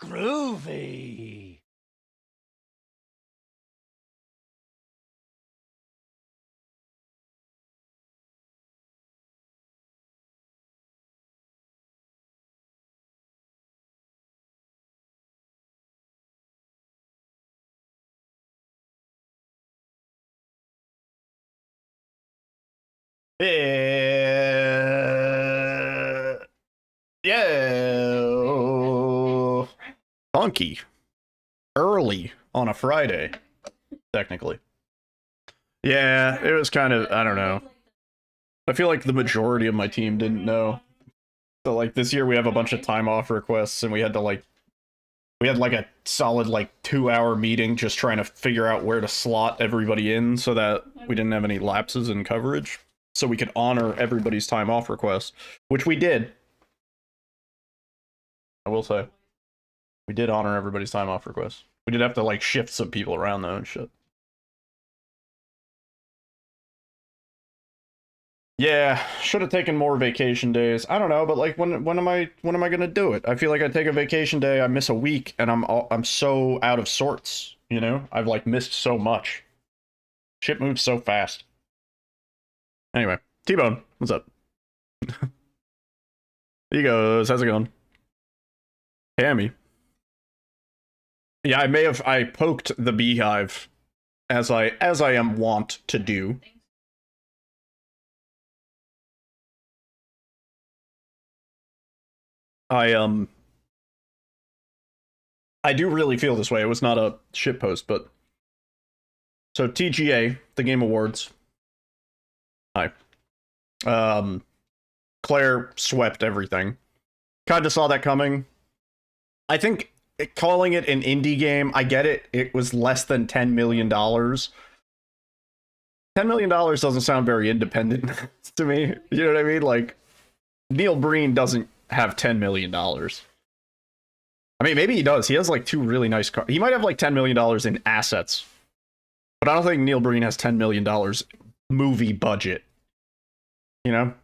Groovy. Yeah. Yeah. Funky. Early on a Friday, technically. Yeah, it was kind of, I don't know. I feel like the majority of my team didn't know. So, like, this year we have a bunch of time off requests, and we had to, like, we had, like, a solid, like, 2-hour meeting just trying to figure out where to slot everybody in so that we didn't have any lapses in coverage. So we could honor everybody's time off request, which we did. I will say. We did honor everybody's time off request. We did have to, like, shift some people around, though, and shit. Yeah, should have taken more vacation days. I don't know, but like when am I gonna do it? I feel like I take a vacation day, I miss a week, and I'm so out of sorts. You know, I've like missed so much. Shit moves so fast. Anyway, T-Bone, what's up? He goes, how's it going? Hammy. Yeah, I poked the beehive as I am wont to do. I do really feel this way. It was not a shit post, but so TGA, the Game Awards. Hi. Claire swept everything. Kind of saw that coming. I think calling it an indie game, I get it. It was less than $10 million. $10 million doesn't sound very independent to me. You know what I mean? Like, Neil Breen doesn't have $10 million. I mean, maybe he does. He has like 2 really nice cars. He might have like $10 million in assets. But I don't think Neil Breen has $10 million movie budget. You know?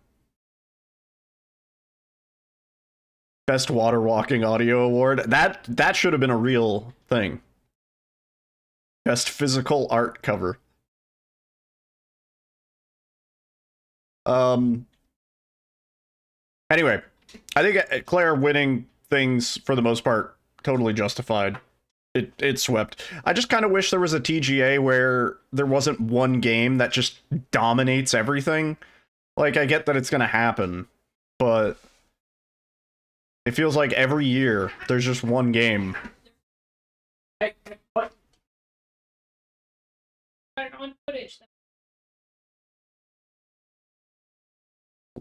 Best Water Walking Audio Award. That should have been a real thing. Best Physical Art Cover. Anyway, I think Claire winning things for the most part totally justified. It swept. I just kind of wish there was a TGA where there wasn't one game that just dominates everything. Like, I get that it's gonna happen, but it feels like every year there's just one game. Hey, what? On footage.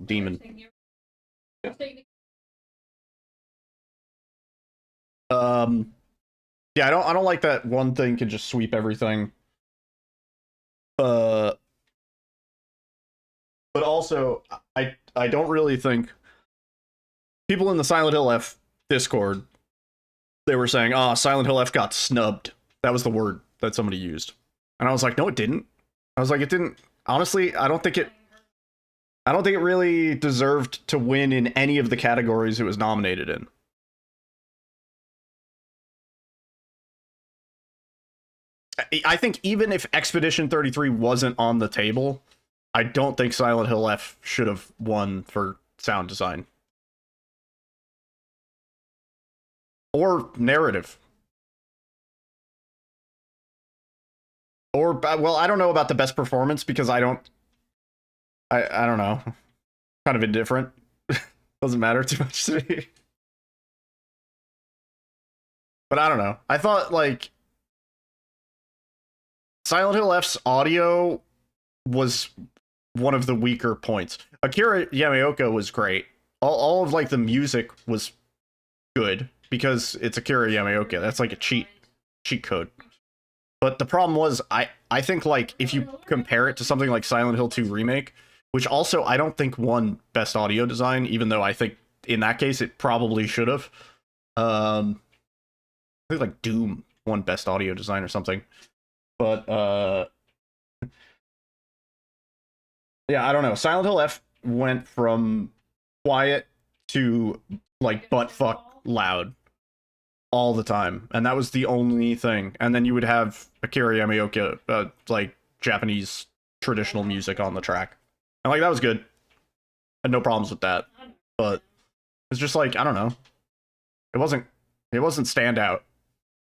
Demon. Yeah, I don't like that one thing can just sweep everything. But also I don't really think people in the Silent Hill F Discord, they were saying, "Ah, Silent Hill F got snubbed." That was the word that somebody used. And I was like, "No, it didn't." I was like, "It didn't." Honestly, I don't think it really deserved to win in any of the categories it was nominated in. I think even if Expedition 33 wasn't on the table, I don't think Silent Hill F should have won for sound design. Or narrative. Or, well, I don't know about the best performance because I don't know. Kind of indifferent. Doesn't matter too much to me. But I don't know. I thought, like, Silent Hill F's audio was one of the weaker points. Akira Yamaoka was great. All of, like, the music was good because it's Akira Yamaoka. That's like a cheat code. But the problem was, I think, like, if you compare it to something like Silent Hill 2 Remake, which also I don't think won Best Audio Design, even though I think in that case it probably should have. I think like Doom won Best Audio Design or something. But yeah, I don't know. Silent Hill F went from quiet to like buttfuck loud. all the time, and that was the only thing. And then you would have Akira Yamaoka, like Japanese traditional music on the track, and like that was good. Had no problems with that, but it's just like I don't know. It wasn't standout.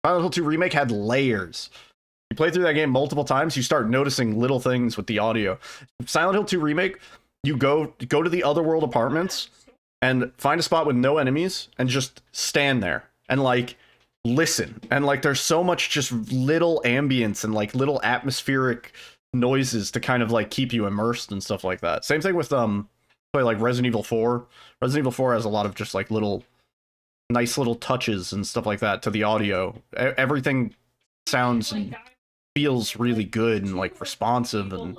Silent Hill 2 Remake had layers. You play through that game multiple times, you start noticing little things with the audio. Silent Hill 2 Remake, you go to the Otherworld apartments and find a spot with no enemies and just stand there and like listen. And like there's so much just little ambience and like little atmospheric noises to kind of like keep you immersed and stuff like that. Same thing with play like Resident Evil 4. Resident Evil 4 has a lot of just like nice little touches and stuff like that to the audio. Everything sounds and feels really good and like responsive, and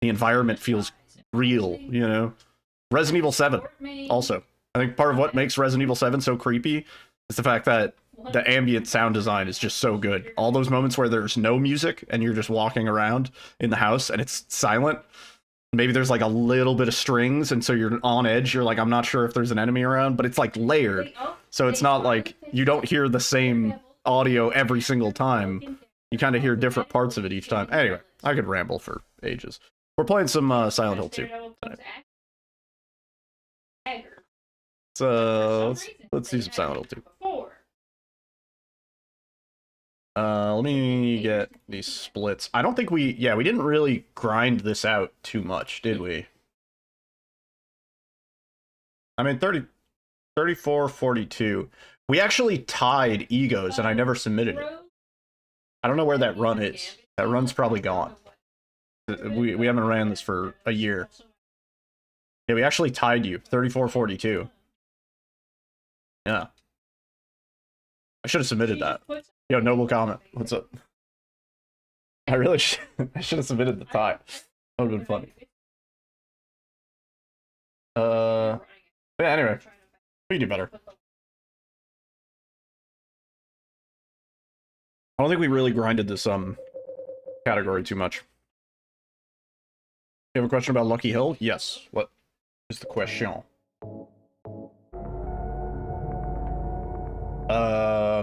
the environment feels real, you know. Resident Evil 7 also. I think part of what makes Resident Evil 7 so creepy is the fact that the ambient sound design is just so good. All those moments where there's no music and you're just walking around in the house and it's silent. Maybe there's like a little bit of strings, and so you're on edge. You're like, I'm not sure if there's an enemy around, but it's like layered. So it's not like you don't hear the same audio every single time. You kind of hear different parts of it each time. Anyway, I could ramble for ages. We're playing some Silent Hill 2 tonight. So let's do some Silent Hill 2. Let me get these splits. I don't think we didn't really grind this out too much, did we? I mean, 34, 42. We actually tied egos, and I never submitted it. I don't know where that run is. That run's probably gone. We haven't ran this for a year. Yeah, we actually tied you. 34, 42. Yeah. I should have submitted that. Yo, noble comment. What's up? I really should have submitted the tie. That would have been funny. Yeah, anyway. We can do better. I don't think we really grinded this category too much. You have a question about Lucky Hill? Yes. What is the question?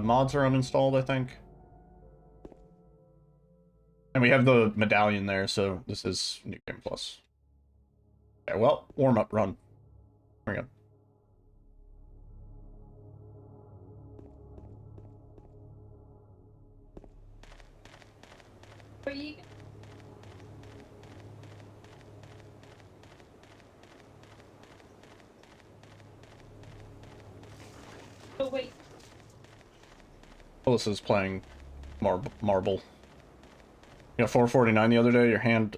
Mods are uninstalled, I think. And we have the medallion there, so this is New Game Plus. Yeah, well, warm-up run. Here we go. Oh, wait. Alyssa's playing marble. You got 449 the other day, your hand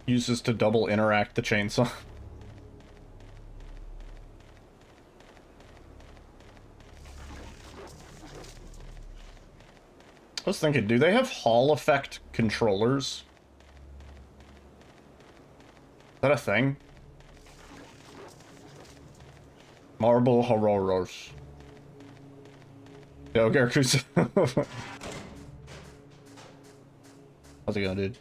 uses to double interact the chainsaw. I was thinking, do they have Hall effect controllers? Is that a thing? Marble Hororos. Yo, Garakusa. How's it going, dude?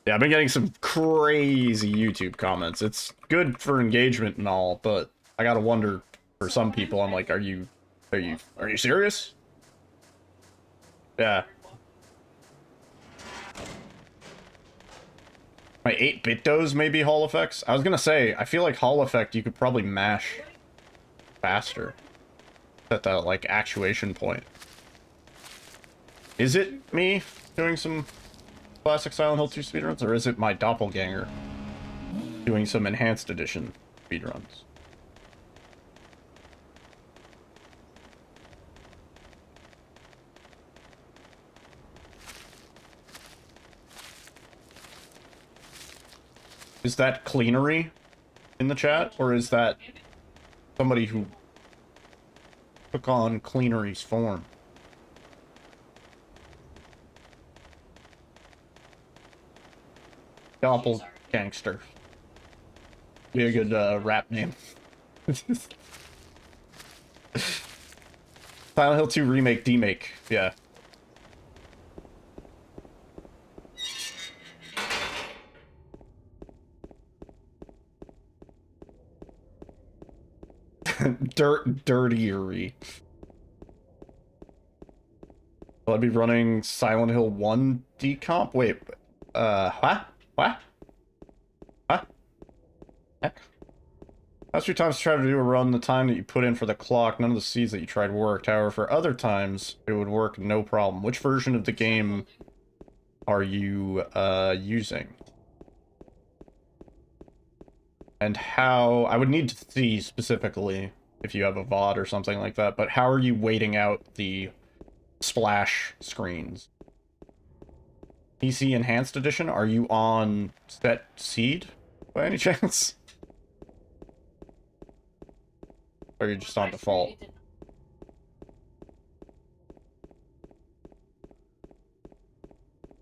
Yeah, I've been getting some crazy YouTube comments. It's good for engagement and all, but I gotta wonder for some people, I'm like, are you serious? Yeah. My 8-bit does maybe Hall effects? I was gonna say, I feel like Hall effect you could probably mash faster at that like actuation point. Is it me doing some classic Silent Hill 2 speedruns, or is it my doppelganger doing some enhanced edition speedruns? Is that Cleanery in the chat, or is that somebody who took on Cleanery's form? Doppelgangster. Be a good rap name. Silent Hill 2 remake, demake. Yeah. Dirtiery. Will I be running Silent Hill 1 decomp? Wait, what? What? What? Heck? Last few times I tried to do a run, the time that you put in for the clock, none of the seeds that you tried worked. However, for other times, it would work no problem. Which version of the game are you, using? And how... I would need to see specifically if you have a VOD or something like that, but how are you waiting out the splash screens? PC Enhanced Edition? Are you on set seed by any chance? Or are you just on default?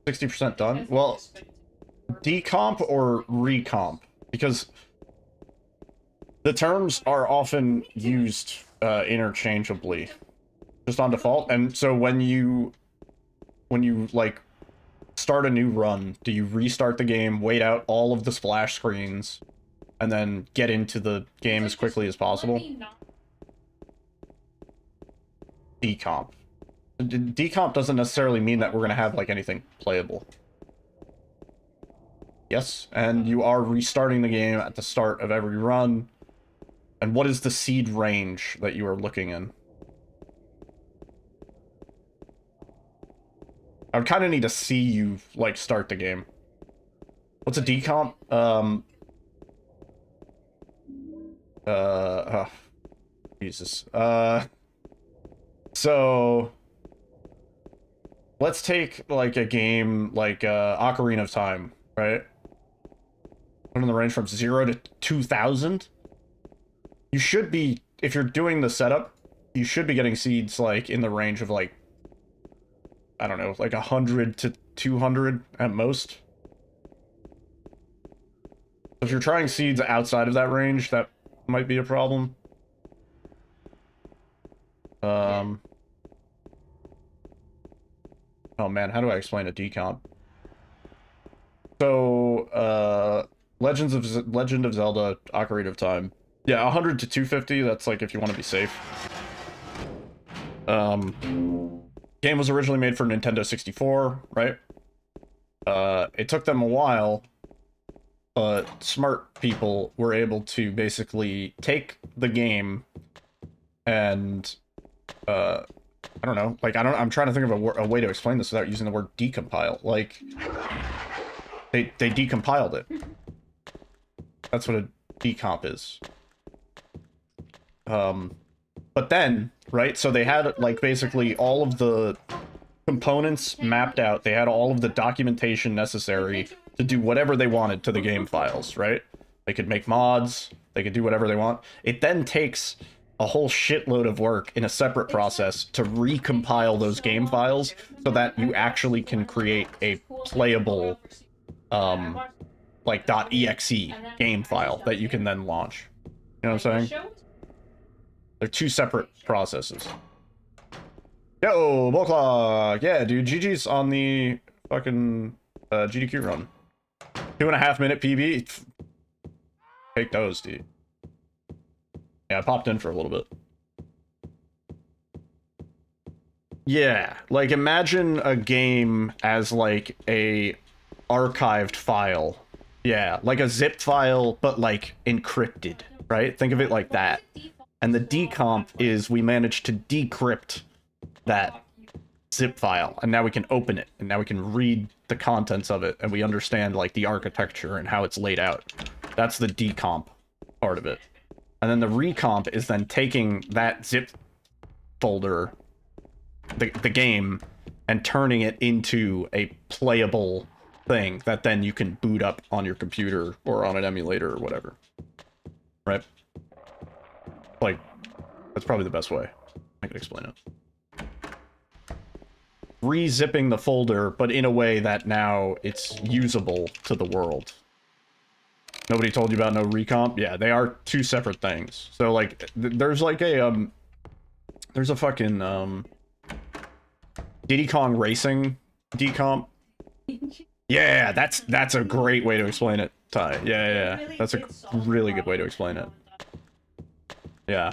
%60 done? Well, decomp or recomp? Because the terms are often used interchangeably. Just on default. And so when you like start a new run, do you restart the game, wait out all of the splash screens, and then get into the game as quickly as possible? Decomp. Decomp doesn't necessarily mean that we're going to have like anything playable. Yes, and you are restarting the game at the start of every run. And what is the seed range that you are looking in? I would kind of need to see you, like, start the game. What's a decomp? Jesus. So... let's take, like, a game like, Ocarina of Time, right? Put in the range from 0 to 2,000? You should be, if you're doing the setup, you should be getting seeds, like, in the range of, like, I don't know, like 100 to 200 at most. If you're trying seeds outside of that range, that might be a problem. Oh man, how do I explain a decomp? So, Legend of Zelda, Ocarina of Time. Yeah, 100 to 250, that's like if you want to be safe. Game was originally made for Nintendo 64, right? It took them a while, but smart people were able to basically take the game and, I don't know, like, I'm trying to think of a way to explain this without using the word decompile. Like, they decompiled it. That's what a decomp is. But then, right, so they had, like, basically all of the components mapped out. They had all of the documentation necessary to do whatever they wanted to the game files, right? They could make mods, they could do whatever they want. It then takes a whole shitload of work in a separate process to recompile those game files so that you actually can create a playable, like, .exe game file that you can then launch. You know what I'm saying? They're two separate processes. Yo, Bullclock! Yeah, dude, GG's on the fucking GDQ run. 2.5 minute PB. Take those, dude. Yeah, I popped in for a little bit. Yeah, like imagine a game as like a archived file. Yeah, like a zip file, but like encrypted, right? Think of it like that. And the decomp is we managed to decrypt that zip file, and now we can open it, and now we can read the contents of it, and we understand like the architecture and how it's laid out. That's the decomp part of it. And then the recomp is then taking that zip folder, the game, and turning it into a playable thing that then you can boot up on your computer or on an emulator or whatever. Right? Like, that's probably the best way I could explain it. Re-zipping the folder, but in a way that now it's usable to the world. Nobody told you about no recomp? Yeah, they are two separate things. So, like, there's like a, there's a fucking, Diddy Kong Racing decomp. Yeah, that's a great way to explain it, Ty. Yeah. That's a really good way to explain it. Yeah.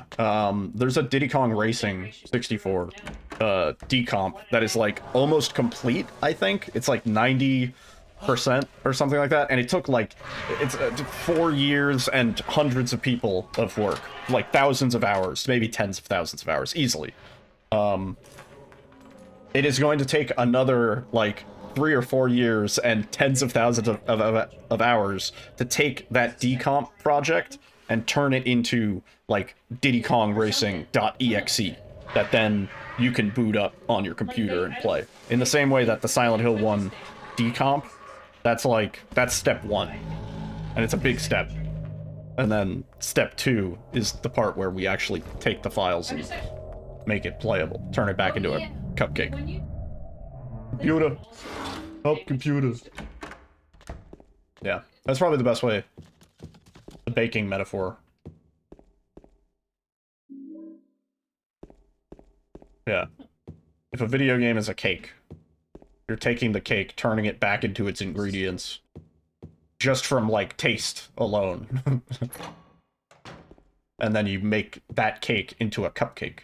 There's a Diddy Kong Racing 64 decomp that is like almost complete, I think. It's like 90% or something like that, and it took like it's 4 years and hundreds of people of work, like thousands of hours, maybe tens of thousands of hours, easily. It is going to take another like 3 or 4 years and tens of thousands of hours to take that decomp project and turn it into like Diddy Kong Racing.exe that then you can boot up on your computer and play. In the same way that the Silent Hill 1 decomp, that's step 1. And it's a big step. And then step 2 is the part where we actually take the files and make it playable. Turn it back into a cupcake. Computer. Help computer. Yeah, that's probably the best way. The baking metaphor. Yeah. If a video game is a cake, you're taking the cake, turning it back into its ingredients. Just from, like, taste alone. And then you make that cake into a cupcake.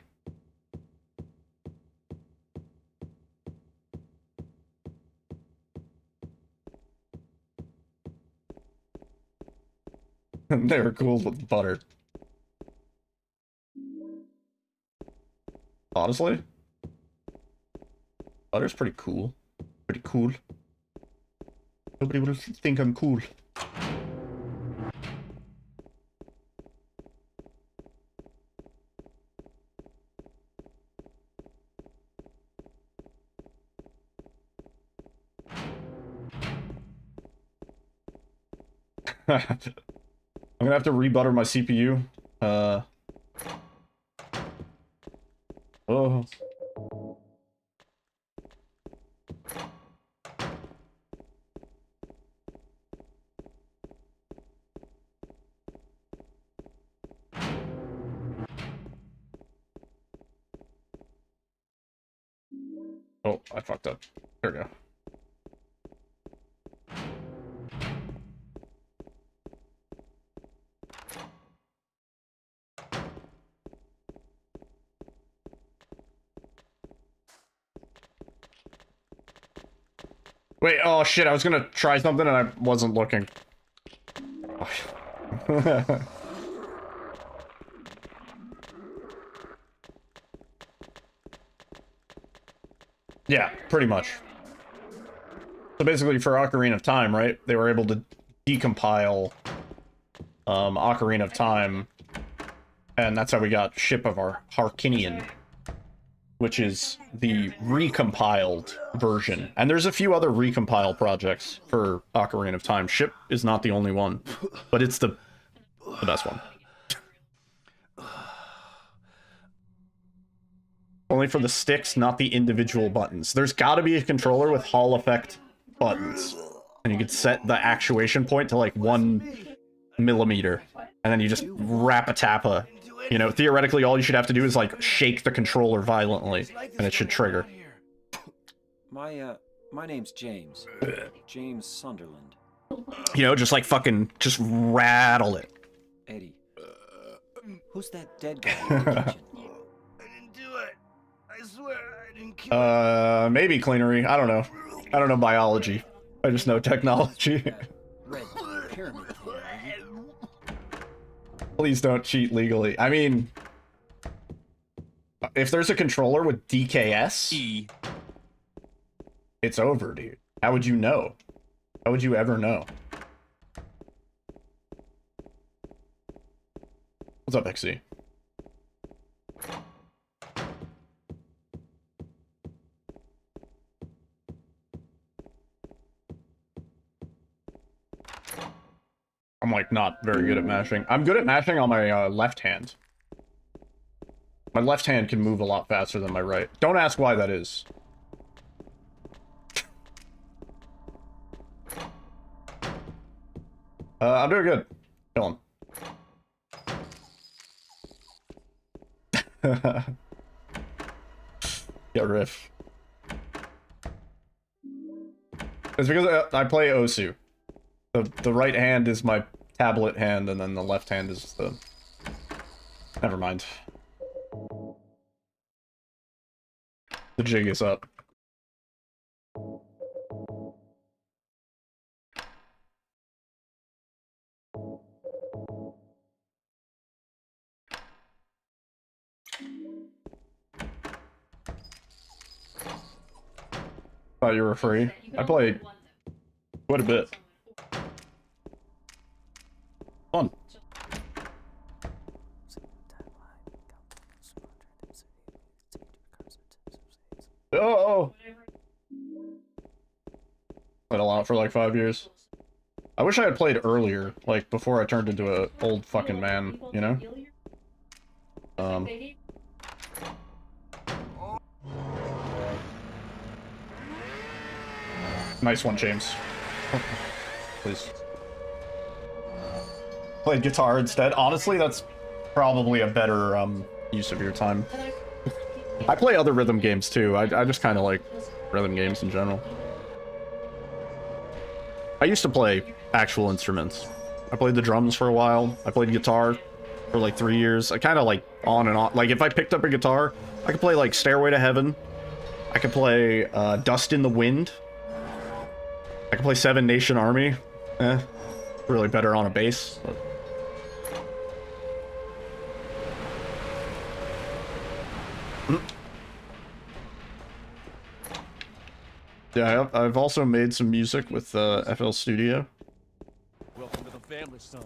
They were cool with butter. Honestly, butter's pretty cool. Pretty cool. Nobody will think I'm cool. I'm gonna have to rebutter my CPU. Oh. Oh, I fucked up. There we go. Wait, oh shit, I was gonna try something and I wasn't looking. Yeah, pretty much. So basically for Ocarina of Time, right? They were able to decompile Ocarina of Time, and that's how we got Ship of our Harkinian, which is the recompiled version. And there's a few other recompile projects for Ocarina of Time. Ship is not the only one, but it's the best one. Only for the sticks, not the individual buttons. There's got to be a controller with Hall effect buttons. And you could set the actuation point to like 1 millimeter. And then you just rap-a-tappa. You know, theoretically all you should have to do is like shake the controller violently. And it should trigger. My name's James. James Sunderland. You know, just like fucking, just rattle it. Eddie. Who's that dead guy in the kitchen? I swear I didn't kill maybe cleanery. I don't know. I don't know biology. I just know technology. Red pyramid. Please don't cheat legally. I mean, if there's a controller with DKS, it's over, dude. How would you know? How would you ever know? What's up, XC? I'm like not very good at mashing. I'm good at mashing on my left hand. My left hand can move a lot faster than my right. Don't ask why that is. I'm doing good. Kill him. Yeah, riff. It's because I play Osu. The right hand is my tablet hand, and then the left hand is the Never mind. The jig is up. Thought you were free. I played quite a bit. Fun. Oh! Played a lot for like 5 years. I wish I had played earlier, like before I turned into an old fucking man, you know? Nice one, James. Please. Played guitar instead. Honestly, that's probably a better use of your time. I play other rhythm games too. I just kind of like rhythm games in general. I used to play actual instruments. I played the drums for a while. I played guitar for like 3 years. I kind of like on and on. Like if I picked up a guitar, I could play like Stairway to Heaven. I could play Dust in the Wind. I could play Seven Nation Army. Really better on a bass. But... Yeah, I've also made some music with FL Studio. Welcome to the family, son.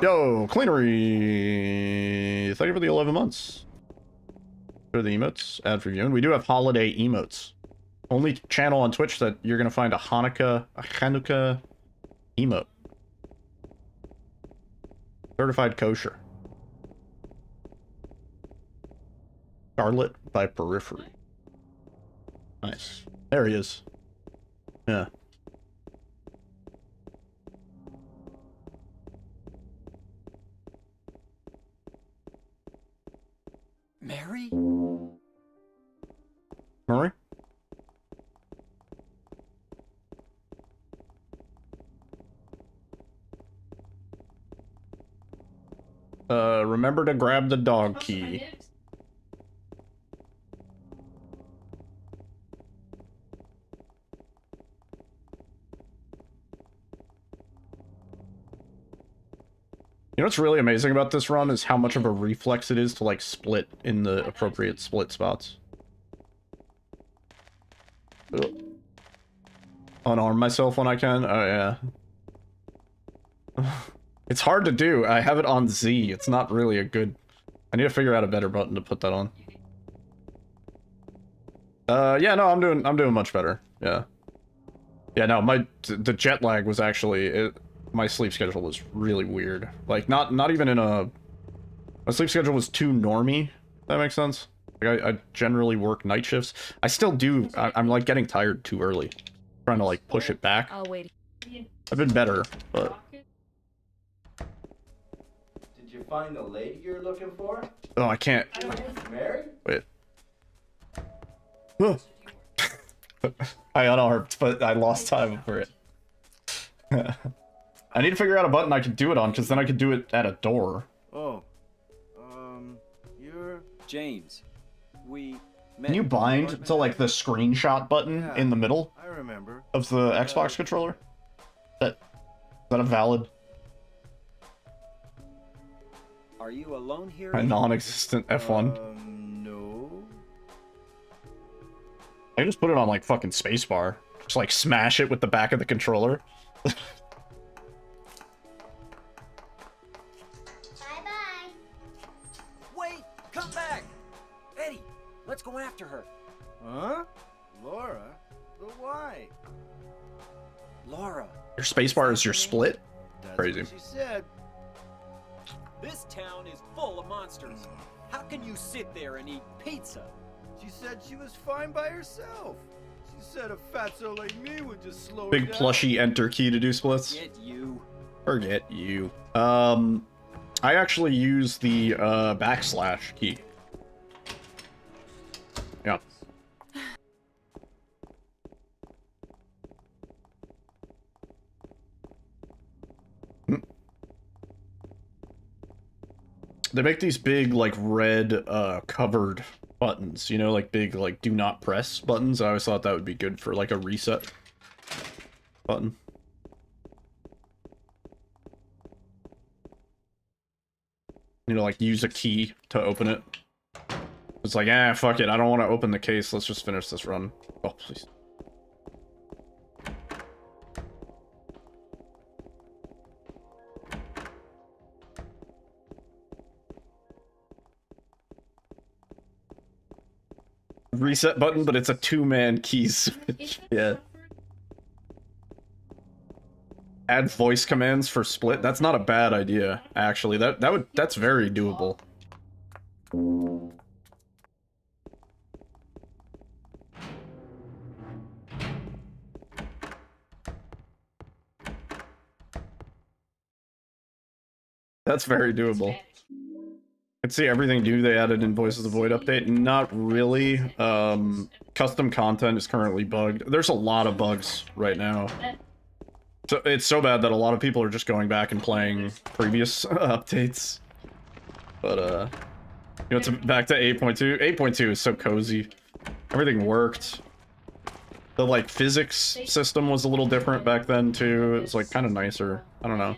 Yo, Cleanery! Thank you for the 11 months. For the emotes, ad for viewing. We do have holiday emotes. Only channel on Twitch that you're gonna find a Hanukkah emote. Certified kosher. Scarlet by Periphery. Nice. There he is. Yeah. Mary? Murray? Remember to grab the dog key. You know what's really amazing about this run is how much of a reflex it is to like split in the appropriate split spots. Ugh. Unarm myself when I can? Oh yeah. It's hard to do. I have it on Z. It's not really a good... I need to figure out a better button to put that on. Yeah, no, I'm doing much better. Yeah. Yeah, no, the jet lag was actually... my sleep schedule was really weird. Like, not even in a... My sleep schedule was too normie, if that makes sense. Like, I generally work night shifts. I still do... I'm like, getting tired too early. Trying to, like, push it back. I'll wait. I've been better, but... Did you find the lady you're looking for? Oh, I can't... Mary? Wait. I unarmed, but I lost time for it. I need to figure out a button I can do it on, because then I could do it at a door. Oh. You're... James. We met... Can you bind to, like, the screenshot button in the middle I remember. of the Xbox controller? Is that a valid... Are you alone here? A non-existent F1? No. I can just put it on, like, fucking spacebar. Just, like, smash it with the back of the controller. Bye-bye. Wait! Come back! Eddie, let's go after her. Huh? Laura? But why? Laura. Your spacebar is your split? That's Crazy. what she said. This town is full of monsters. How can you sit there and eat pizza? She said she was fine by herself. She said a fatso like me would just slow Big her down. plushy enter key to do splits? Forget you. Forget you. I actually use the backslash key. Yeah. they make these big like red covered buttons, you know, like big like do not press buttons. I always thought that would be good for like a reset button. You know, like use a key to open it. It's like, ah, fuck it, I don't want to open the case, let's just finish this run. Oh, please. Reset button, but it's a two-man key switch. Yeah. Add voice commands for split. That's not a bad idea, actually. That's very doable. That's very doable. I can see everything new they added in Voice of the Void update. Not really. Custom content is currently bugged. There's a lot of bugs right now. So it's so bad that a lot of people are just going back and playing previous updates. But you know, it's back to 8.2. 8.2 is so cozy. Everything worked. The like physics system was a little different back then too. It's like kind of nicer. I don't know.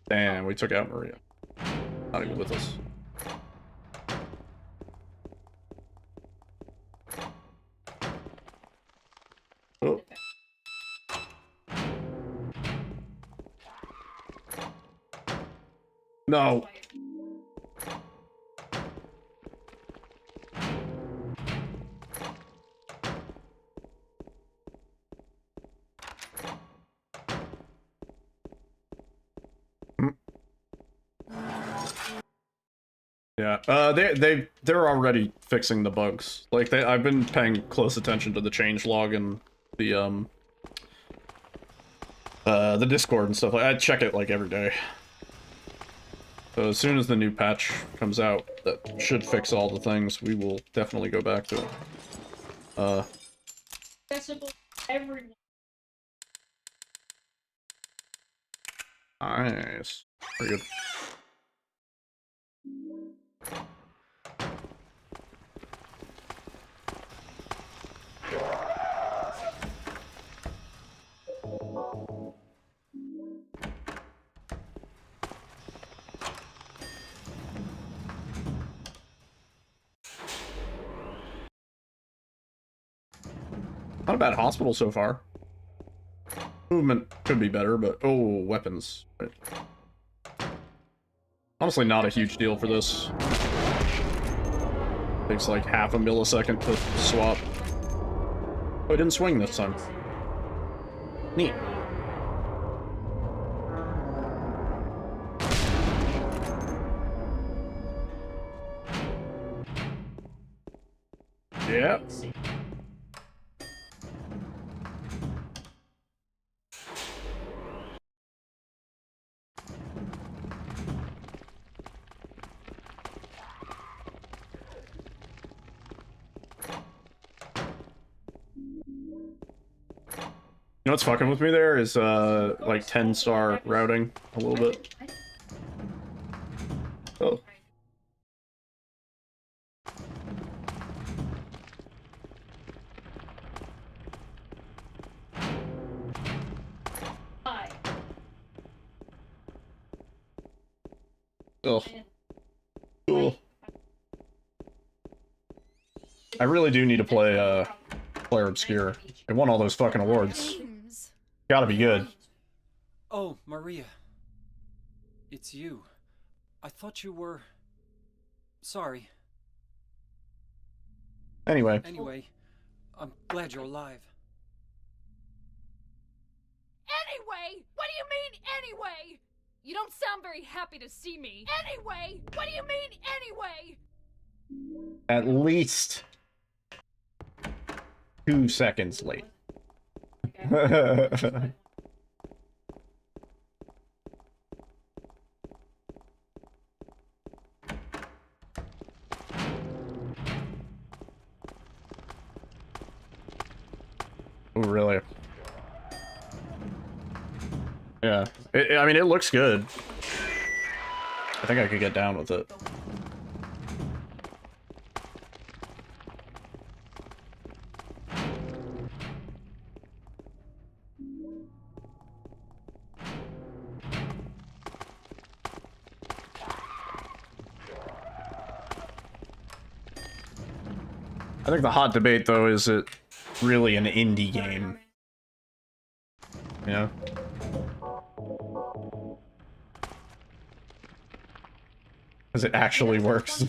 Damn, we took out Maria. Not even with us. Oh. No. Yeah, they're already fixing the bugs. Like I've been paying close attention to the changelog and the Discord and stuff. Like I check it like every day. So as soon as the new patch comes out, that should fix all the things. We will definitely go back to it. Accessible everyone. Nice, very good. Not a bad hospital so far. Movement could be better, but oh, weapons. Right. Honestly, not a huge deal for this. Takes like half a millisecond to swap. Oh, it didn't swing this time. Neat. Yeah. You know what's fucking with me there is, like 10-star routing a little bit. Oh. Oh. Cool. I really do need to play, Player Obscure. It won all those fucking awards. Gotta be good. Oh, Maria. It's you. I thought you were... Sorry. Anyway, I'm glad you're alive. Anyway? What do you mean, anyway? You don't sound very happy to see me. Anyway? What do you mean, anyway? at least 2 seconds late. Oh, really? Yeah. I mean, it looks good. I think I could get down with it. I think the hot debate, though, is it really an indie game? You know? Because it actually works.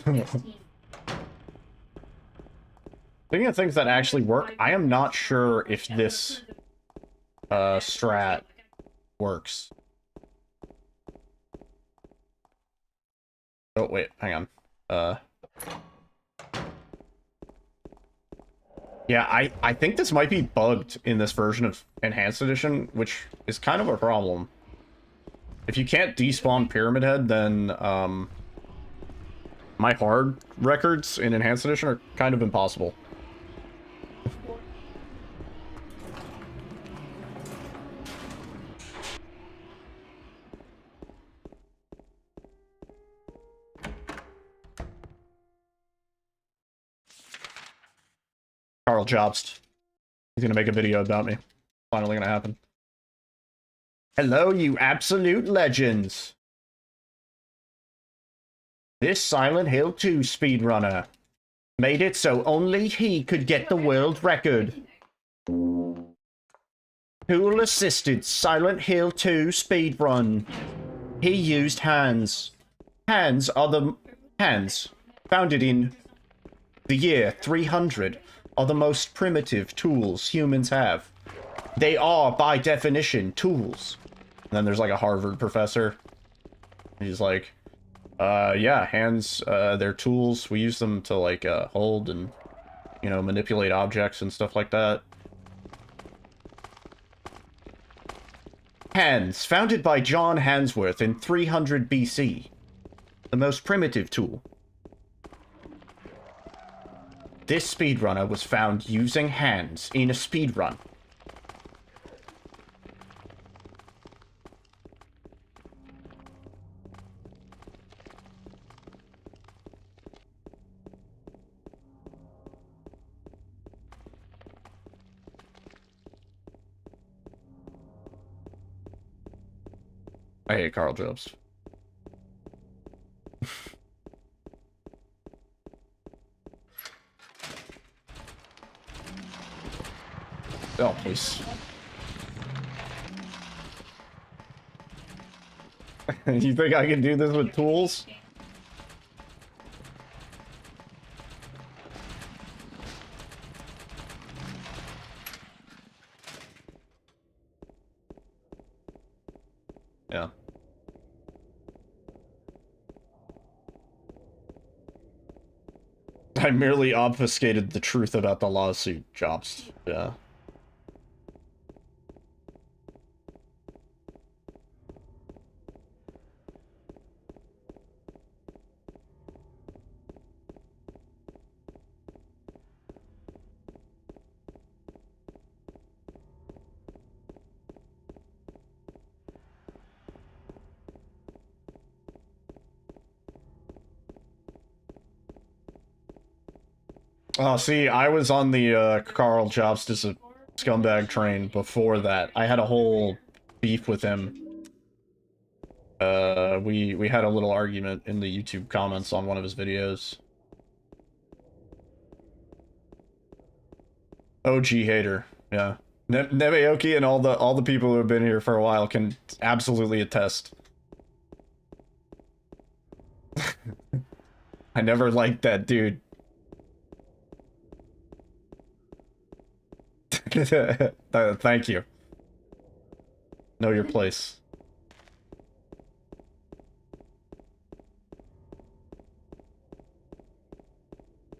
Speaking of things that actually work, I am not sure if this strat works. Oh, wait, hang on. Yeah, I think this might be bugged in this version of Enhanced Edition, which is kind of a problem. If you can't despawn Pyramid Head, then, my hard records in Enhanced Edition are kind of impossible. Carl Jobst. He's gonna make a video about me. Finally gonna happen. Hello, you absolute legends! This Silent Hill 2 speedrunner made it so only he could get the world record. Tool-assisted Silent Hill 2 speedrun. He used hands. Hands, founded in the year 300, are the most primitive tools humans have. They are, by definition, tools. And then there's like a Harvard professor. He's like, yeah, hands, they're tools. We use them to, like, hold and, you know, manipulate objects and stuff like that. Hands, founded by John Hansworth in 300 BC. The most primitive tool. This speedrunner was found using hands in a speedrun. I hate Carl Jobst. Oh, please. You think I can do this with tools? Yeah. I merely obfuscated the truth about the lawsuit, Jobs. Yeah. Oh, see, I was on the Carl Jobst is a scumbag train before that. I had a whole beef with him. We had a little argument in the YouTube comments on one of his videos. OG hater, yeah. Nebeoki and all the people who have been here for a while can absolutely attest. I never liked that dude. Thank you. Know your place.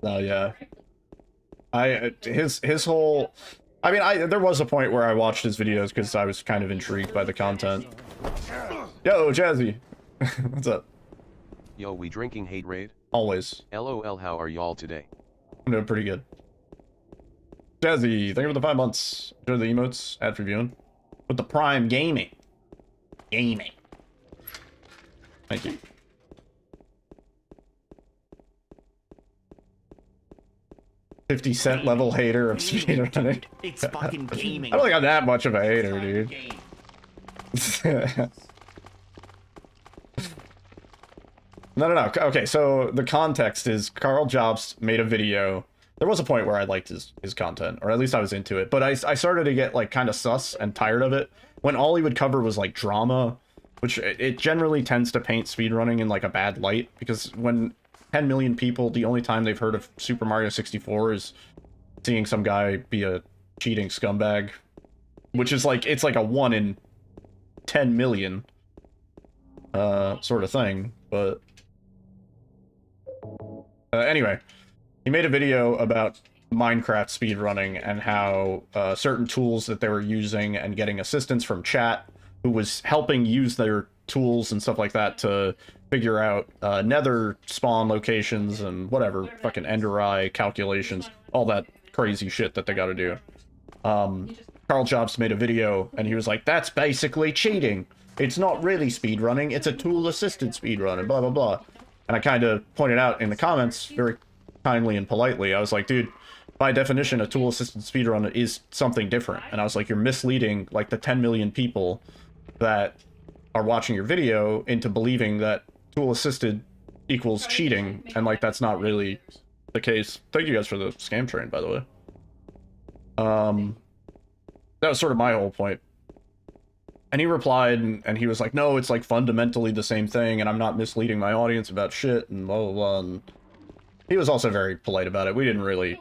Oh yeah. His whole, I mean, there was a point where I watched his videos because I was kind of intrigued by the content. Yo, Jazzy. What's up? Yo, we drinking hate raid? Always. LOL, how are y'all today? I'm doing pretty good. Jazzy, thank you for the 5 months. Enjoy the emotes, ad for viewing. With the Prime Gaming. gaming. Thank you. $50 level hater of speedrunning. It's fucking gaming. I don't think I'm that much of a hater, dude. No. Okay, so the context is Carl Jobs made a video. There was a point where I liked his content, or at least I was into it. But I started to get like kind of sus and tired of it when all he would cover was like drama, which it generally tends to paint speedrunning in like a bad light, because when 10 million people, the only time they've heard of Super Mario 64 is seeing some guy be a cheating scumbag, which is like, it's like a 1 in 10 million sort of thing. But anyway, he made a video about Minecraft speedrunning and how certain tools that they were using and getting assistance from chat who was helping use their tools and stuff like that to figure out nether spawn locations and whatever, fucking ender eye calculations, all that crazy shit that they gotta do. Carl Jobs made a video and he was like, that's basically cheating. It's not really speedrunning, it's a tool-assisted speedrun and blah blah blah. And I kind of pointed out in the comments, very kindly and politely, I was like, dude, by definition, a tool-assisted speedrun is something different. And I was like, you're misleading like the 10 million people that are watching your video into believing that tool-assisted equals cheating, and like that's not really the case. Thank you guys for the scam train, by the way. That was sort of my whole point. And he replied, and he was like, no, it's like fundamentally the same thing, and I'm not misleading my audience about shit, and blah, blah, blah. And he was also very polite about it. We didn't really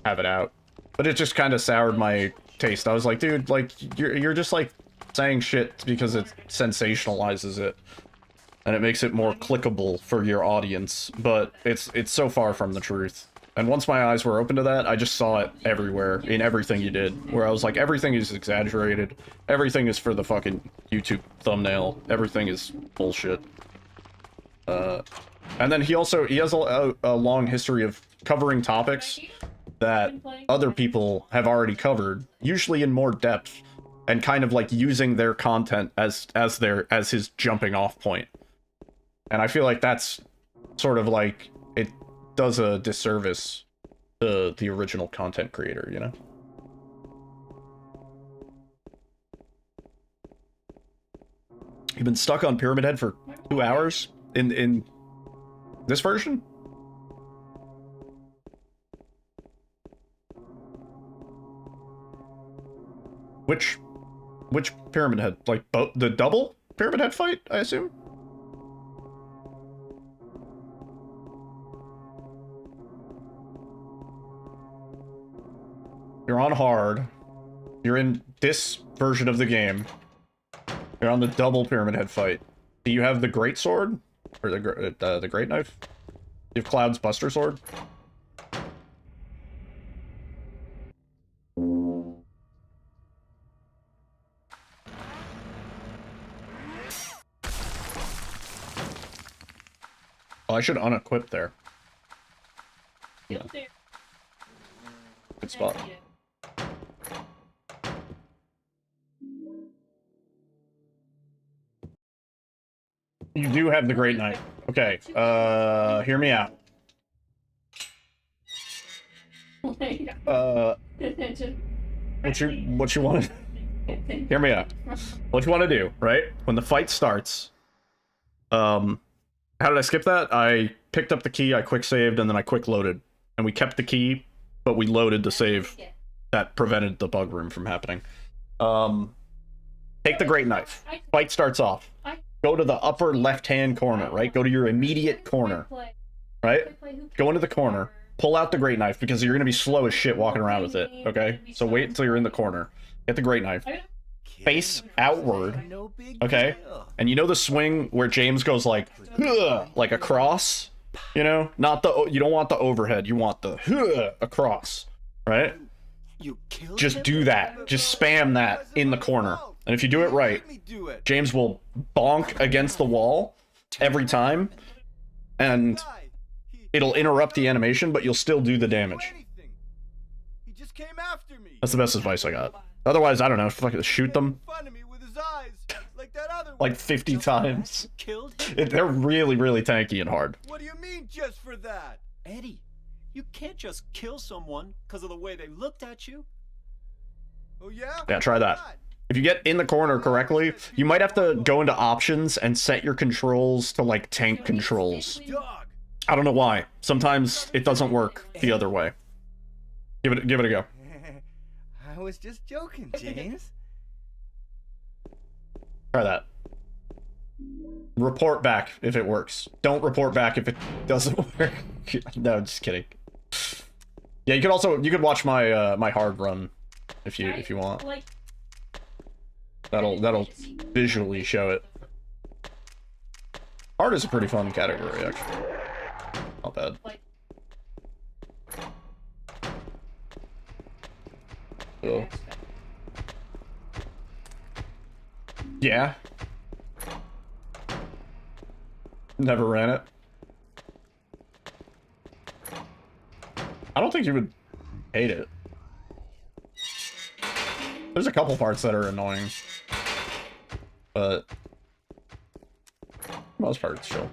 have it out. But it just kind of soured my taste. I was like, dude, like, you're just, like, saying shit because it sensationalizes it. And it makes it more clickable for your audience. But it's so far from the truth. And once my eyes were open to that, I just saw it everywhere, in everything you did. Where I was like, everything is exaggerated. Everything is for the fucking YouTube thumbnail. Everything is bullshit. And then he has a long history of covering topics that other people have already covered, usually in more depth, and kind of like using their content as his jumping off point. And I feel like that's sort of like, it does a disservice to the original content creator, you know? You've been stuck on Pyramid Head for 2 hours in this version? Which Pyramid Head? Like the double Pyramid Head fight, I assume? You're on hard. You're in this version of the game. You're on the double Pyramid Head fight. Do you have the Great Sword? Or the Great Knife? You have Cloud's Buster Sword? Oh, I should unequip there. Yeah. Good spot. You do have the Great Knife. Okay, hear me out. What you want to... Hear me out. What you want to do, right? When the fight starts, how did I skip that? I picked up the key, I quick saved, and then I quick loaded. And we kept the key, but we loaded the save that prevented the bug room from happening. Take the Great Knife. Fight starts off. Go to the upper left-hand corner, right? Go to your immediate corner, right? Go into the corner. Pull out the Great Knife, because you're going to be slow as shit walking around with it, okay? So wait until you're in the corner. Get the Great Knife. Face outward, okay? And you know the swing where James goes like across? You know? You don't want the overhead, you want the across, right? Just do that. Just spam that in the corner. And if you do it right, James will bonk against the wall every time, and it'll interrupt the animation, but you'll still do the damage. That's the best advice I got. Otherwise, I don't know, fucking shoot them. that other one. like 50 Just for that, times. you killed him? They're really, really tanky and hard. What do you mean just for that? Eddie, you can't just kill someone because of the way they looked at you. Oh yeah? Yeah, try that. If you get in the corner correctly, you might have to go into options and set your controls to like tank controls. Dog. I don't know why. Sometimes it doesn't work the other way. Give it a go. I was just joking, James. Try that. Report back if it works. Don't report back if it doesn't work. No, just kidding. Yeah, you could watch my my hard run if you want. Like, That'll visually show it. Hard is a pretty fun category, actually. Not bad. Oh. Yeah. Never ran it. I don't think you would hate it. There's a couple parts that are annoying. But for the most part, it's chill.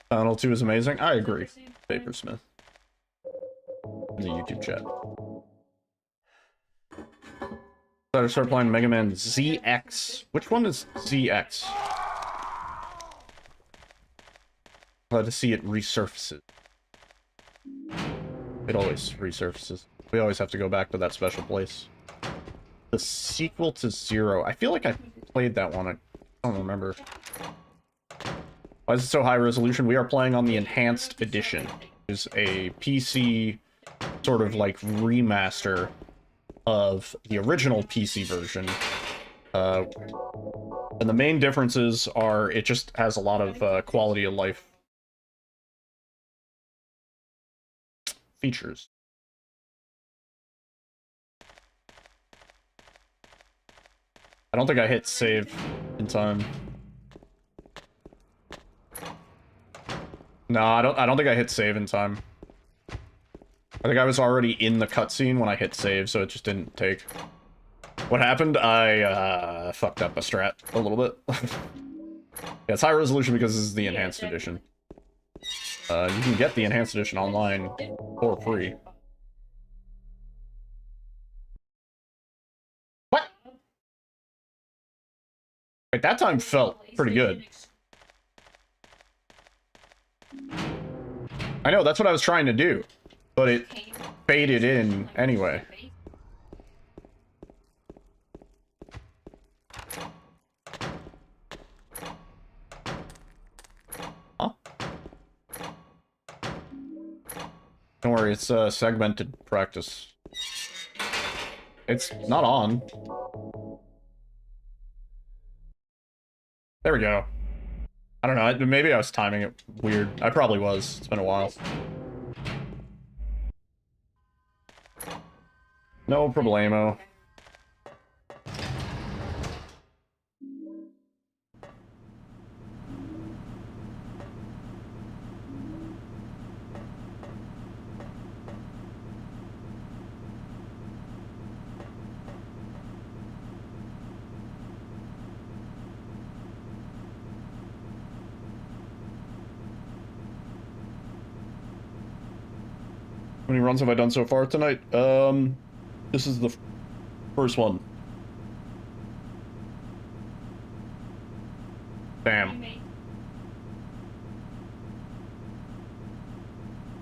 Final 2 is amazing. I agree. Papersmith. In the YouTube chat. So I start playing Mega Man ZX. Which one is ZX? Glad to see it resurfaces. It always resurfaces. We always have to go back to that special place. The sequel to Zero. I feel like I played that one. I don't remember. Why is it so high resolution? We are playing on the Enhanced Edition. It's a PC sort of like remaster of the original PC version. And the main differences are it just has a lot of quality of life features. I don't think I hit save in time. No, I don't think I hit save in time. I think I was already in the cutscene when I hit save, so it just didn't take. What happened? I fucked up a strat a little bit. Yeah, it's high resolution because this is the Enhanced Edition. You can get the Enhanced Edition online for free. What? Wait, that time felt pretty good. I know, that's what I was trying to do. But it faded in anyway. Huh? Don't worry, it's segmented practice. It's not on. There we go. I don't know, maybe I was timing it weird. I probably was. It's been a while. No problemo. How many runs have I done so far tonight? This is the first one. Bam.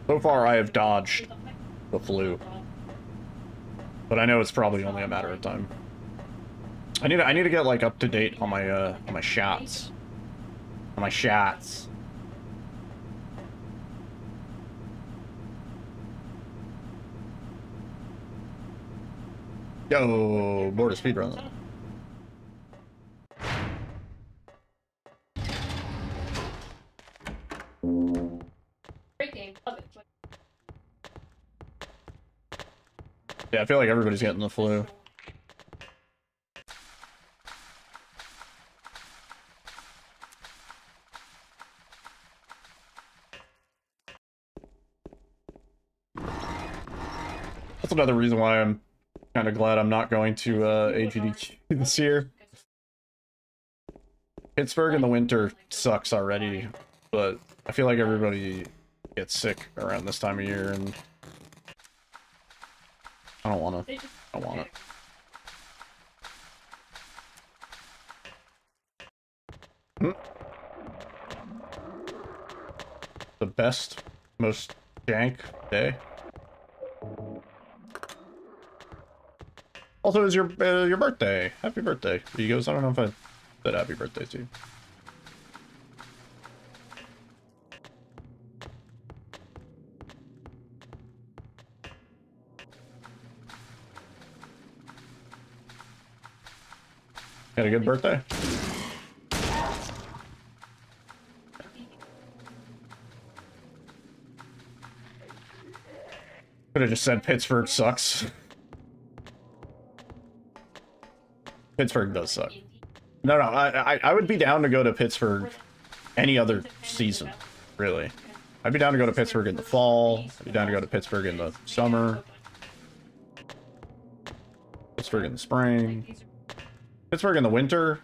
So far, I have dodged the flu, but I know it's probably only a matter of time. I need to get like up to date on my shots. On my shots. Yo, board of speedrun. Great game. Love it. Yeah, I feel like everybody's getting the flu. That's another reason why I'm Kind of glad I'm not going to AGDQ this year. Pittsburgh in the winter sucks already, but I feel like everybody gets sick around this time of year, and I don't want to. I don't want it. The best, most jank day. Also, it's your birthday. Happy birthday. He goes, I don't know if I said happy birthday to you. Had a good birthday? Could have just said Pittsburgh sucks. Pittsburgh does suck. No, I would be down to go to Pittsburgh any other season, really. I'd be down to go to Pittsburgh in the fall. I'd be down to go to Pittsburgh in the summer. Pittsburgh in the spring. Pittsburgh in the winter.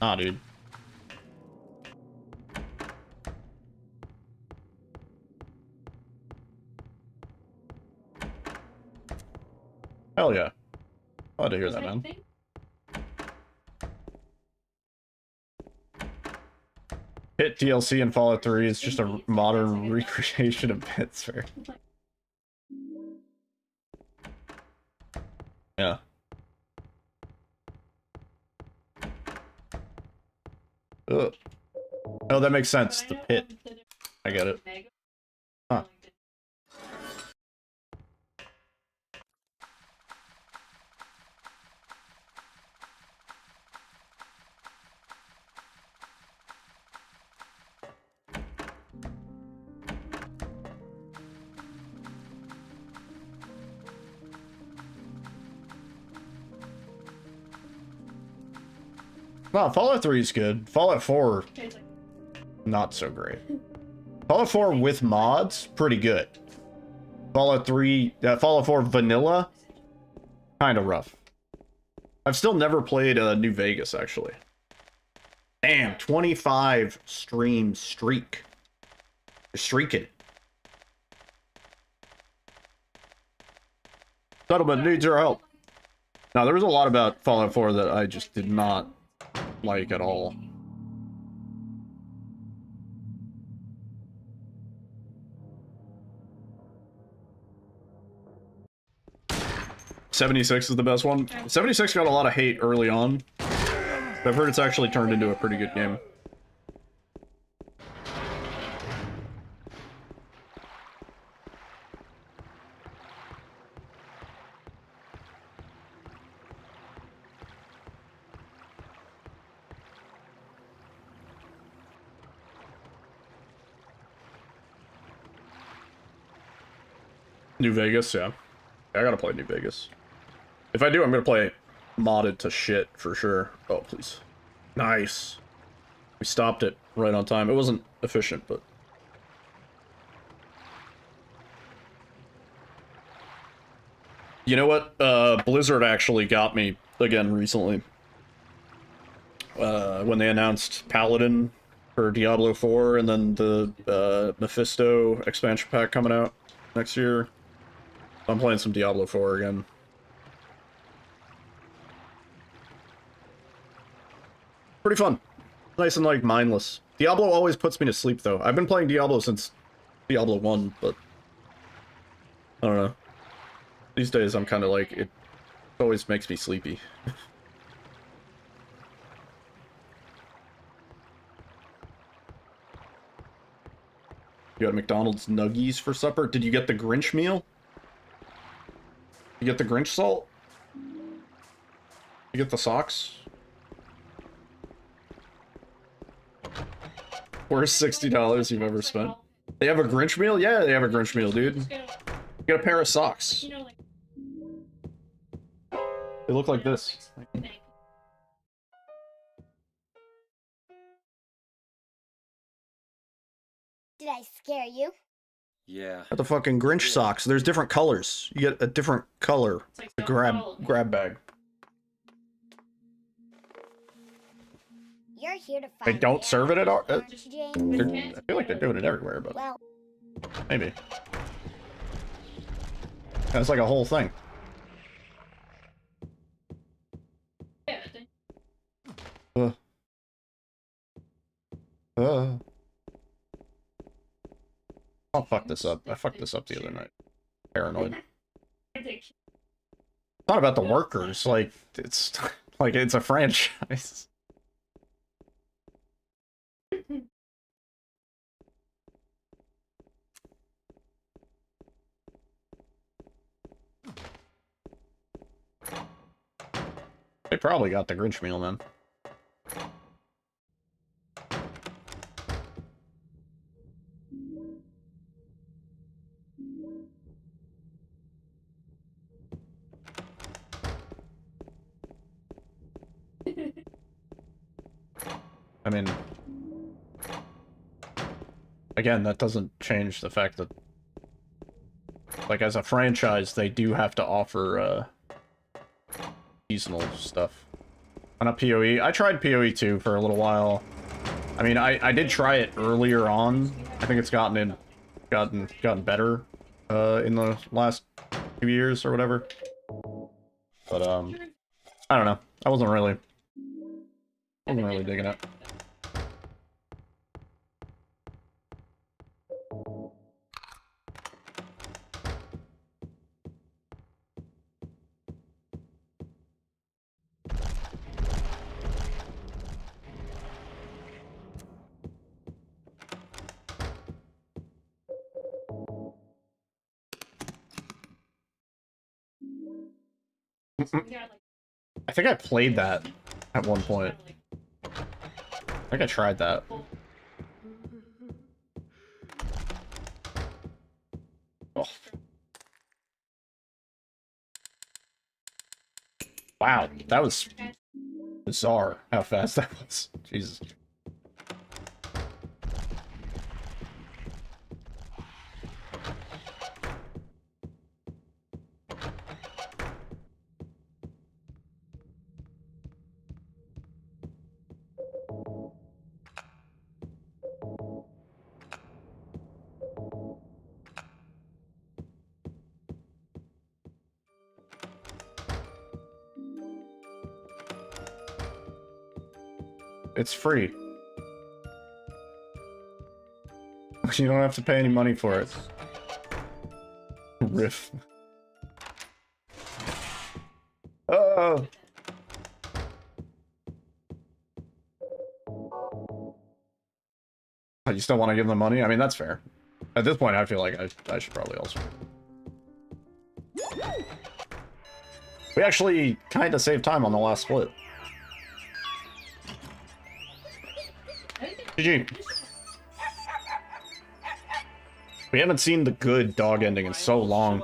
Nah, dude. Hell yeah. Glad to hear that, man. Hit DLC and Fallout 3 is just a modern recreation of Pittsburgh. Yeah. Ugh. Oh, that makes sense. The pit. I get it. Huh. Wow, Fallout 3 is good. Fallout 4, not so great. Fallout 4 with mods, pretty good. Fallout 3, Fallout 4 vanilla, kind of rough. I've still never played New Vegas, actually. Damn, 25 stream streak. You're streaking. Settlement needs your help. Now, there was a lot about Fallout 4 that I just did not like at all. '76 is the best one. 76 got a lot of hate early on, but I've heard it's actually turned into a pretty good game. New Vegas, yeah. I gotta play New Vegas. If I do, I'm gonna play modded to shit for sure. Oh, please. Nice. We stopped it right on time. It wasn't efficient, but... You know what? Blizzard actually got me again recently. When they announced Paladin for Diablo 4 and then the Mephisto expansion pack coming out next year. I'm playing some Diablo 4 again. Pretty fun. Nice and, like, mindless. Diablo always puts me to sleep, though. I've been playing Diablo since Diablo 1, but... I don't know. These days, I'm kind of like, it always makes me sleepy. You got McDonald's nuggies for supper? Did you get the Grinch meal? You get the Grinch salt? You get the socks? Worst $60 you've ever spent. They have a Grinch meal? Yeah, they have a Grinch meal, dude. You get a pair of socks. They look like this. Did I scare you? Yeah. Got the fucking Grinch socks. There's different colors. You get a different color. It's like The so grab bag. You're here to find They don't serve it at all. aren't you, James? I feel like they're doing it everywhere, but Well, maybe. That's like a whole thing. Yeah, I'll fuck this up. I fucked this up the other night. Paranoid. It's not about the workers. Like it's like it's a franchise. They probably got the Grinch meal then. I mean, again, that doesn't change the fact that, like, as a franchise, they do have to offer, seasonal stuff. On a PoE. I tried PoE 2 for a little while. I mean, I did try it earlier on. I think it's gotten better, in the last few years or whatever. But, I don't know. I wasn't really digging it. I think I played that at one point. I think I tried that. Oh. Wow, that was bizarre how fast that was. Jesus. It's free. You don't have to pay any money for it. Riff. Oh. You still want to give them money? I mean, that's fair. At this point, I feel like I should probably also. We actually kind of saved time on the last split. GG. We haven't seen the good dog ending in so long.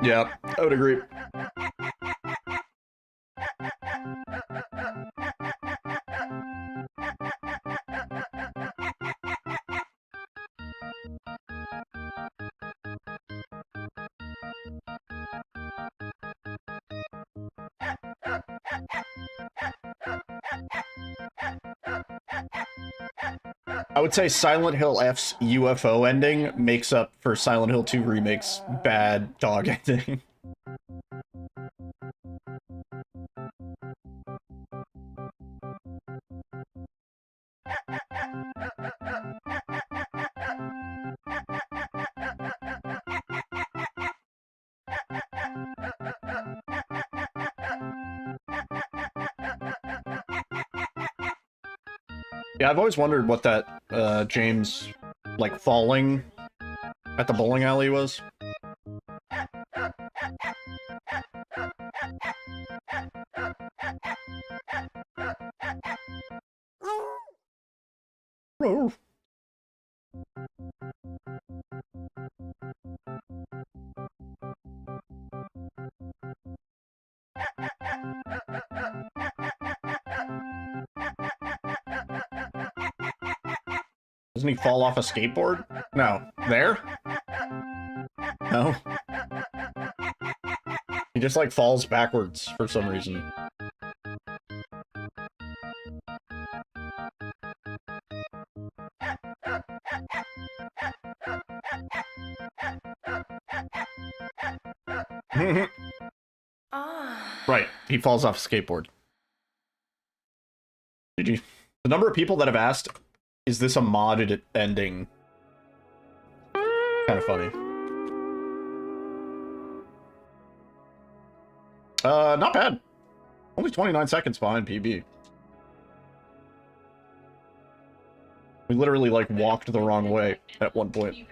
Yeah, I would agree. I would say Silent Hill F's UFO ending makes up for Silent Hill 2 Remake's bad dog ending. Yeah, I've always wondered what that, James, like, falling At the bowling alley was? Oh. Doesn't he fall off a skateboard? No. There? No. He just like falls backwards for some reason. Right, he falls off a skateboard. GG. The number of people that have asked, is this a modded ending? Kind of funny. Not bad. Only 29 seconds behind PB. We literally, like, walked the wrong way at one point.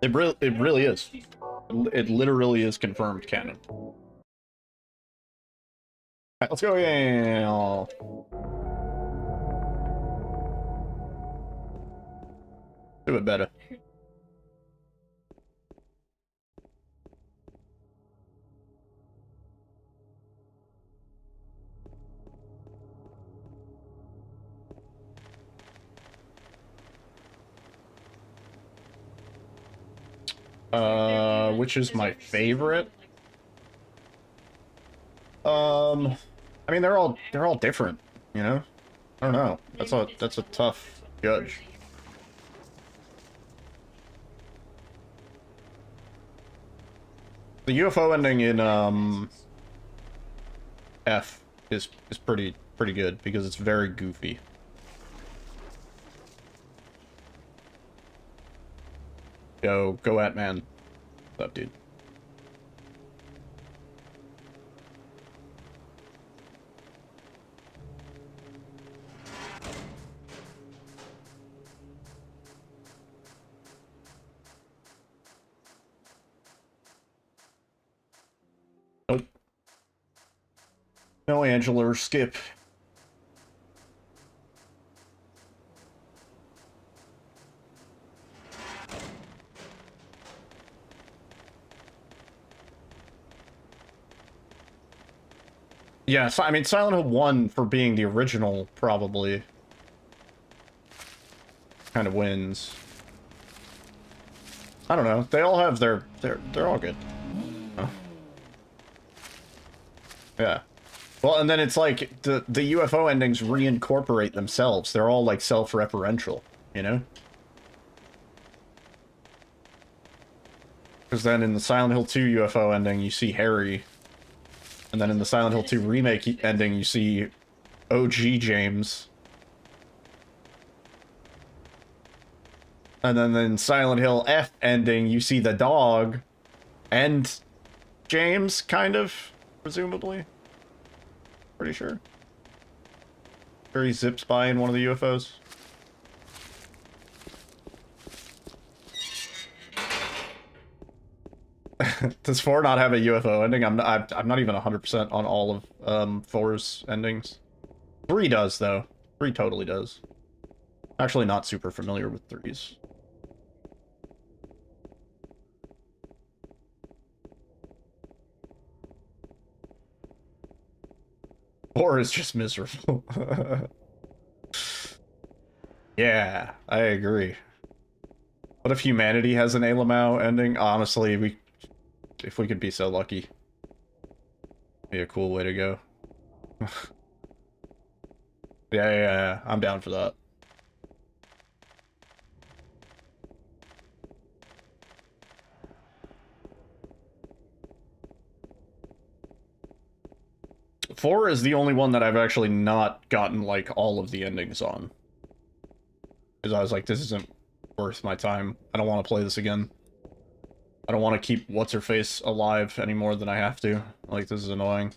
It really is. It literally is confirmed canon. Alright, let's go again. Do it better. Which is my favorite? I mean, they're all different, you know? I don't know. That's a tough judge. The UFO ending in F is pretty good because it's very goofy. Go at man. What's up, dude? Nope. No Angela or Skip. Yeah, so, I mean, Silent Hill 1, for being the original, probably kind of wins. I don't know. They all have they're all good. Huh? Yeah. Well, and then it's like the UFO endings reincorporate themselves. They're all like self-referential, you know? Because then in the Silent Hill 2 UFO ending, you see Harry. And then in the Silent Hill 2 remake ending, you see OG James. And then in Silent Hill F ending, you see the dog and James, kind of, presumably. Pretty sure. Sure he zips by in one of the UFOs. Does 4 not have a UFO ending? I'm not even 100% on all of 4's endings. 3 does, though. 3 totally does. Actually not super familiar with 3's. Or is just miserable. Yeah, I agree. What if humanity has an Alamau ending? Honestly, if we could be so lucky. Be a cool way to go. Yeah, I'm down for that. Four is the only one that I've actually not gotten, like, all of the endings on. Because I was like, this isn't worth my time. I don't want to play this again. I don't want to keep what's-her-face alive any more than I have to. Like, this is annoying.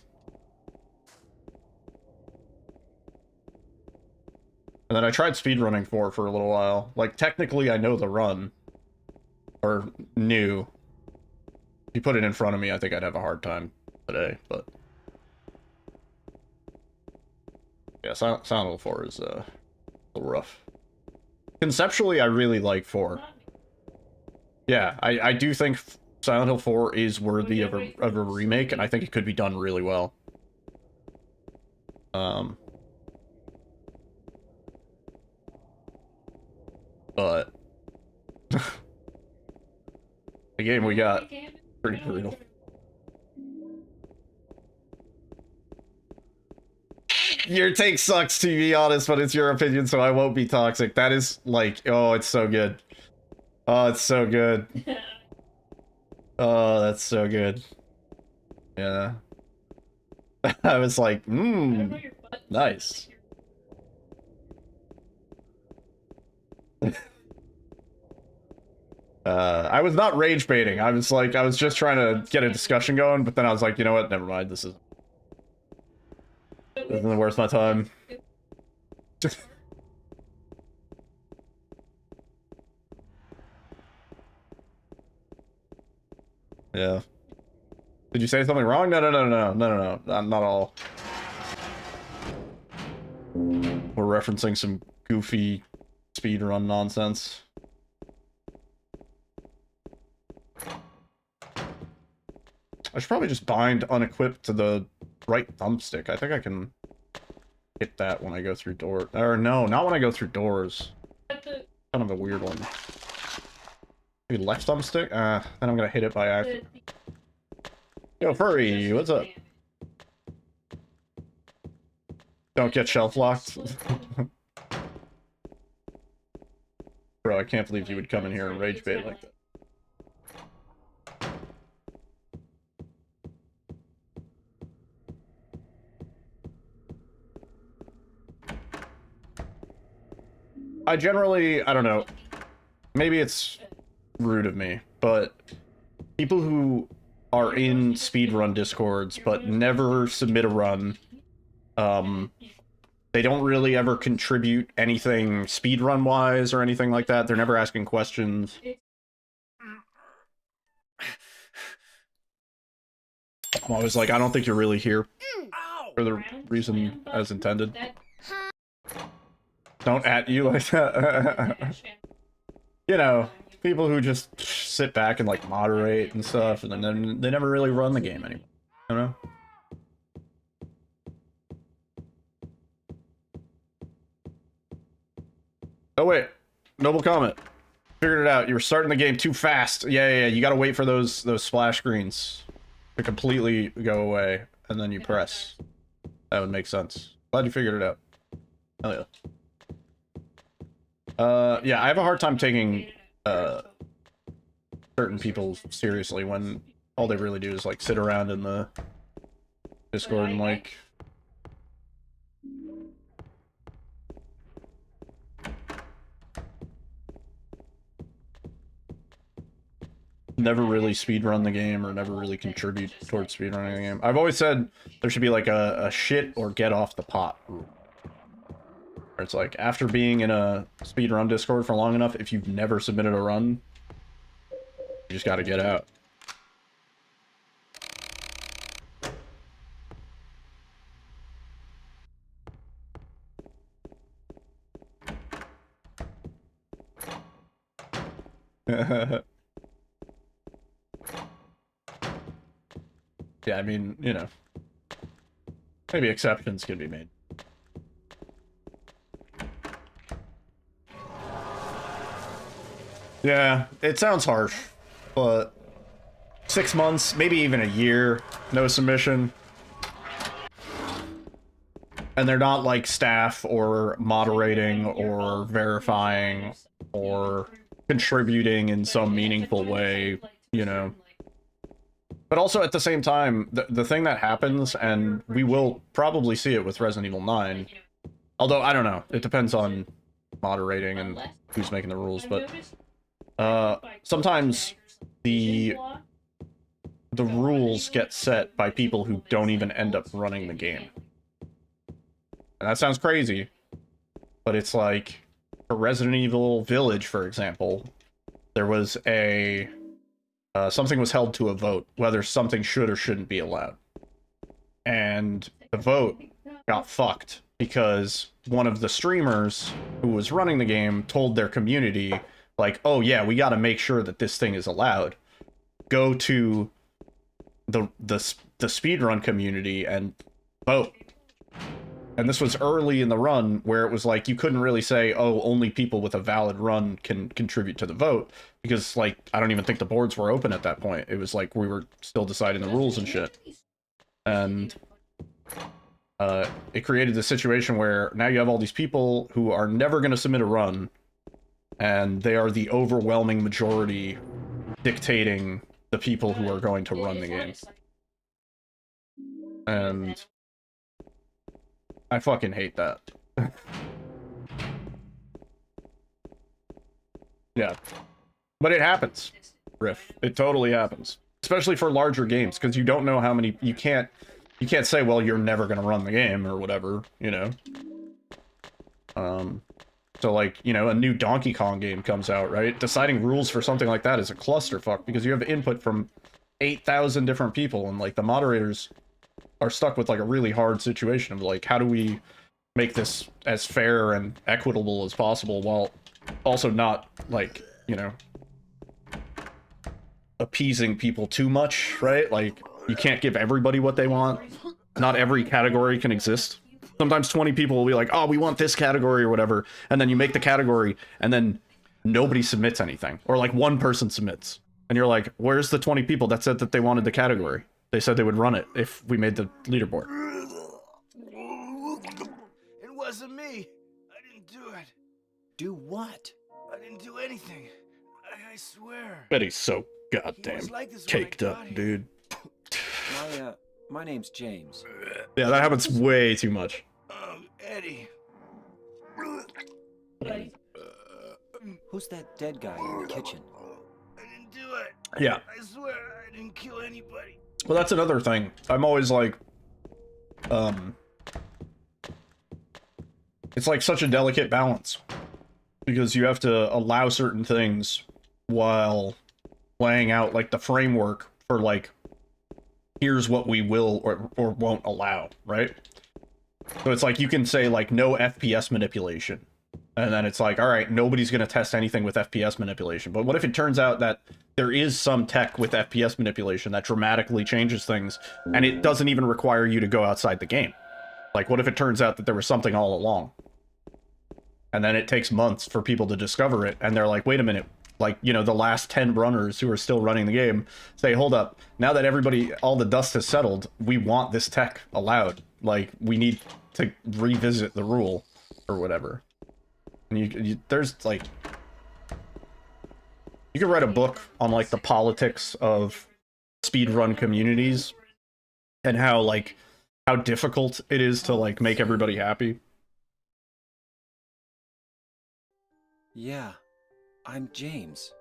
And then I tried speedrunning for a little while. Like, technically I know the run. Or knew. If you put it in front of me, I think I'd have a hard time today, but... Yeah, Silent Hill 4 is, a little rough. Conceptually, I really like 4. Yeah, I do think Silent Hill 4 is worthy of a remake, and I think it could be done really well. But... the game we got, pretty brutal. Your take sucks, to be honest, but it's your opinion, so I won't be toxic. That is, like, oh, it's so good. Oh, it's so good. Oh, that's so good. Yeah. I was like, nice. I was not rage baiting. I was like, I was just trying to get a discussion going, but then I was like, you know what? Never mind. This isn't worth my time. Yeah. Did you say something wrong? No, not all. We're referencing some goofy speedrun nonsense. I should probably just bind unequipped to the right thumbstick. I think I can hit that when I go through doors. Or no, not when I go through doors. Kind of a weird one. Maybe left thumbstick? Then I'm gonna hit it by accident. Yo, Furry, what's up? Don't get shelf locked. Bro, I can't believe you would come in here and rage bait like that. I generally, I don't know, maybe it's rude of me, but people who are in speedrun discords but never submit a run, they don't really ever contribute anything speedrun wise or anything like that. They're never asking questions. I'm always like, I don't think you're really here for the reason as intended. Don't at you like that. You know, people who just sit back and like moderate and stuff, and then they never really run the game anymore. You know? Oh wait, noble comment. Figured it out. You were starting the game too fast. Yeah. You gotta wait for those splash screens to completely go away, and then you press. That would make sense. Glad you figured it out. Hell yeah. Yeah, I have a hard time taking, certain people seriously when all they really do is, like, sit around in the Discord and, like... never really speedrun the game or never really contribute towards speedrunning the game. I've always said there should be, like, a shit or get off the pot rule. It's like, after being in a speedrun Discord for long enough, if you've never submitted a run, you just gotta get out. Yeah, I mean, you know, maybe exceptions can be made. Yeah, it sounds harsh, but 6 months, maybe even a year, no submission. And they're not like staff or moderating or verifying or contributing in some meaningful way, you know. But also at the same time, the thing that happens, and we will probably see it with Resident Evil 9, although I don't know, it depends on moderating and who's making the rules, but sometimes the rules get set by people who don't even end up running the game. And that sounds crazy, but it's like for Resident Evil Village, for example, there was a something was held to a vote whether something should or shouldn't be allowed, and the vote got fucked because one of the streamers who was running the game told their community, like, oh yeah, we got to make sure that this thing is allowed. Go to the speedrun community and vote. And this was early in the run where it was like you couldn't really say, oh, only people with a valid run can contribute to the vote, because like I don't even think the boards were open at that point. It was like we were still deciding the rules and shit. And it created a situation where now you have all these people who are never going to submit a run, and they are the overwhelming majority dictating the people who are going to run the game. And I fucking hate that. Yeah. But it happens, Riff. It totally happens. Especially for larger games, because you don't know how many... You can't say, well, you're never going to run the game, or whatever, you know? So, like, you know, a new Donkey Kong game comes out, right? Deciding rules for something like that is a clusterfuck, because you have input from 8,000 different people, and, like, the moderators are stuck with, like, a really hard situation of, like, how do we make this as fair and equitable as possible while also not, like, you know, appeasing people too much, right? Like, you can't give everybody what they want. Not every category can exist. Sometimes 20 people will be like, oh, we want this category or whatever, and then you make the category, and then nobody submits anything. Or, like, one person submits. And you're like, where's the 20 people that said that they wanted the category? They said they would run it if we made the leaderboard. It wasn't me. I didn't do it. Do what? I didn't do anything. I swear. Betty's so He goddamn was like this when I caked up, got here. dude. My name's James. Yeah, that happens way too much. Eddie. Who's that dead guy in the kitchen? I didn't do it. Yeah. I swear I didn't kill anybody. Well, that's another thing. I'm always like, it's like such a delicate balance, because you have to allow certain things while laying out like the framework for like, here's what we will or won't allow, right? So it's like you can say like no FPS manipulation, and then it's like, all right, nobody's going to test anything with FPS manipulation. But what if it turns out that there is some tech with FPS manipulation that dramatically changes things, and it doesn't even require you to go outside the game? Like, what if it turns out that there was something all along? And then it takes months for people to discover it, and they're like, wait a minute, like, you know, the last 10 runners who are still running the game say, hold up, now that everybody, all the dust has settled, we want this tech allowed. Like, we need to revisit the rule, or whatever. And there's, like... You could write a book on, like, the politics of speedrun communities, and how, like, how difficult it is to, like, make everybody happy. Yeah, I'm James.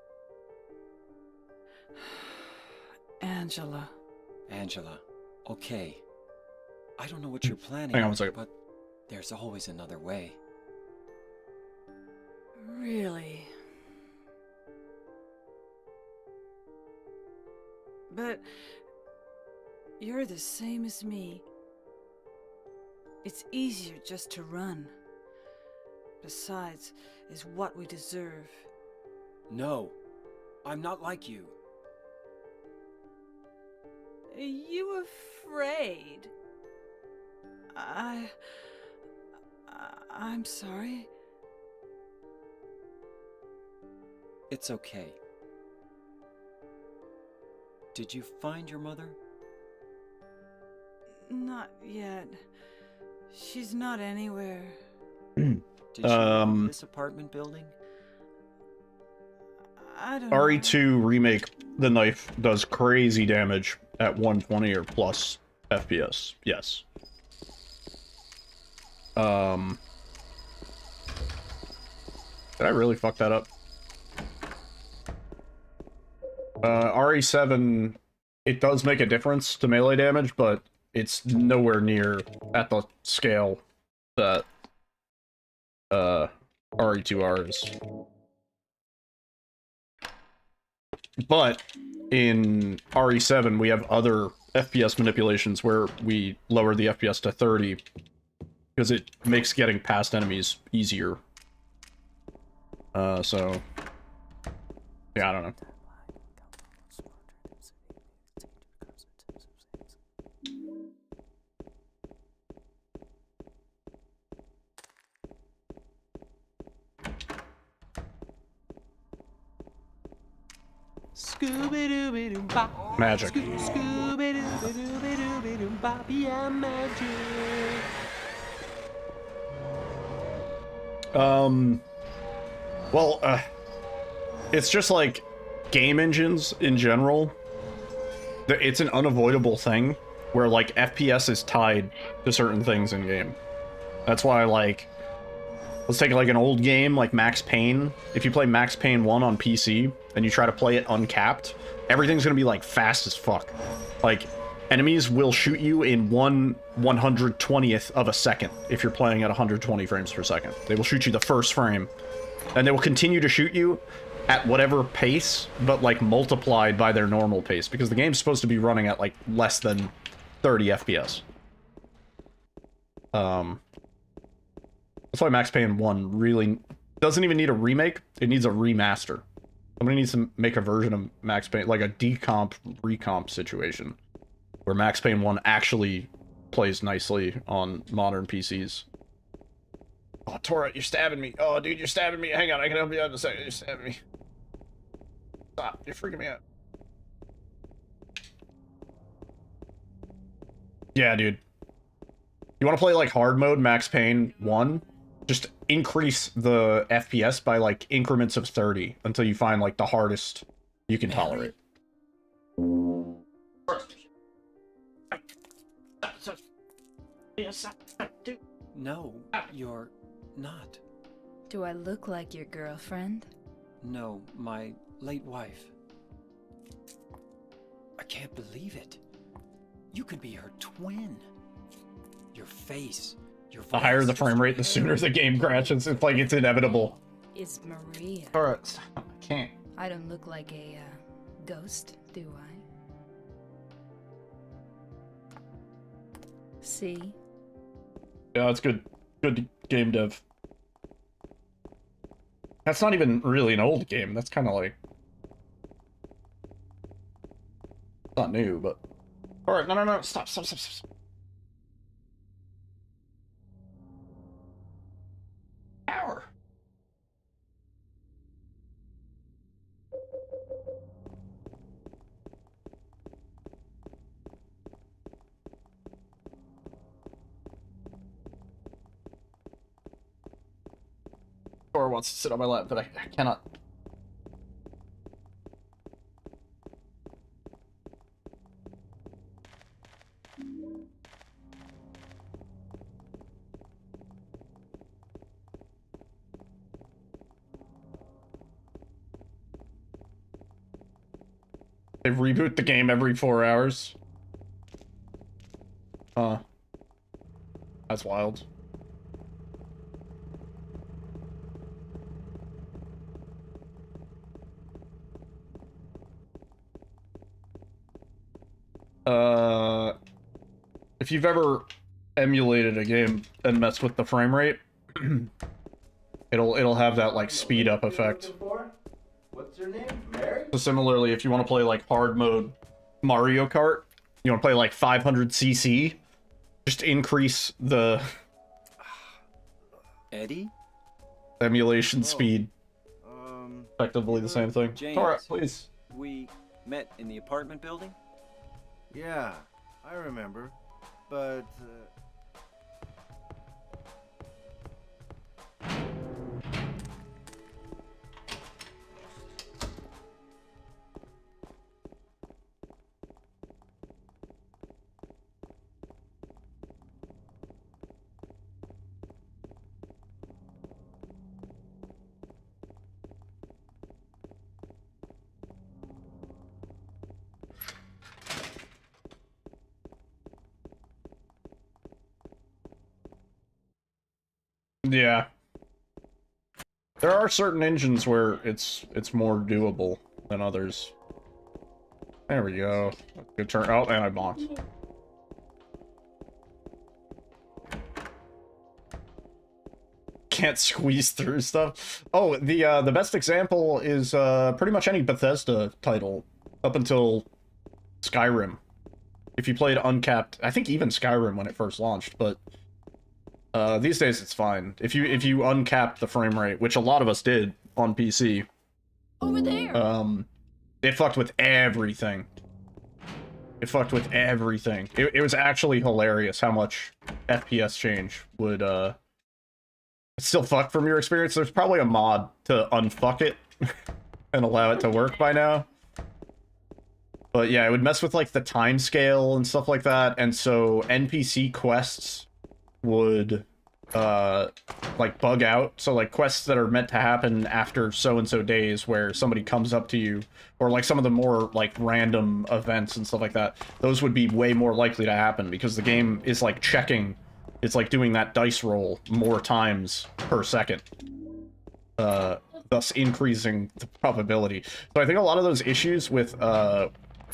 Angela. Angela. Okay. I don't know what you're planning, Hang on one second. but there's always another way. Really? But you're the same as me. It's easier just to run. Besides, is what we deserve. No, I'm not like you. Are you afraid? I'm sorry. It's okay. Did you find your mother? Not yet. She's not anywhere. Did she leave this apartment building? I don't know. RE2 Remake, the knife does crazy damage at 120 or plus FPS. Yes. Did I really fuck that up? RE7, it does make a difference to melee damage, but it's nowhere near at the scale that RE2R is. But in RE7, we have other FPS manipulations where we lower the FPS to 30 because it makes getting past enemies easier. So yeah, I don't know. Magic. Well, it's just like game engines in general. It's an unavoidable thing where like FPS is tied to certain things in game. That's why, like, let's take like an old game like Max Payne. If you play Max Payne 1 on PC and you try to play it uncapped, everything's gonna be like fast as fuck. Like, enemies will shoot you in 1/120th of a second if you're playing at 120 frames per second. They will shoot you the first frame, and they will continue to shoot you at whatever pace, but like multiplied by their normal pace, because the game's supposed to be running at like less than 30 FPS. That's why Max Payne 1 really doesn't even need a remake, it needs a remaster. Somebody needs to make a version of Max Payne, like a decomp, recomp situation, where Max Payne 1 actually plays nicely on modern PCs. Oh, Tora, you're stabbing me. Oh, dude, you're stabbing me. Hang on, I can help you out in a second. You're stabbing me. Stop, you're freaking me out. Yeah, dude. You want to play, like, hard mode Max Payne 1? Just increase the FPS by, like, increments of 30 until you find, like, the hardest you can tolerate. No, you're not. Do I look like your girlfriend? No, my late wife. I can't believe it. You could be her twin. Your face, your voice. The higher the frame rate, the sooner the game crashes. It's like it's inevitable. Is Maria. Alright, I can't. I don't look like a ghost, do I? See? Yeah, it's good. Good game dev. That's not even really an old game. That's kind of like... It's not new, but... Alright, no. Stop. Hour. Or wants to sit on my lap, but I cannot. They reboot the game every 4 hours. That's wild. If you've ever emulated a game and messed with the frame rate, it'll have that like speed up effect. What's your name? Mary? So similarly, if you want to play like hard mode Mario Kart, you want to play like 500cc, just increase the Eddie? emulation speed. Effectively the same thing. James. Alright, please. We met in the apartment building? Yeah, I remember. But, Yeah. There are certain engines where it's more doable than others. There we go. Good turn. Oh, and I bonked. Can't squeeze through stuff. Oh, the best example is pretty much any Bethesda title up until Skyrim. If you played uncapped, I think even Skyrim when it first launched, but these days it's fine. If you uncap the frame rate, which a lot of us did on PC, Over there. it fucked with everything. It fucked with everything. It was actually hilarious how much FPS change would still fuck from your experience. There's probably a mod to unfuck it and allow it to work by now. But yeah, it would mess with like the time scale and stuff like that, and so NPC quests would like bug out. So like quests that are meant to happen after so and so days where somebody comes up to you, or like some of the more like random events and stuff like that, those would be way more likely to happen because the game is like checking, it's like doing that dice roll more times per second, thus increasing the probability. So I think a lot of those issues with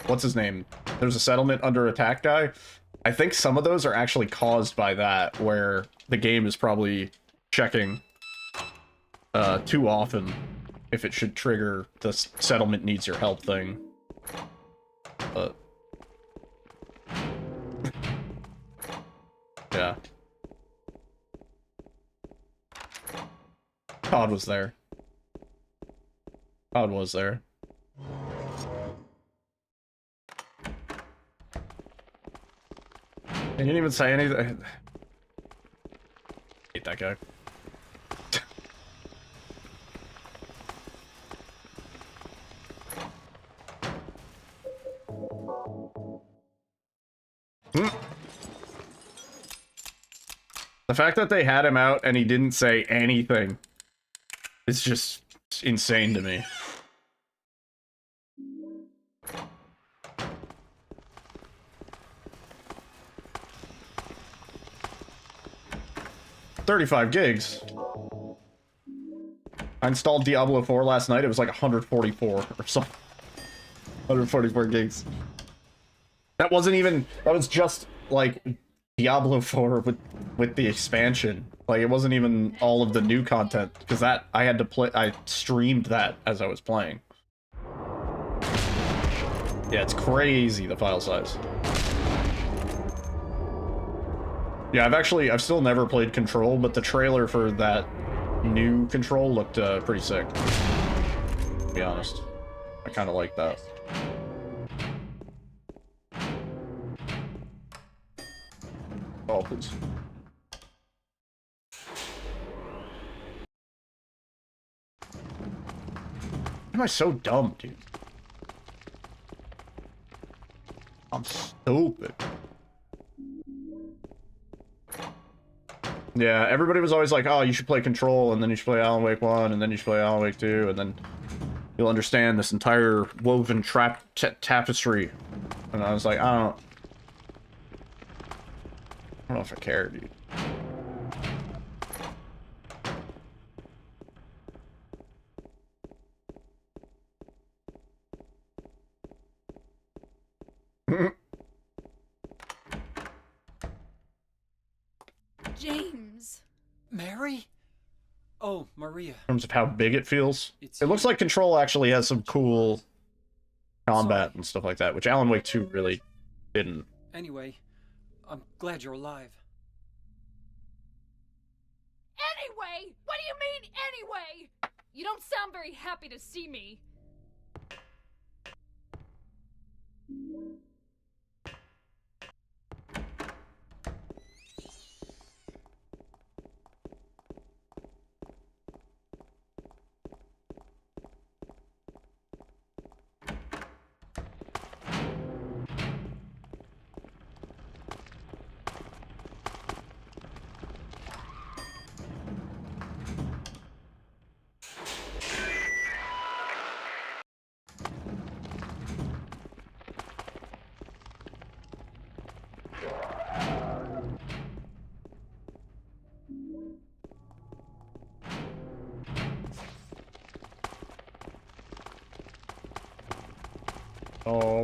what's his name, there's a settlement under attack guy, I think some of those are actually caused by that, where the game is probably checking too often if it should trigger the settlement needs your help thing. But yeah. Todd was there. Todd was there. He didn't even say anything. Hate that guy. The fact that they had him out and he didn't say anything is just insane to me. $35 gigs. I installed Diablo 4 last night. It was like 144 or something. 144 gigs. That wasn't even... That was just, like, Diablo 4 with the expansion. Like, it wasn't even all of the new content. Because that... I had to play... I streamed that as I was playing. Yeah, it's crazy, the file size. Yeah, I've still never played Control, but the trailer for that new Control looked pretty sick. To be honest. I kind of like that. Oh, please. Why am I so dumb, dude? I'm stupid. Yeah, everybody was always like, oh, you should play Control, and then you should play Alan Wake 1, and then you should play Alan Wake 2, and then you'll understand this entire woven tapestry. And I was like, I don't know if I care, dude. James. Mary? Oh, Maria. In terms of how big it feels. It's It looks like Control actually has some cool combat Sorry. and stuff like that, which Alan Wake 2 really didn't. Anyway, I'm glad you're alive. Anyway? What do you mean, anyway? You don't sound very happy to see me.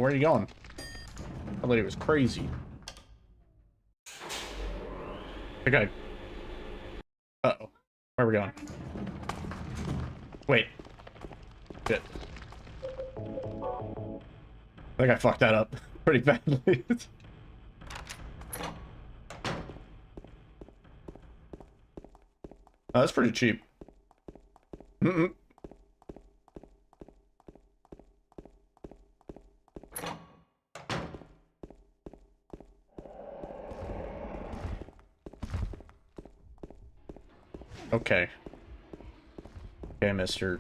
where are you going? I thought it was crazy. Okay. Uh-oh. Where are we going? Wait. Shit. I think I fucked that up pretty badly. Oh, that's pretty cheap. Mm-mm. Okay. Okay, Mr.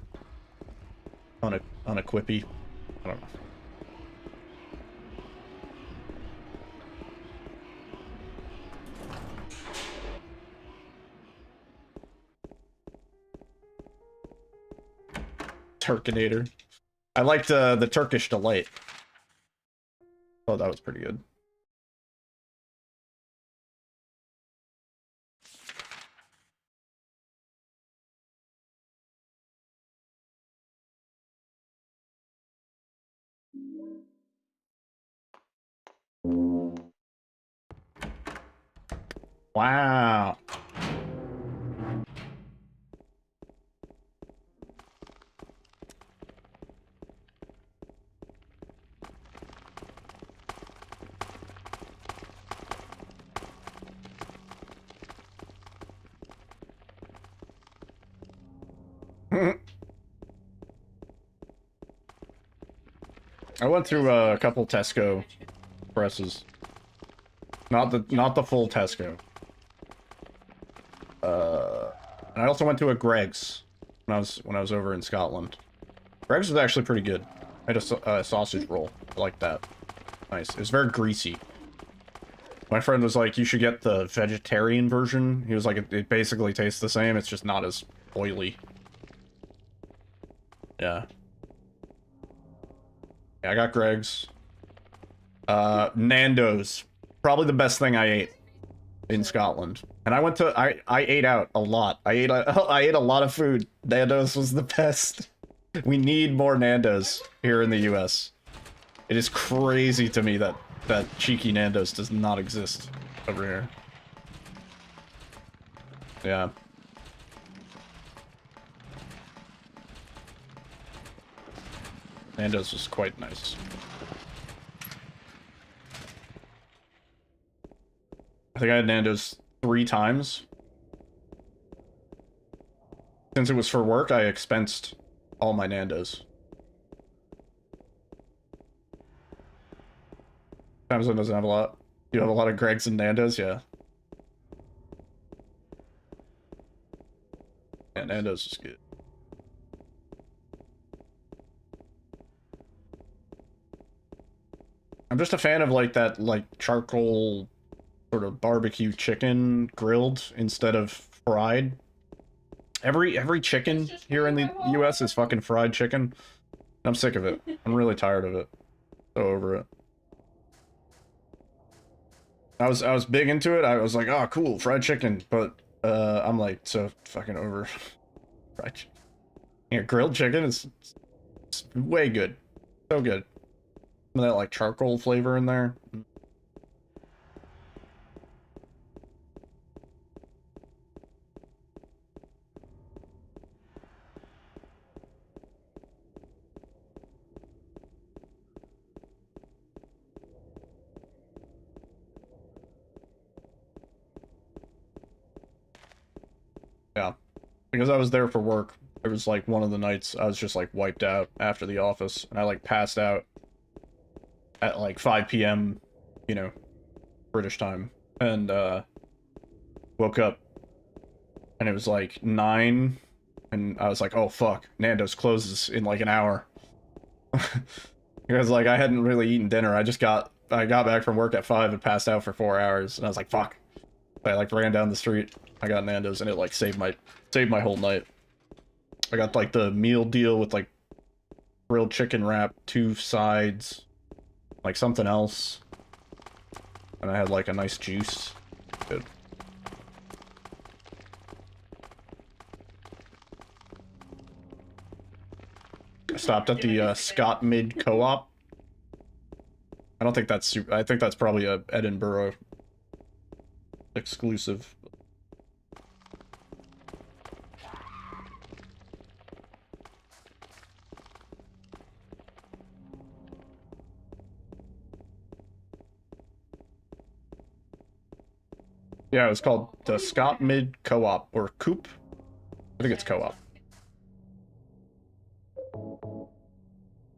Unequippy. I don't know. Turkinator. I liked the Turkish Delight. Oh, that was pretty good. Wow. I went through a couple Tesco presses. Not the full Tesco. And I also went to a Greg's when I was over in Scotland. Greg's was actually pretty good. I had a sausage roll. I like that. Nice. It was very greasy. My friend was like, you should get the vegetarian version. He was like, it basically tastes the same. It's just not as oily. Yeah. Yeah, I got Greg's. Nando's. Probably the best thing I ate in Scotland. And I went to, I ate out a lot. I ate a lot of food. Nando's was the best. We need more Nando's here in the US. It is crazy to me that cheeky Nando's does not exist over here. Yeah. Nando's was quite nice. I think I had Nando's 3 times. Since it was for work, I expensed all my Nando's. Amazon doesn't have a lot. You have a lot of Greg's and Nando's, yeah. Yeah, Nando's is good. I'm just a fan of like that charcoal sort of barbecue chicken grilled instead of fried. Every chicken here in the US is fucking fried chicken. I'm sick of it. I'm really tired of it. So over it. I was big into it. I was like, oh cool, fried chicken, but I'm like so fucking over fried chicken. Yeah, grilled chicken is way good. So good. Some of that like charcoal flavor in there. Yeah, because I was there for work. It was like one of the nights I was just like wiped out after the office, and I like passed out at like 5 p.m., you know, British time, and woke up, and it was like 9, and I was like, oh fuck, Nando's closes in like an hour. Because like I hadn't really eaten dinner. I got back from work at 5 and passed out for 4 hours, and I was like, fuck. I like ran down the street. I got Nando's, and it like saved my whole night. I got like the meal deal with like grilled chicken wrap, 2 sides, like something else, and I had like a nice juice. Good. I stopped at the Scott Mid Co-op. I don't think that's super, I think that's probably a Edinburgh exclusive. Yeah, it was called the Scott Mid Co-op, or Coop. I think it's Co-op.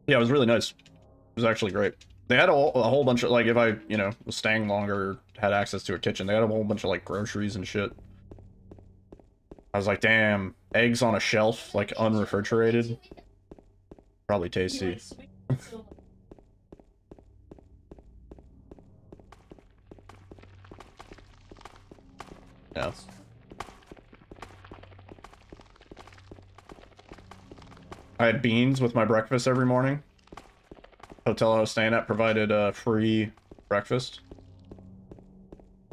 Yeah, it was really nice. It was actually great. They had a whole bunch of, like, if I, you know, was staying longer, had access to a kitchen, they had a whole bunch of, like, groceries and shit. I was like, damn, eggs on a shelf, like, unrefrigerated. Probably tasty. Yeah. I had beans with my breakfast every morning. Hotel I was staying at provided a free breakfast.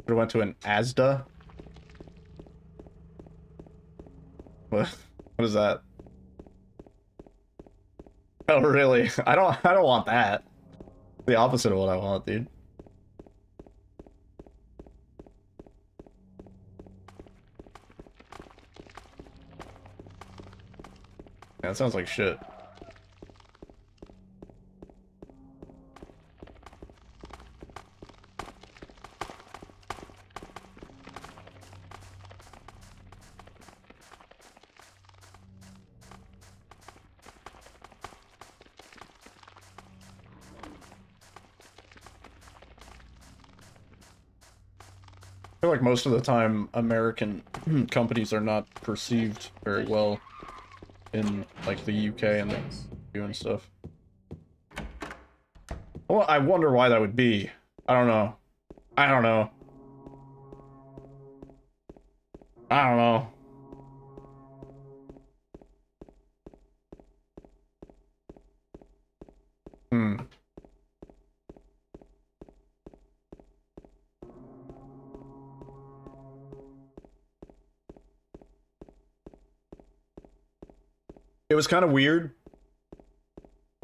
We went to an Asda. What is that? Oh really? I don't want that. The opposite of what I want, dude. Yeah, that sounds like shit. I feel like most of the time American companies are not perceived very well in like the UK and the EU and stuff. Well, I wonder why that would be. I don't know. I don't know. I don't know. Hmm. It was kind of weird.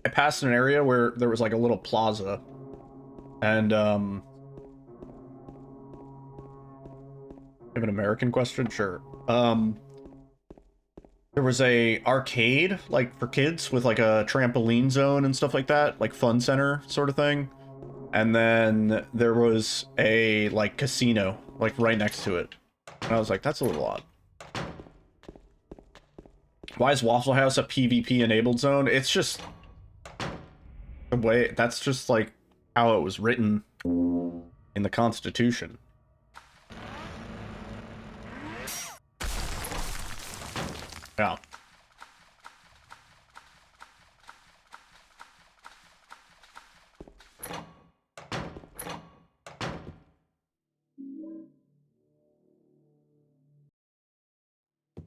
I passed an area where there was like a little plaza, and you have an American question? Sure. There was a arcade like for kids with like a trampoline zone and stuff like that, like fun center sort of thing. And then there was a like casino like right next to it. And I was like, that's a little odd. Why is Waffle House a PvP enabled zone? It's just the way, that's just like how it was written in the Constitution. Yeah.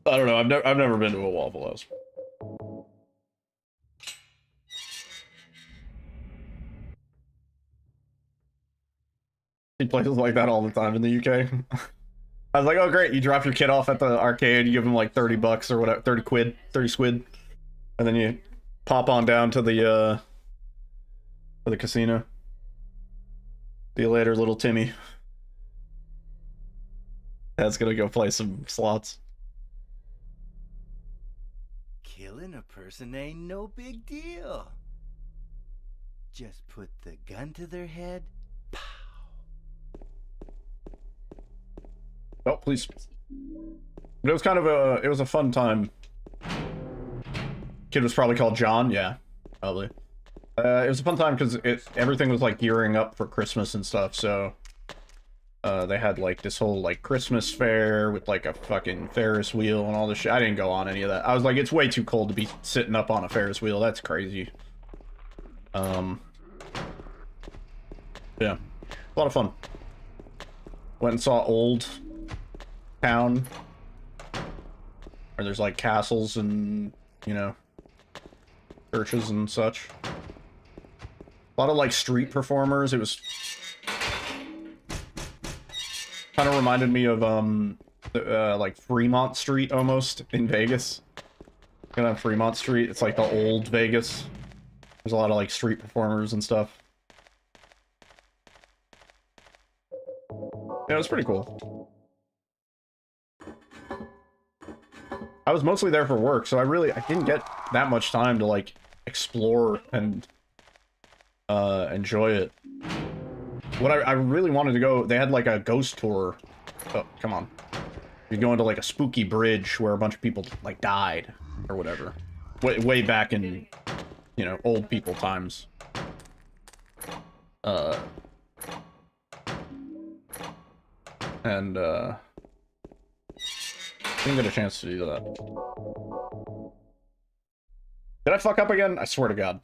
I don't know. I've never been to a Waffle House. See places like that all the time in the UK. I was like, oh great, you drop your kid off at the arcade, you give him like 30 bucks or whatever, 30 quid, 30 squid, and then you pop on down to the casino. See you later, little Timmy. Dad's gonna go play some slots. Killing a person ain't no big deal. Just put the gun to their head. Pow. Oh, please. But it was kind of a, it was a fun time. Kid was probably called John, yeah, probably. It was a fun time because everything was like gearing up for Christmas and stuff, so they had like this whole like Christmas fair with like a fucking Ferris wheel and all this shit. I didn't go on any of that. I was like, it's way too cold to be sitting up on a Ferris wheel. That's crazy. Yeah, a lot of fun. Went and saw Old Town, where there's like castles and, you know, churches and such. A lot of like street performers. It was kind of reminded me of like Fremont Street almost in Vegas. Kind of Fremont Street. It's like the old Vegas. There's a lot of like street performers and stuff. Yeah, it was pretty cool. I was mostly there for work, so I didn't get that much time to like explore and enjoy it. What I really wanted to go, they had like a ghost tour. Oh, come on. You go into like a spooky bridge where a bunch of people like died or whatever. Way back in, you know, old people times. And didn't get a chance to do that. Did I fuck up again? I swear to God.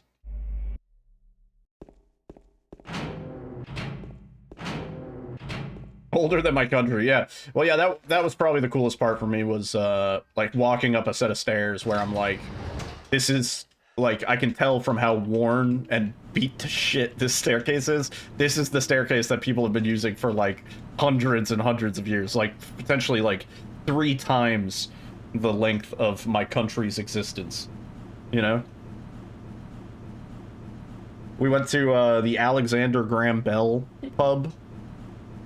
Older than my country, yeah. Well, yeah, that was probably the coolest part for me was like walking up a set of stairs where I'm like, this is like, I can tell from how worn and beat to shit this staircase is. This is the staircase that people have been using for like hundreds and hundreds of years, like potentially like 3 times the length of my country's existence, you know? We went to the Alexander Graham Bell pub,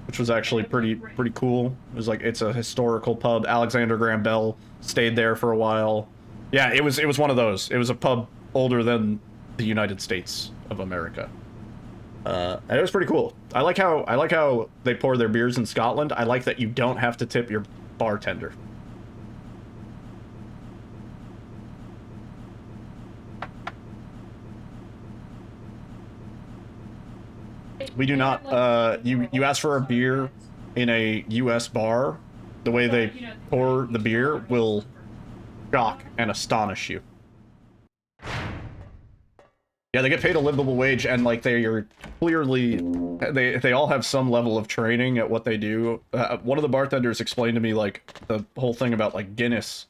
which was actually pretty cool. It was like, it's a historical pub. Alexander Graham Bell stayed there for a while. Yeah, it was one of those. It was a pub older than the United States of America. And it was pretty cool. I like how they pour their beers in Scotland. I like that you don't have to tip your bartender. We do not, you ask for a beer in a US bar, the way they pour the beer will shock and astonish you. Yeah, they get paid a livable wage, and like they are clearly, they all have some level of training at what they do. One of the bartenders explained to me like the whole thing about like Guinness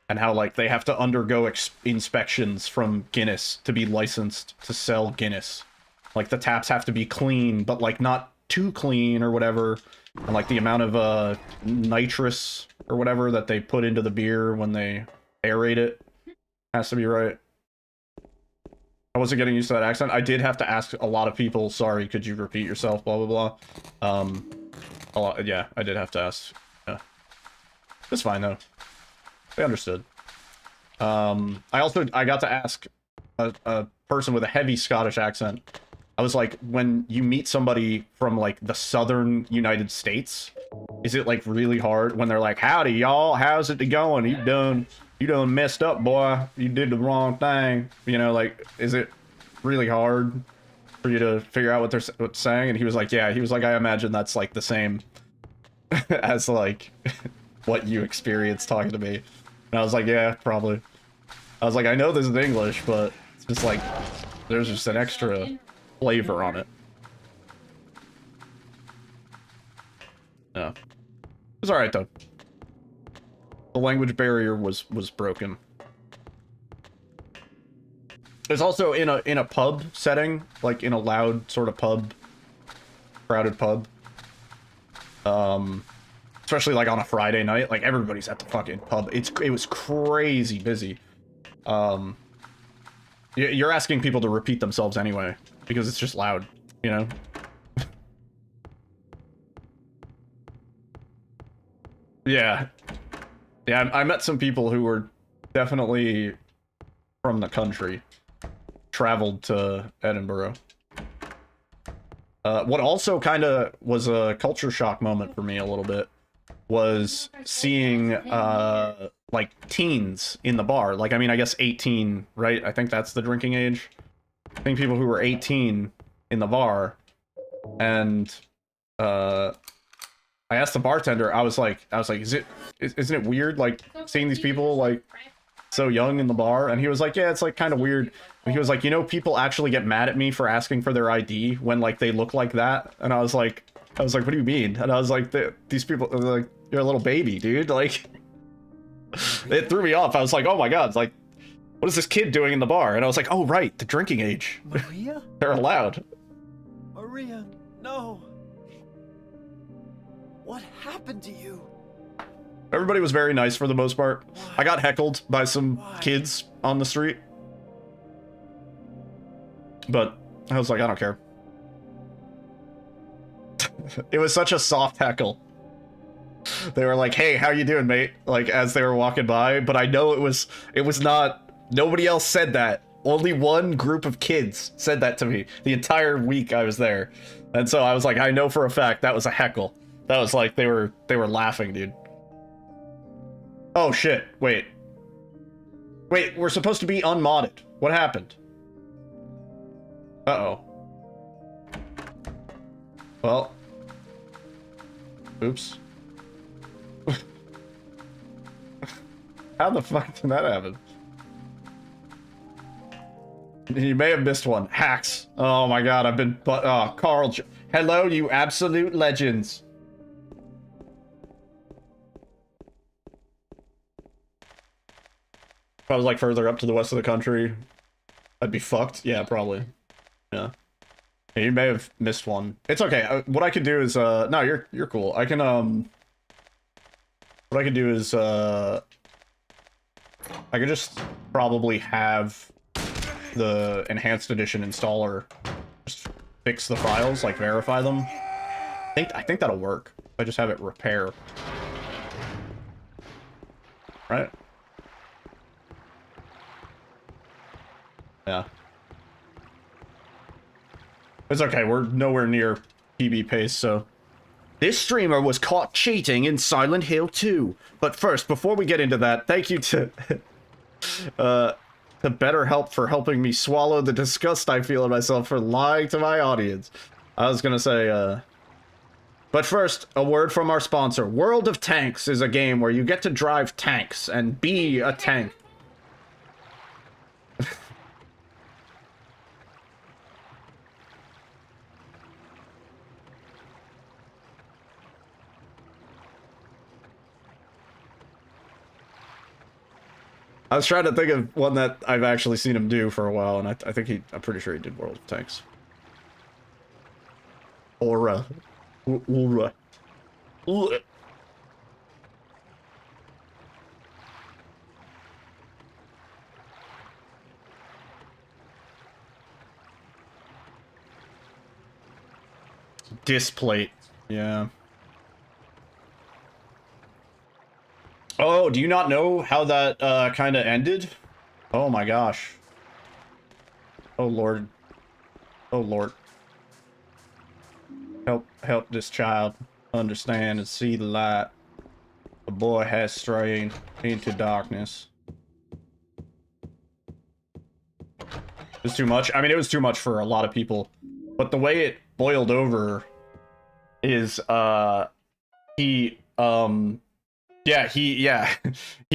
and how like they have to undergo inspections from Guinness to be licensed to sell Guinness. Like the taps have to be clean, but like not too clean or whatever. And like the amount of nitrous or whatever that they put into the beer when they aerate it has to be right. I wasn't getting used to that accent. I did have to ask a lot of people, sorry, could you repeat yourself, blah, blah, blah. A lot, yeah, I did have to ask. Yeah. It's fine, though. They understood. I got to ask a person with a heavy Scottish accent. I was like, when you meet somebody from, like, the southern United States, is it, like, really hard when they're like, howdy, y'all, how's it going? You done messed up, boy. You did the wrong thing. You know, like, is it really hard for you to figure out what they're saying? And he was like, yeah. He was like, I imagine that's, like, the same as, like, what you experienced talking to me. And I was like, yeah, probably. I was like, I know this is English, but it's just, like, there's just an extra flavor on it. Yeah. It was alright, though. The language barrier was broken. There's also in a pub setting, like in a loud sort of pub, crowded pub. Especially like on a Friday night, like everybody's at the fucking pub. It was crazy busy. You're asking people to repeat themselves anyway because it's just loud, you know. Yeah. Yeah, I met some people who were definitely from the country, traveled to Edinburgh. What also kind of was a culture shock moment for me a little bit was seeing, like, teens in the bar. Like, I mean, I guess 18, right? I think that's the drinking age. I think people who were 18 in the bar, and, I asked the bartender, I was like, isn't it weird, like, seeing these people, like, so young in the bar? And he was like, yeah, it's, like, kind of weird. And he was like, you know, people actually get mad at me for asking for their ID when, like, they look like that. And I was like, what do you mean? And I was like, these people, like, you're a little baby, dude. Like, it threw me off. I was like, oh my god, it's like, what is this kid doing in the bar? And I was like, oh, right, the drinking age. Maria? They're allowed. Maria, no. What happened to you? Everybody was very nice for the most part. Why? I got heckled by some Why? kids on the street. But I was like, I don't care. It was such a soft heckle. They were like, "Hey, how you doing, mate?" Like as they were walking by, but I know it was not. Nobody else said that. Only one group of kids said that to me the entire week I was there, and so I was like, I know for a fact that was a heckle. That was like they were laughing, dude. Oh shit! Wait, we're supposed to be unmodded. What happened? Uh-oh. Well. Oops. How the fuck did that happen? You may have missed one. Hacks. Oh my god, I've been... Carl... Hello, you absolute legends. If I was like further up to the west of the country, I'd be fucked. Yeah, probably. Yeah. Yeah, you may have missed one. It's okay. What I could do is, no, you're cool. I can, what I could do is, I could just probably have the enhanced edition installer just fix the files, like verify them. I think that'll work. I just have it repair. Right? Yeah. It's okay, we're nowhere near PB pace, so... This streamer was caught cheating in Silent Hill 2. But first, before we get into that, thank you to... to BetterHelp for helping me swallow the disgust I feel in myself for lying to my audience. I was gonna say, But first, a word from our sponsor. World of Tanks is a game where you get to drive tanks and be a tank. I was trying to think of one that I've actually seen him do for a while, and I think I'm pretty sure he did World of Tanks. Aura. Aura. Displate. Yeah. Oh, do you not know how that kind of ended? Oh my gosh. Oh lord. Oh lord. Help this child understand and see the light. The boy has strayed into darkness. It's too much. I mean, it was too much for a lot of people. But the way it boiled over is he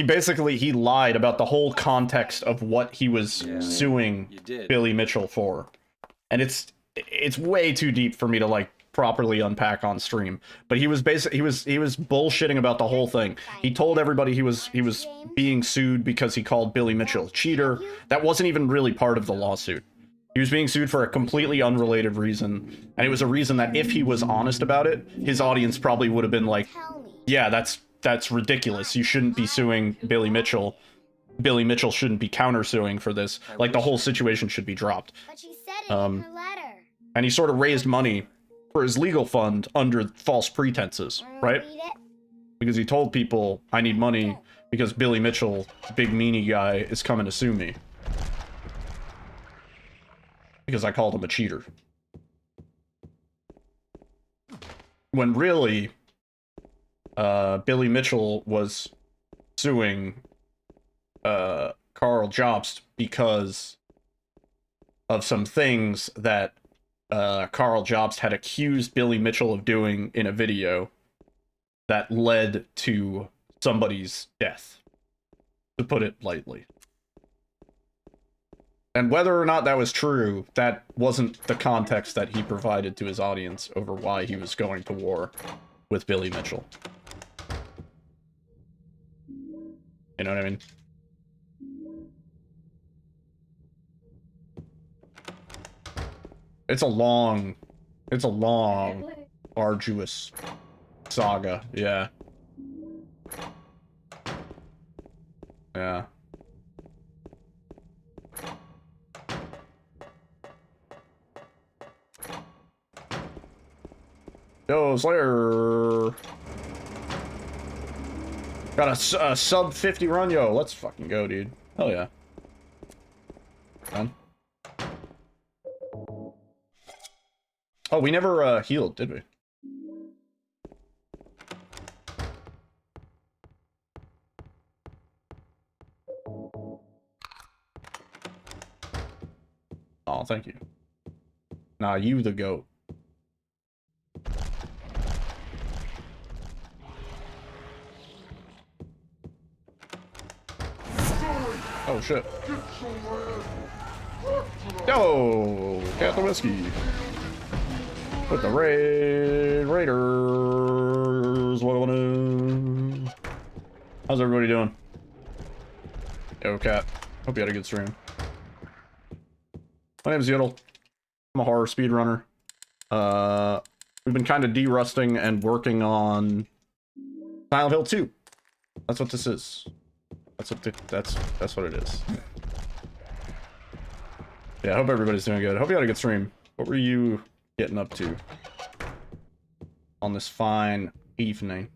basically he lied about the whole context of what he was suing Billy Mitchell for. And it's way too deep for me to like properly unpack on stream. But he was basically he was bullshitting about the whole thing. He told everybody he was being sued because he called Billy Mitchell a cheater. That wasn't even really part of the lawsuit. He was being sued for a completely unrelated reason, and it was a reason that if he was honest about it, his audience probably would have been like, yeah, that's ridiculous. You shouldn't be suing Billy Mitchell. Billy Mitchell shouldn't be countersuing for this. Like, the whole situation should be dropped. But she said it in her letter. And he sort of raised money for his legal fund under false pretenses, right? Because he told people, I need money because Billy Mitchell, big meanie guy, is coming to sue me. Because I called him a cheater. When really, Billy Mitchell was suing Carl Jobst because of some things that Carl Jobst had accused Billy Mitchell of doing in a video that led to somebody's death, to put it lightly. And whether or not that was true, that wasn't the context that he provided to his audience over why he was going to war with Billy Mitchell. You know what I mean? It's a long, arduous saga, yeah. Yeah. Yo, Slayer. Got a sub 50 run, yo. Let's fucking go, dude. Hell yeah. Done. Oh, we never healed, did we? Oh, thank you. Nah, you the goat. Oh shit. Yo, got the whiskey. With the Raiders. What wanna? How's everybody doing? Yo, Cat. Hope you had a good stream. My name's Yodel. I'm a horror speedrunner. We've been kind of de-rusting and working on Silent Hill 2. That's what this is. That's what it is. Yeah, I hope everybody's doing good. I hope you had a good stream. What were you getting up to on this fine evening?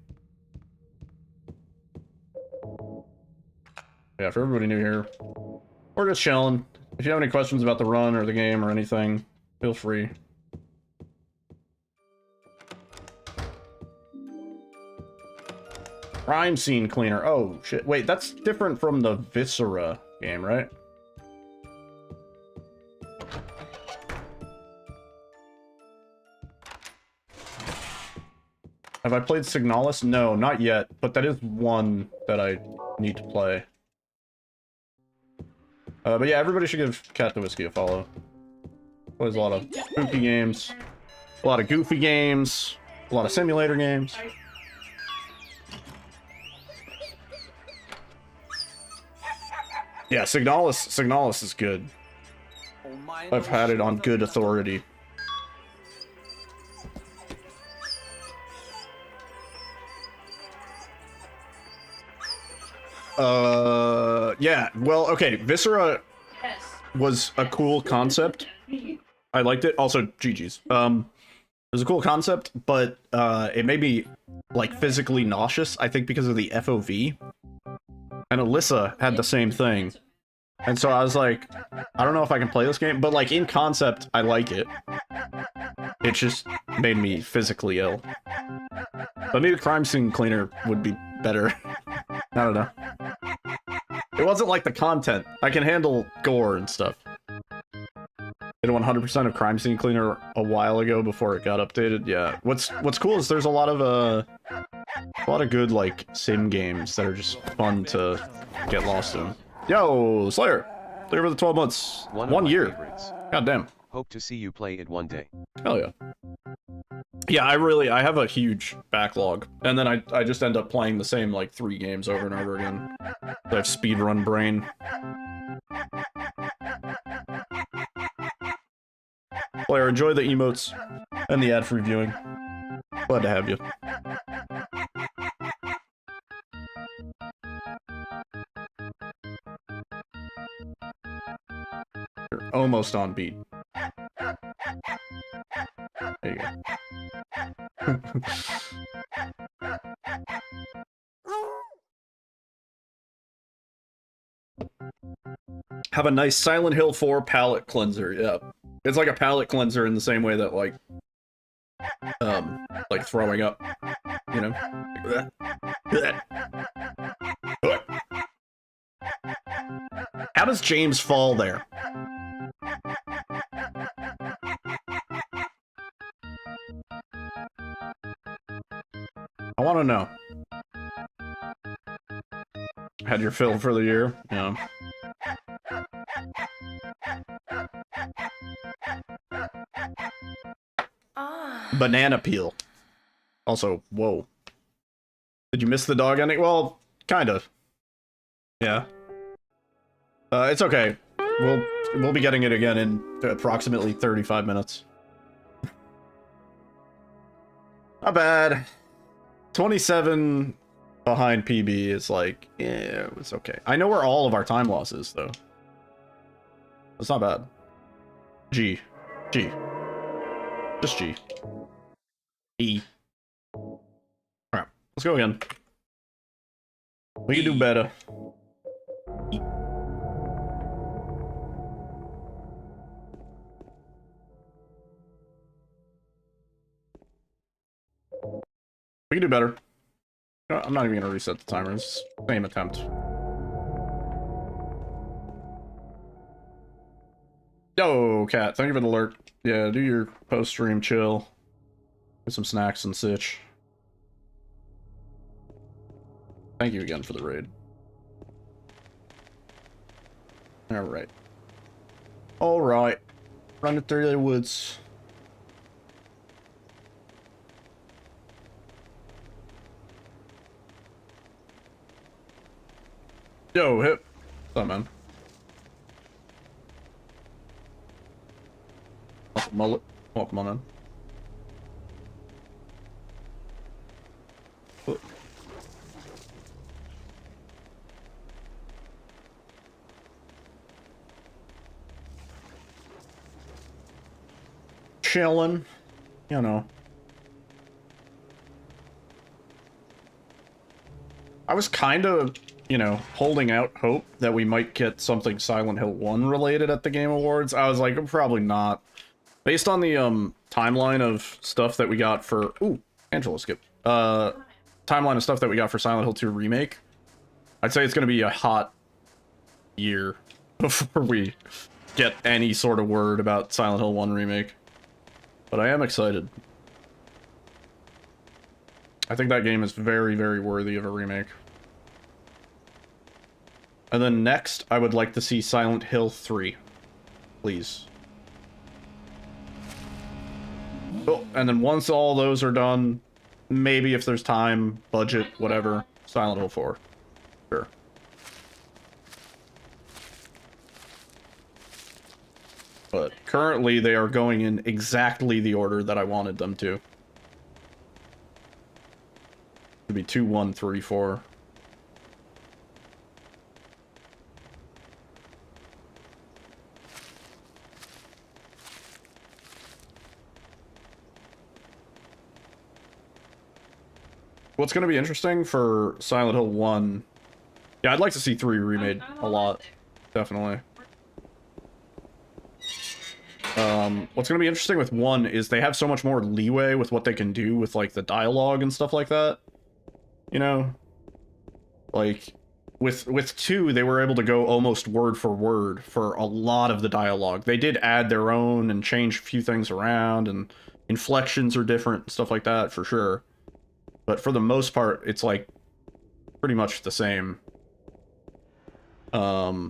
Yeah, for everybody new here, we're just chilling. If you have any questions about the run or the game or anything, feel free. Crime scene cleaner. Oh, shit. Wait, that's different from the Viscera game, right? Have I played Signalis? No, not yet, but that is one that I need to play. But yeah, everybody should give Cat the Whiskey a follow. Plays a lot of spooky games, a lot of goofy games, a lot of simulator games. Yeah, Signalis is good. I've had it on good authority. Yeah, well, okay, Viscera was a cool concept. I liked it. Also, GG's. It was a cool concept, but it made me, like, physically nauseous, I think because of the FOV. And Alyssa had the same thing. And so I was like, I don't know if I can play this game, but, like, in concept, I like it. It just made me physically ill. But maybe Crime Scene Cleaner would be better. I don't know. It wasn't like the content. I can handle gore and stuff. Did 100% of Crime Scene Cleaner a while ago before it got updated. Yeah. What's cool is there's a lot of good like sim games that are just fun to get lost in. Yo, Slayer. Slayer for the 12 months. 1 year. God damn. Hope to see you play it one day. Hell yeah. Yeah, I have a huge backlog, and then I just end up playing the same, like, 3 games over and over again. I have speedrun brain. Player, enjoy the emotes and the ad-free viewing. Glad to have you. You're almost on beat. There you go. Have a nice Silent Hill 4 palate cleanser. Yeah, it's like a palate cleanser in the same way that like throwing up, you know. How does James fall there? I want to know. Had your fill for the year? Yeah. Banana peel. Also, whoa. Did you miss the dog ending? Well, kind of. Yeah. It's okay. We'll be getting it again in approximately 35 minutes. Not bad. 27 behind PB is like, yeah, it's okay. I know where all of our time loss is, though. It's not bad. G. Just G. E. Alright, let's go again. We can do better. E. We can do better. I'm not even gonna reset the timer. It's the same attempt. Yo, Cat, thank you for the alert. Yeah, do your post-stream chill. Get some snacks and sitch. Thank you again for the raid. Alright. Alright. Running through the woods. Yo, hip. What's up, man? Mullet. Welcome on in. Oh. Chillin', you know. I was kind of, you know, holding out hope that we might get something Silent Hill 1 related at the Game Awards. I was like, probably not. Based on the timeline of stuff that we got for Angela skip. Timeline of stuff that we got for Silent Hill 2 remake, I'd say it's gonna be a hot year before we get any sort of word about Silent Hill 1 remake. But I am excited. I think that game is very, very worthy of a remake. And then next, I would like to see Silent Hill 3. Please. Oh, and then once all those are done, maybe if there's time, budget, whatever, Silent Hill 4. Sure. But currently they are going in exactly the order that I wanted them to. It'd be 2, 1, 3, 4. What's going to be interesting for Silent Hill 1... Yeah, I'd like to see 3 remade a lot. Definitely. What's going to be interesting with 1 is they have so much more leeway with what they can do with, like, the dialogue and stuff like that. You know? Like, with 2, they were able to go almost word for word for a lot of the dialogue. They did add their own and change a few things around, and inflections are different and stuff like that, for sure. But for the most part, it's, like, pretty much the same. But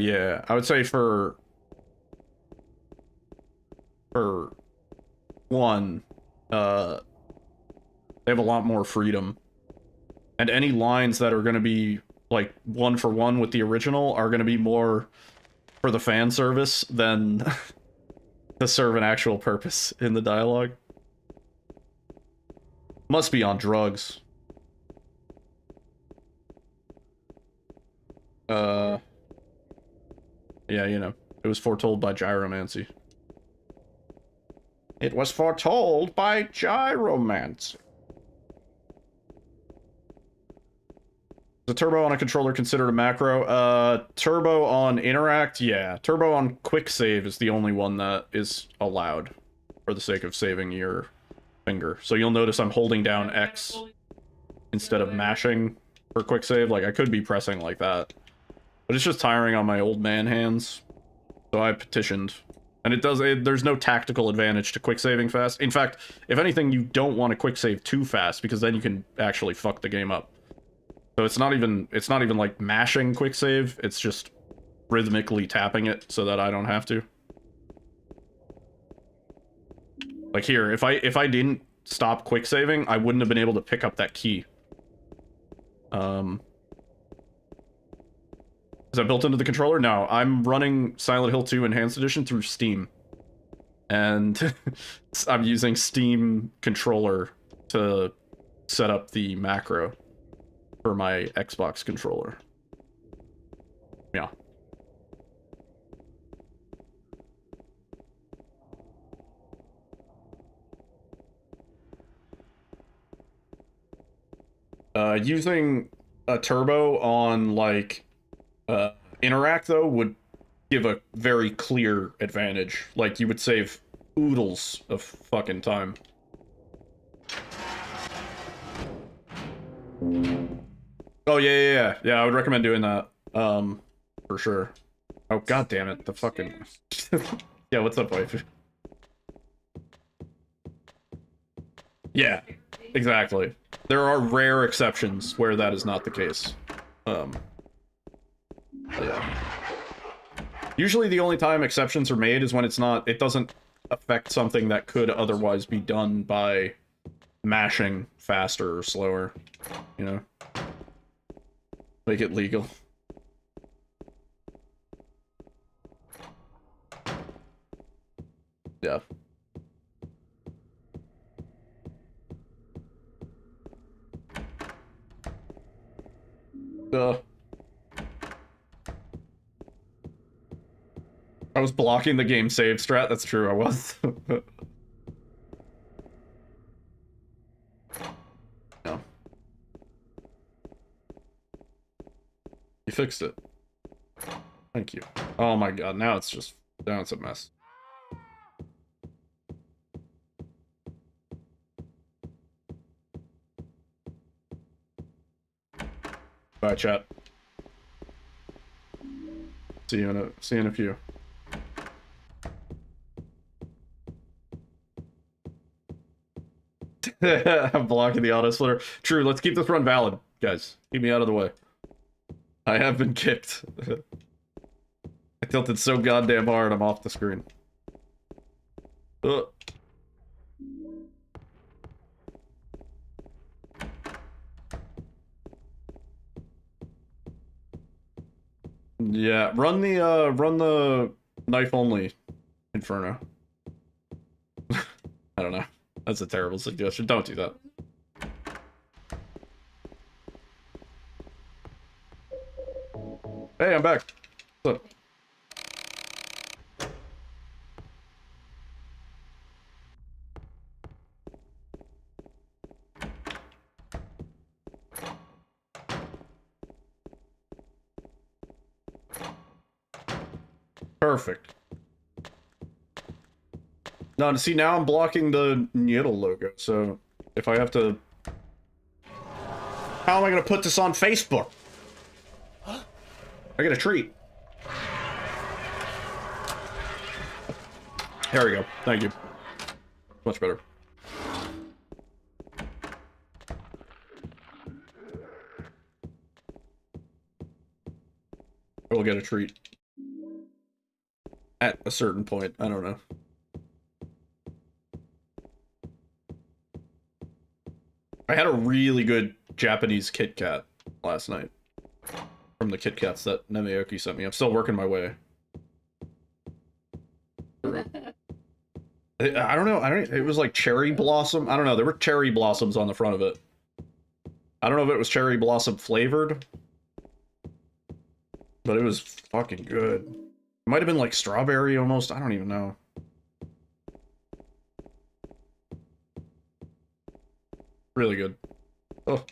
yeah, I would say for 1, they have a lot more freedom. And any lines that are going to be, like, 1 for 1 with the original are going to be more for the fan service than to serve an actual purpose in the dialogue. Must be on drugs. Yeah, you know, it was foretold by gyromancy. It was foretold by gyromancy. Is a turbo on a controller considered a macro? Turbo on interact? Yeah. Turbo on quick save is the only one that is allowed for the sake of saving your finger. So you'll notice I'm holding down X instead of mashing for quick save. Like, I could be pressing like that. But it's just tiring on my old man hands. So I petitioned. And there's no tactical advantage to quick saving fast. In fact, if anything, you don't want to quick save too fast, because then you can actually fuck the game up. So it's not even like mashing quick save, it's just rhythmically tapping it so that I don't have to. Like here, if I didn't stop quick saving, I wouldn't have been able to pick up that key. Is that built into the controller? No, I'm running Silent Hill 2 Enhanced Edition through Steam. And I'm using Steam controller to set up the macro for my Xbox controller. Yeah. Using a turbo on like interact though would give a very clear advantage. Like you would save oodles of fucking time. Oh yeah. I would recommend doing that. For sure. Oh god damn it, the fucking yeah, what's up, wife? Yeah, exactly. There are rare exceptions where that is not the case. Yeah. Usually the only time exceptions are made is when it doesn't affect something that could otherwise be done by mashing faster or slower, you know? Make it legal. Yeah. I was blocking the game save strat, that's true, I was. No. You fixed it. Thank you. Oh my god, now it's a mess. Bye, chat. See you in a few. I'm blocking the auto splitter. True, let's keep this run valid, guys. Keep me out of the way. I have been kicked. I tilted so goddamn hard, I'm off the screen. Yeah, run the knife only Inferno. I don't know. That's a terrible suggestion. Don't do that. Hey, I'm back. What's up? Perfect. No, see, now I'm blocking the Niddle logo, so if I have to... How am I gonna put this on Facebook? I get a treat. There we go. Thank you. Much better. I will get a treat. At a certain point. I don't know. I had a really good Japanese Kit Kat last night. From the Kit Kats that Nemiyoki sent me. I'm still working my way. I don't know. It was like cherry blossom. I don't know. There were cherry blossoms on the front of it. I don't know if it was cherry blossom flavored. But it was fucking good. It might have been like strawberry almost. I don't even know. Really good. Oh.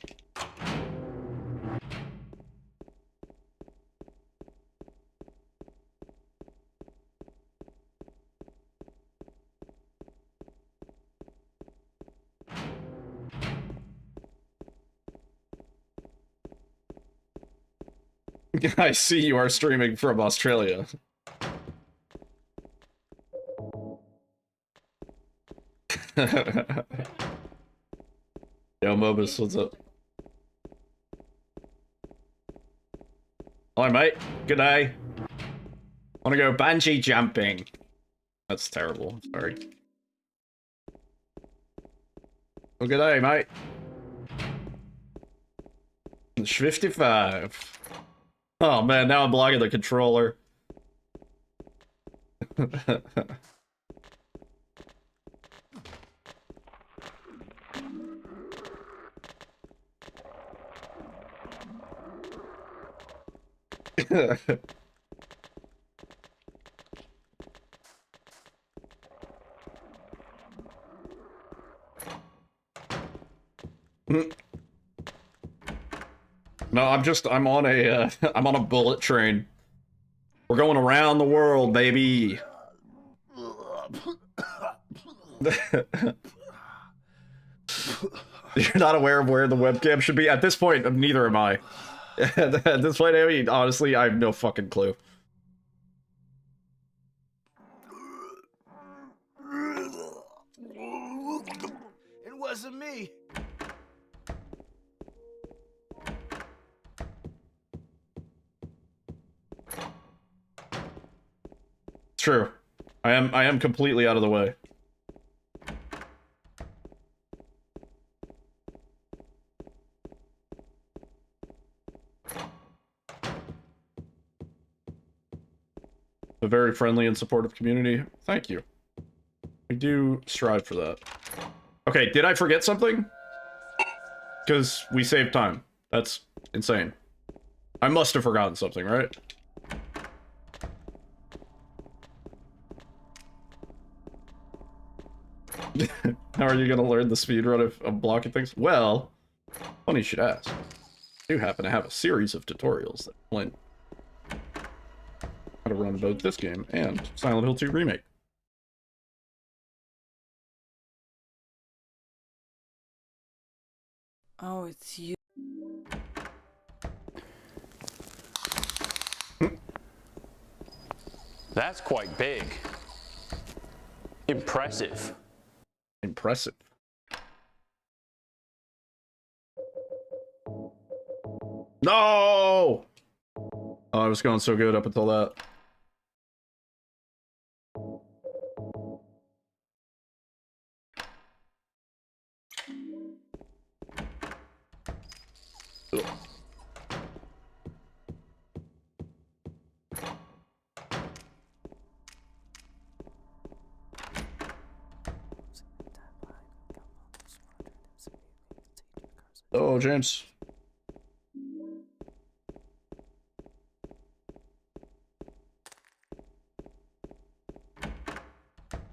I see you are streaming from Australia. Yo, Mobus, what's up? Hello, mate. Good day. Wanna go bungee jumping? That's terrible. Sorry. Well, good day, mate. It's 55. Oh man, now I'm blocking the controller. No, I'm on a, I'm on a bullet train. We're going around the world, baby. You're not aware of where the webcam should be? At this point, neither am I. At this point, I mean, honestly, I have no fucking clue. It wasn't me. It's true. I am completely out of the way. A very friendly and supportive community. Thank you. We do strive for that. Okay, did I forget something? Because we saved time. That's insane. I must have forgotten something, right? How are you gonna learn the speedrun of blocking things? Well, funny you should ask. I do happen to have a series of tutorials that explain how to run both this game and Silent Hill 2 Remake. Oh, it's you. That's quite big. Impressive. Impressive. No! Oh, I was going so good up until that. Ugh. Oh, James.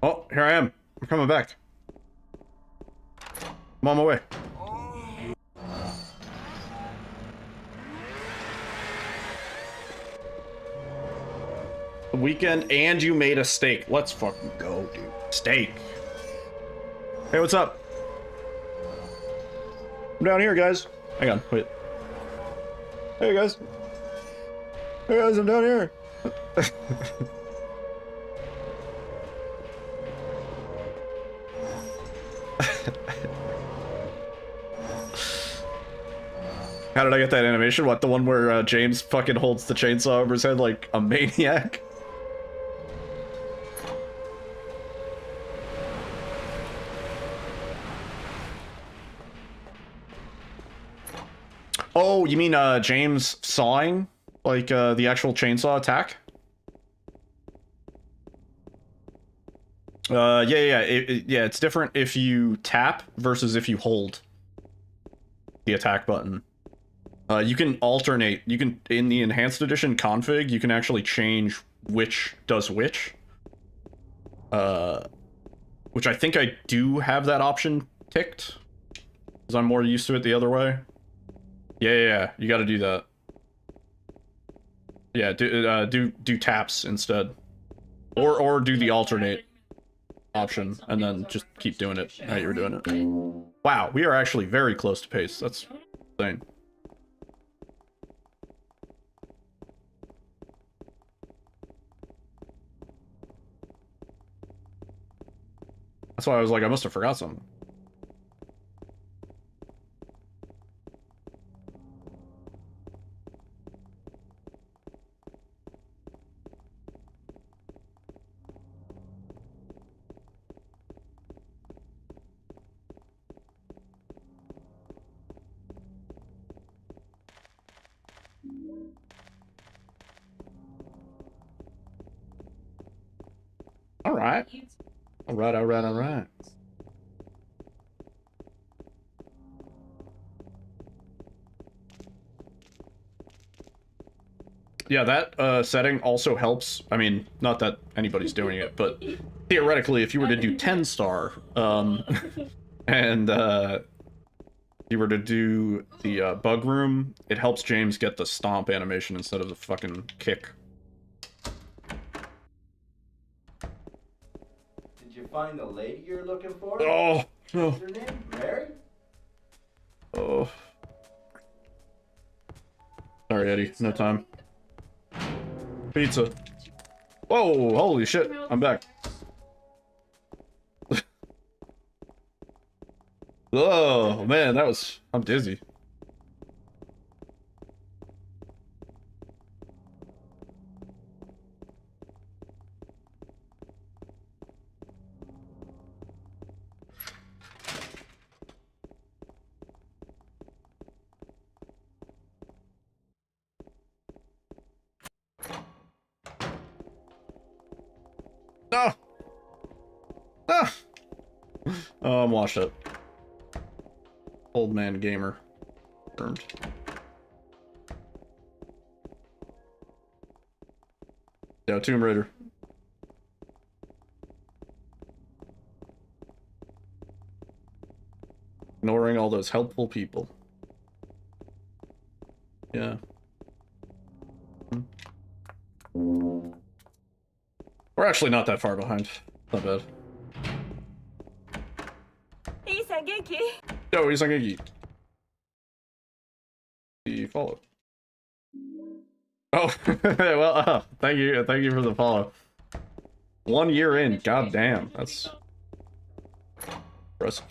Oh, here I am. I'm coming back. I'm on my way. Weekend and you made a steak. Let's fucking go, dude. Steak. Hey, what's up? I'm down here, guys. Hang on, wait. Hey, guys. Hey, guys, I'm down here. How did I get that animation? What, the one where James fucking holds the chainsaw over his head like a maniac? Oh, you mean James sawing? Like the actual chainsaw attack? Yeah, it's different if you tap versus if you hold the attack button. You can alternate. You can, in the enhanced edition config, you can actually change which does which. Which I think I do have that option ticked, because I'm more used to it the other way. Yeah, you got to do that. Yeah, do taps instead, or do the alternate option, and then just keep doing it how you were doing it. Wow, we are actually very close to pace. That's insane. That's why I was like, I must have forgot something. All right. All right. Yeah, that setting also helps. I mean, not that anybody's doing it, but theoretically, if you were to do 10 star, and you were to do the bug room, it helps James get the stomp animation instead of the fucking kick. Did you find the lady you're looking for? Oh, no. What's her name? Mary? Oh. Sorry, Eddie. No time. Pizza. Whoa, holy shit. I'm back. Oh, man, that was... I'm dizzy. No! No! Oh, I'm washed up. Old man gamer. Confirmed. Yeah, Tomb Raider. Ignoring all those helpful people. Yeah. We're actually not that far behind. Not bad. Yo, he's on Genki. The follow. Oh, well, thank you for the follow. 1 year in, god damn, that's impressive.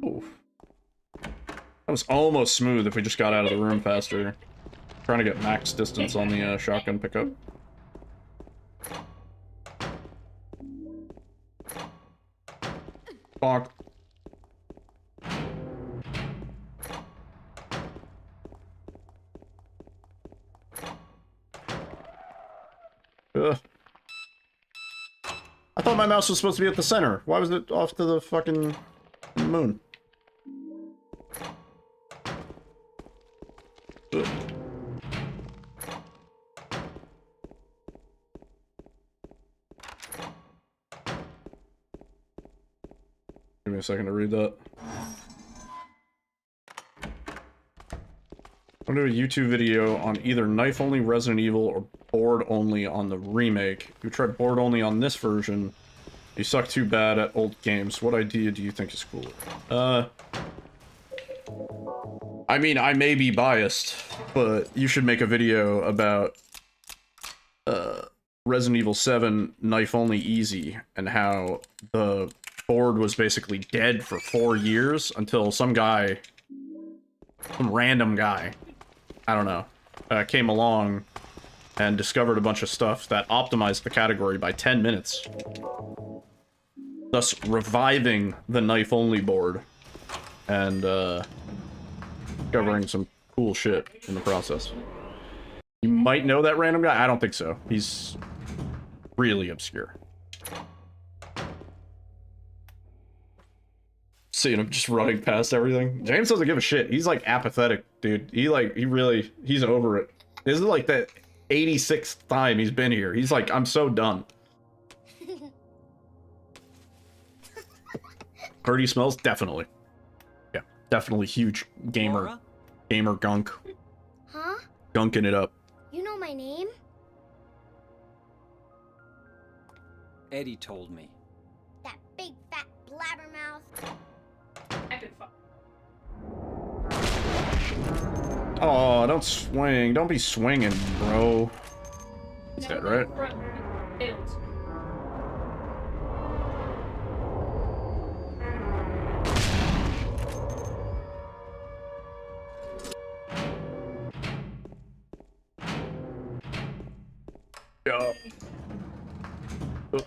Ooh. That was almost smooth if we just got out of the room faster. Trying to get max distance on the shotgun pickup. Bonk. Ugh. I thought my mouse was supposed to be at the center. Why was it off to the fucking moon? Ugh. Give me a second to read that. I'm gonna do a YouTube video on either knife-only Resident Evil or board-only on the remake. You tried board-only on this version. You suck too bad at old games. What idea do you think is cooler? I mean, I may be biased, but you should make a video about Resident Evil 7 knife-only easy and how the board was basically dead for 4 years until some random guy, I don't know, came along and discovered a bunch of stuff that optimized the category by 10 minutes. Thus reviving the knife-only board and discovering some cool shit in the process. You might know that random guy? I don't think so. He's really obscure. Seeing him just running past everything. James doesn't give a shit. He's like apathetic, dude. He's over it. This is like the 86th time he's been here. He's like, I'm so done. Heard he smells? Definitely. Yeah, definitely huge gamer gunk. Huh? Gunking it up. You know my name? Eddie told me. That big fat blabbermouth. Oh, don't swing. Don't be swinging, bro. Is that right? Yeah. Oh.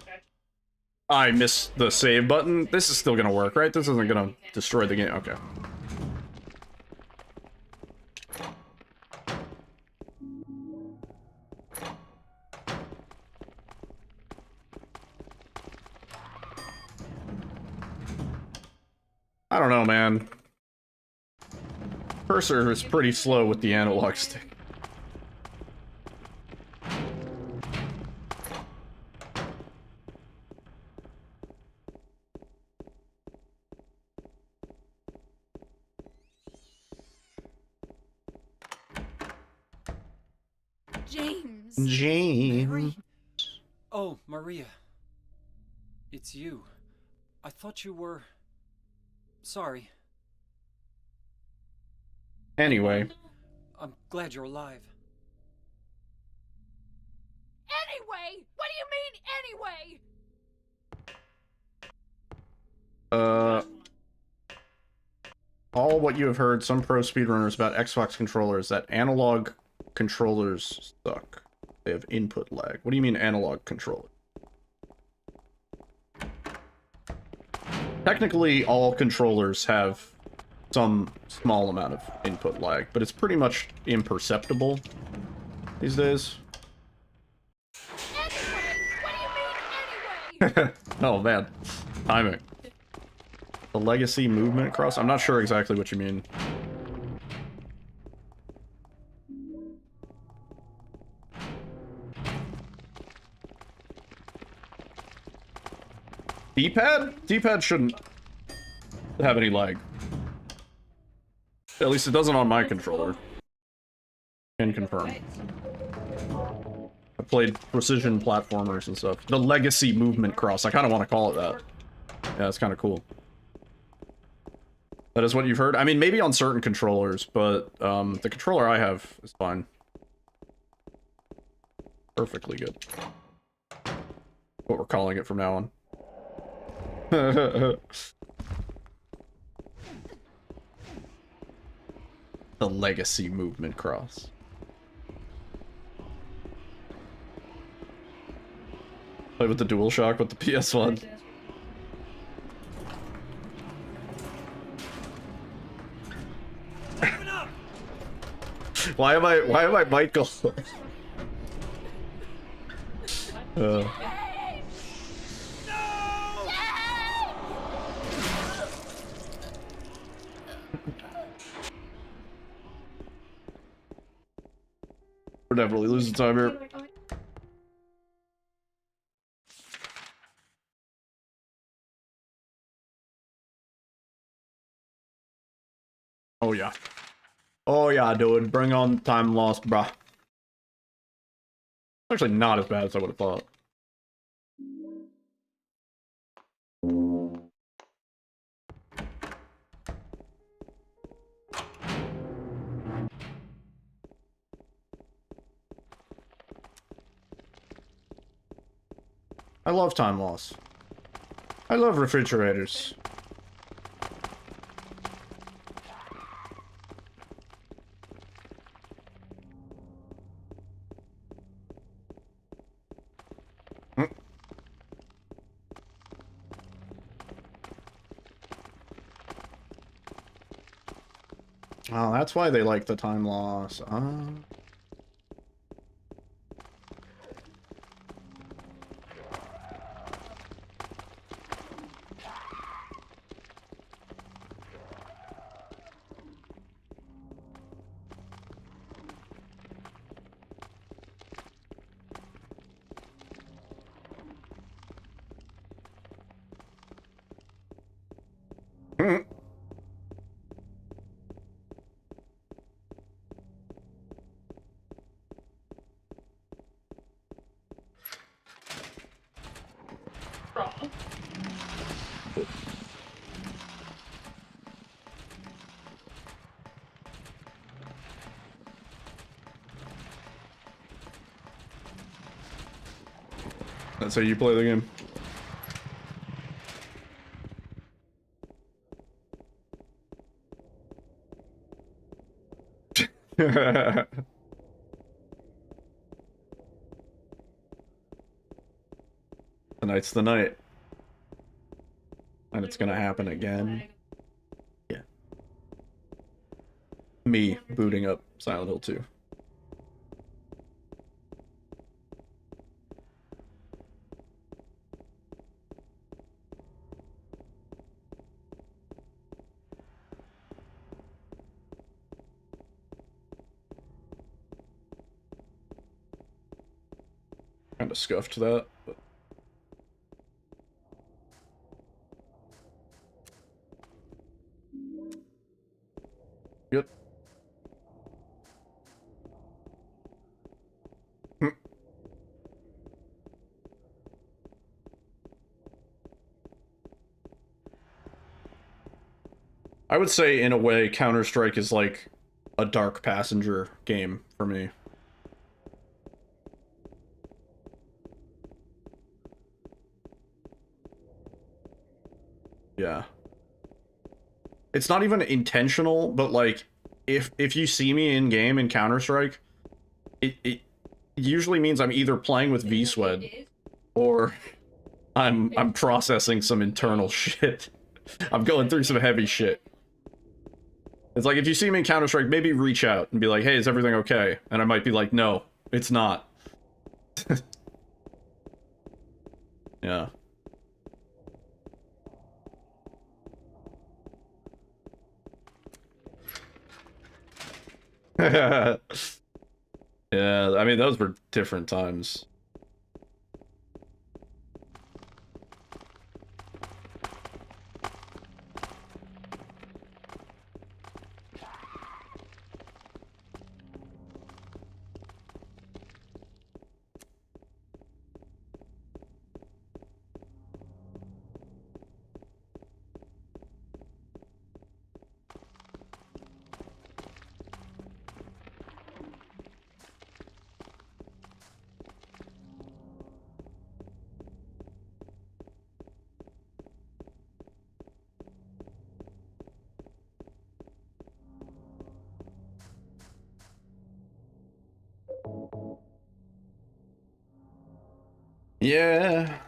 I missed the save button. This is still gonna work, right? This isn't gonna destroy the game. Okay. I don't know, man. Cursor is pretty slow with the analog stick. James. James. Oh, Maria. It's you. I thought you were... Sorry. Anyway. I'm glad you're alive. Anyway! What do you mean, anyway? All what you have heard some pro speedrunners about Xbox controllers, that analog controllers suck. They have input lag. What do you mean analog controller? Technically, all controllers have some small amount of input lag, but it's pretty much imperceptible these days. Anyway! What do you mean, anyway? Oh man, timing. The legacy movement cross? I'm not sure exactly what you mean. D-pad? D-pad shouldn't have any lag. At least it doesn't on my controller. Can confirm. I played precision platformers and stuff. The legacy movement cross. I kind of want to call it that. Yeah, it's kind of cool. That is what you've heard? I mean, maybe on certain controllers, but the controller I have is fine. Perfectly good. What we're calling it from now on. The legacy movement cross. Play with the DualShock with the PS1. Why am I Michael? We're definitely losing time here. Oh yeah. Oh yeah, dude. Bring on time lost, bruh. Actually not as bad as I would have thought. I love time loss. I love refrigerators. Oh, that's why they like the time loss. That's how you play the game. Tonight's the night. And it's gonna happen again. Yeah. Me booting up Silent Hill 2. Kinda scuffed that, but... Yep. I would say, in a way, Counter-Strike is like a dark passenger game for me. Yeah. It's not even intentional, but like, if you see me in game in Counter-Strike, it usually means I'm either playing with V-Swed or I'm processing some internal shit. I'm going through some heavy shit. It's like, if you see me in Counter-Strike, maybe reach out and be like, hey, is everything okay? And I might be like, no, it's not. Yeah. Yeah, I mean, those were different times. Yeah.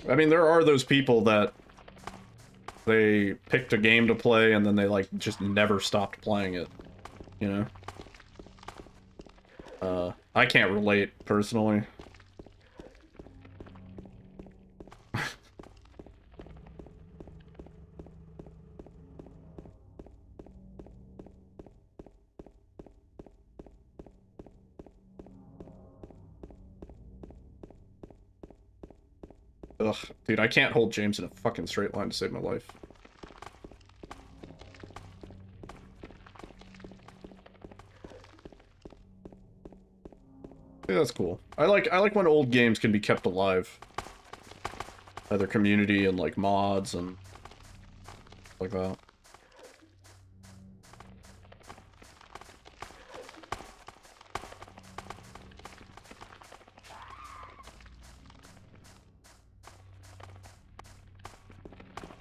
I mean, there are those people that they picked a game to play and then they, like, just never stopped playing it, you know? I can't relate, personally. Ugh, dude, I can't hold James in a fucking straight line to save my life. Yeah, that's cool. I like when old games can be kept alive by their community and like mods and like that.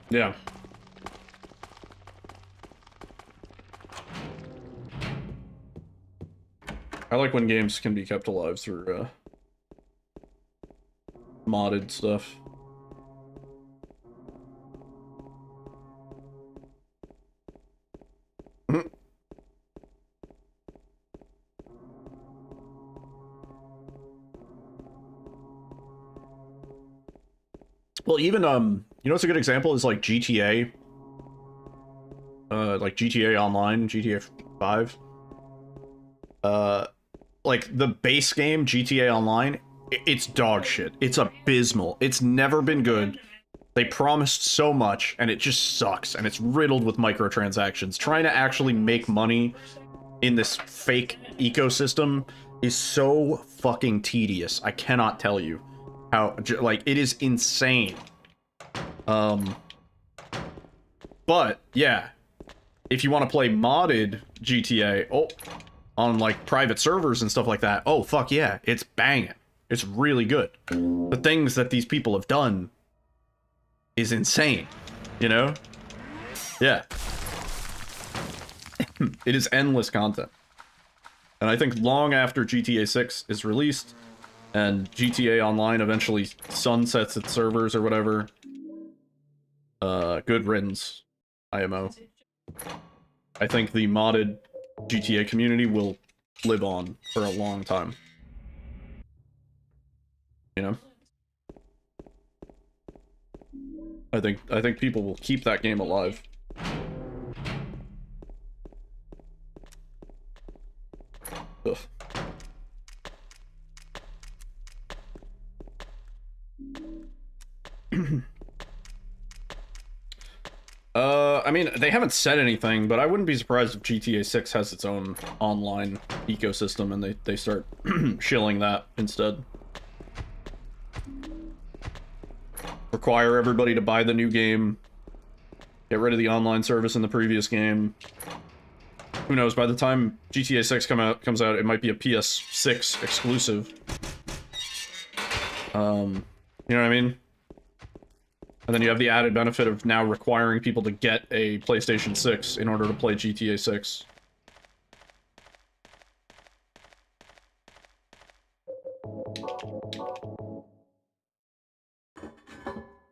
Yeah. I like when games can be kept alive through modded stuff. Well, even you know what's a good example is like GTA. Like GTA Online, GTA 5. Like the base game GTA Online, it's dog shit. It's abysmal. It's never been good. They promised so much and it just sucks, and it's riddled with microtransactions. Trying to actually make money in this fake ecosystem is so fucking tedious. I cannot tell you how, like, it is insane. But yeah, if you want to play modded GTA, on like private servers and stuff like that, oh fuck yeah, it's banging. It's really good. The things that these people have done is insane, you know? Yeah. It is endless content. And I think long after GTA 6 is released and GTA Online eventually sunsets its servers or whatever, good riddance, IMO. I think the modded GTA community will live on for a long time. You know? I think people will keep that game alive. Ugh. I mean, they haven't said anything, but I wouldn't be surprised if GTA 6 has its own online ecosystem and they start shilling that instead. Require everybody to buy the new game. Get rid of the online service in the previous game. Who knows, by the time GTA 6 comes out, it might be a PS6 exclusive. You know what I mean? And then you have the added benefit of now requiring people to get a PlayStation 6 in order to play GTA 6.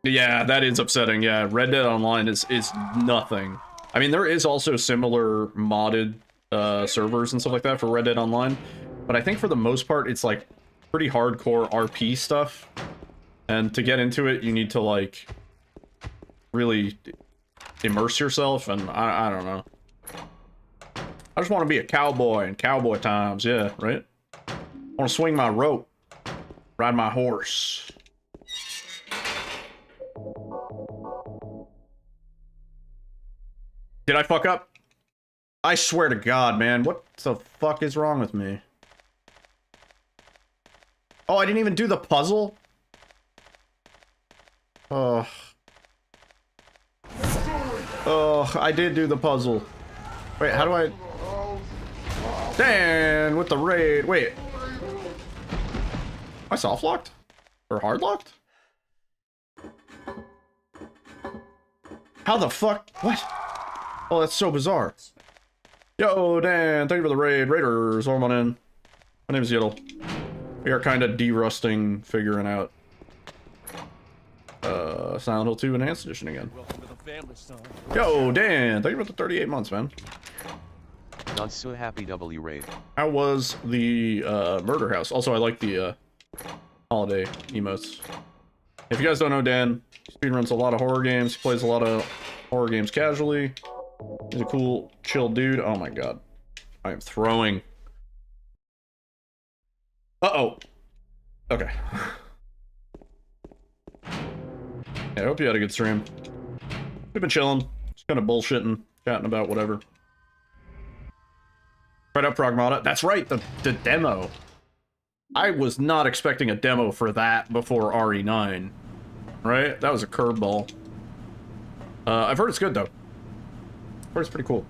Yeah, that is upsetting. Yeah, Red Dead Online is nothing. I mean, there is also similar modded servers and stuff like that for Red Dead Online, but I think for the most part, it's like pretty hardcore RP stuff. And to get into it, you need to like really immerse yourself, and I don't know. I just want to be a cowboy in cowboy times, yeah, right? I want to swing my rope, ride my horse. Did I fuck up? I swear to God, man, what the fuck is wrong with me? Oh, I didn't even do the puzzle? Oh. Oh, I did do the puzzle. Wait, how do I... Dan with the raid. Wait. Am I soft locked? Or hard locked? How the fuck? What? Oh, that's so bizarre. Yo, Dan, thank you for the raid. Raiders, welcome on in. My name is Yiddle. We are kind of de-rusting, figuring out Silent Hill 2 Enhanced Edition again. Welcome to the family, son. Yo, Dan, thank you for the 38 months, man. Not so happy W raid. How was the murder house? Also, I like the holiday emotes. If you guys don't know Dan, he speedruns a lot of horror games. He plays a lot of horror games casually. He's a cool, chill dude. Oh my god. I am throwing. Uh-oh. Okay. Yeah, I hope you had a good stream. We've been chilling. Just kind of bullshitting, chatting about whatever. Right up, Pragmata. That's right, the demo. I was not expecting a demo for that before RE9. Right? That was a curveball. I've heard it's good, though. I've heard it's pretty cool.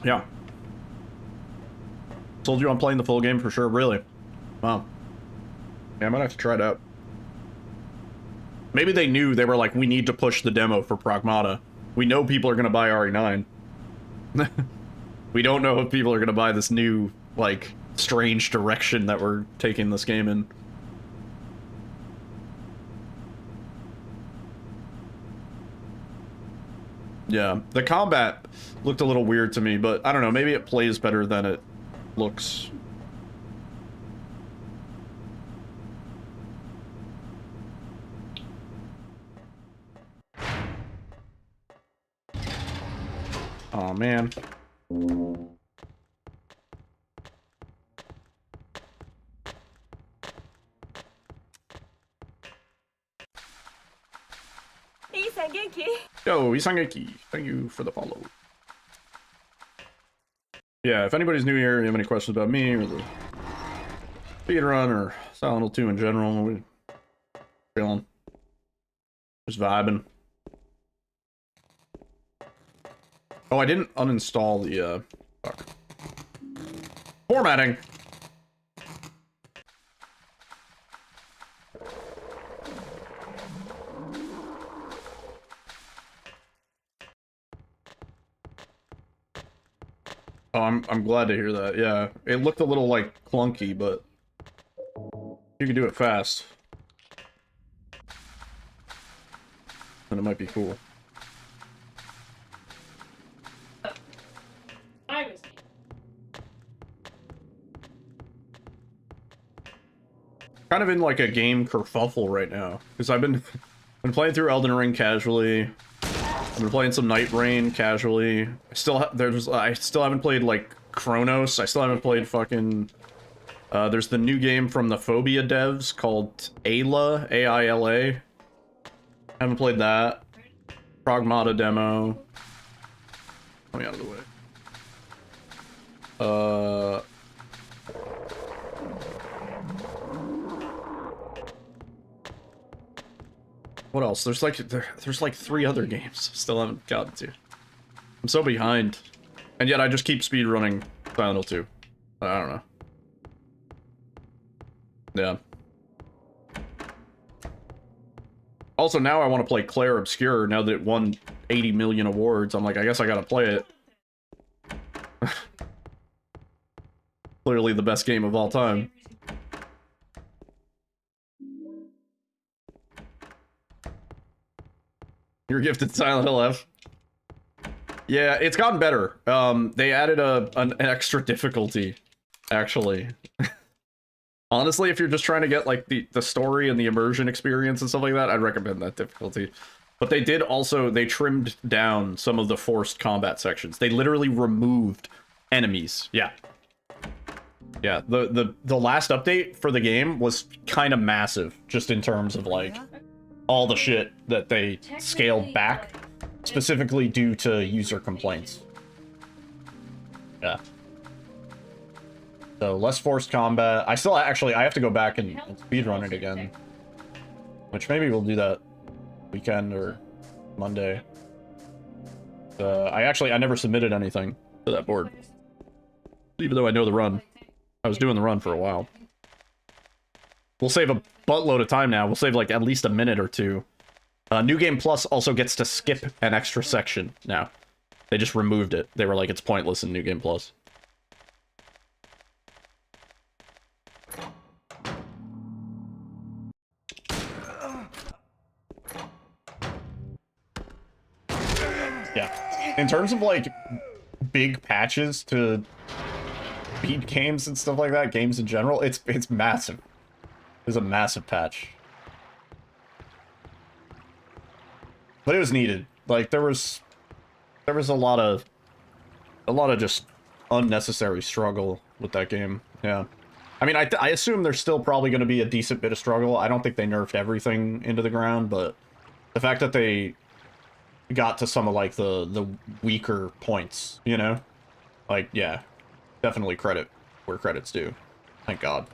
Yeah. Told you I'm playing the full game for sure, really. Wow. Yeah, I might have to try it out. Maybe they knew, they were like, we need to push the demo for Pragmata. We know people are gonna buy RE9. We don't know if people are gonna buy this new, like, strange direction that we're taking this game in. Yeah, the combat looked a little weird to me, but I don't know, maybe it plays better than it looks. Oh man. Yo, Isangeki, thank you for the follow. Yeah, if anybody's new here and you have any questions about me or the speedrun or Silent Hill 2 in general, we're chilling. Just vibing. Oh, I didn't uninstall the, fuck. Formatting! Oh, I'm glad to hear that, yeah. It looked a little, like, clunky, but you can do it fast. And it might be cool. Kind of in, like, a game kerfuffle right now. Because I've been playing through Elden Ring casually. I've been playing some Night Rain casually. I still haven't played like Chronos. I still haven't played fucking There's the new game from the Phobia devs called Ayla, A-I-L-A. Haven't played that. Pragmata demo. Let me out of the way. What else? There's like 3 other games still haven't gotten to. I'm so behind. And yet I just keep speedrunning Silent Hill 2. I don't know. Yeah. Also, now I want to play Claire Obscure now that it won 80 million awards. I'm like, I guess I gotta play it. Clearly the best game of all time. You're gifted Silent Hill F. Yeah, it's gotten better. They added an extra difficulty, actually. Honestly, if you're just trying to get like the story and the immersion experience and stuff like that, I'd recommend that difficulty. But they did also, they trimmed down some of the forced combat sections. They literally removed enemies. Yeah. Yeah, the last update for the game was kind of massive, just in terms of like all the shit that they scaled back, specifically due to user complaints. Yeah. So less forced combat. I still actually I have to go back and speedrun it again, which maybe we'll do that weekend or Monday. I never submitted anything to that board, even though I know the run. I was doing the run for a while. We'll save a buttload of time now. We'll save like at least a minute or two. New Game Plus also gets to skip an extra section now. They just removed it. They were like, it's pointless in New Game Plus. Yeah. In terms of like big patches to beat games and stuff like that, games in general, it's massive. It's a massive patch. But it was needed. Like there was a lot of just unnecessary struggle with that game. Yeah. I mean, I assume there's still probably going to be a decent bit of struggle. I don't think they nerfed everything into the ground, but the fact that they got to some of like the weaker points, you know? Like, yeah. Definitely credit where credit's due. Thank God.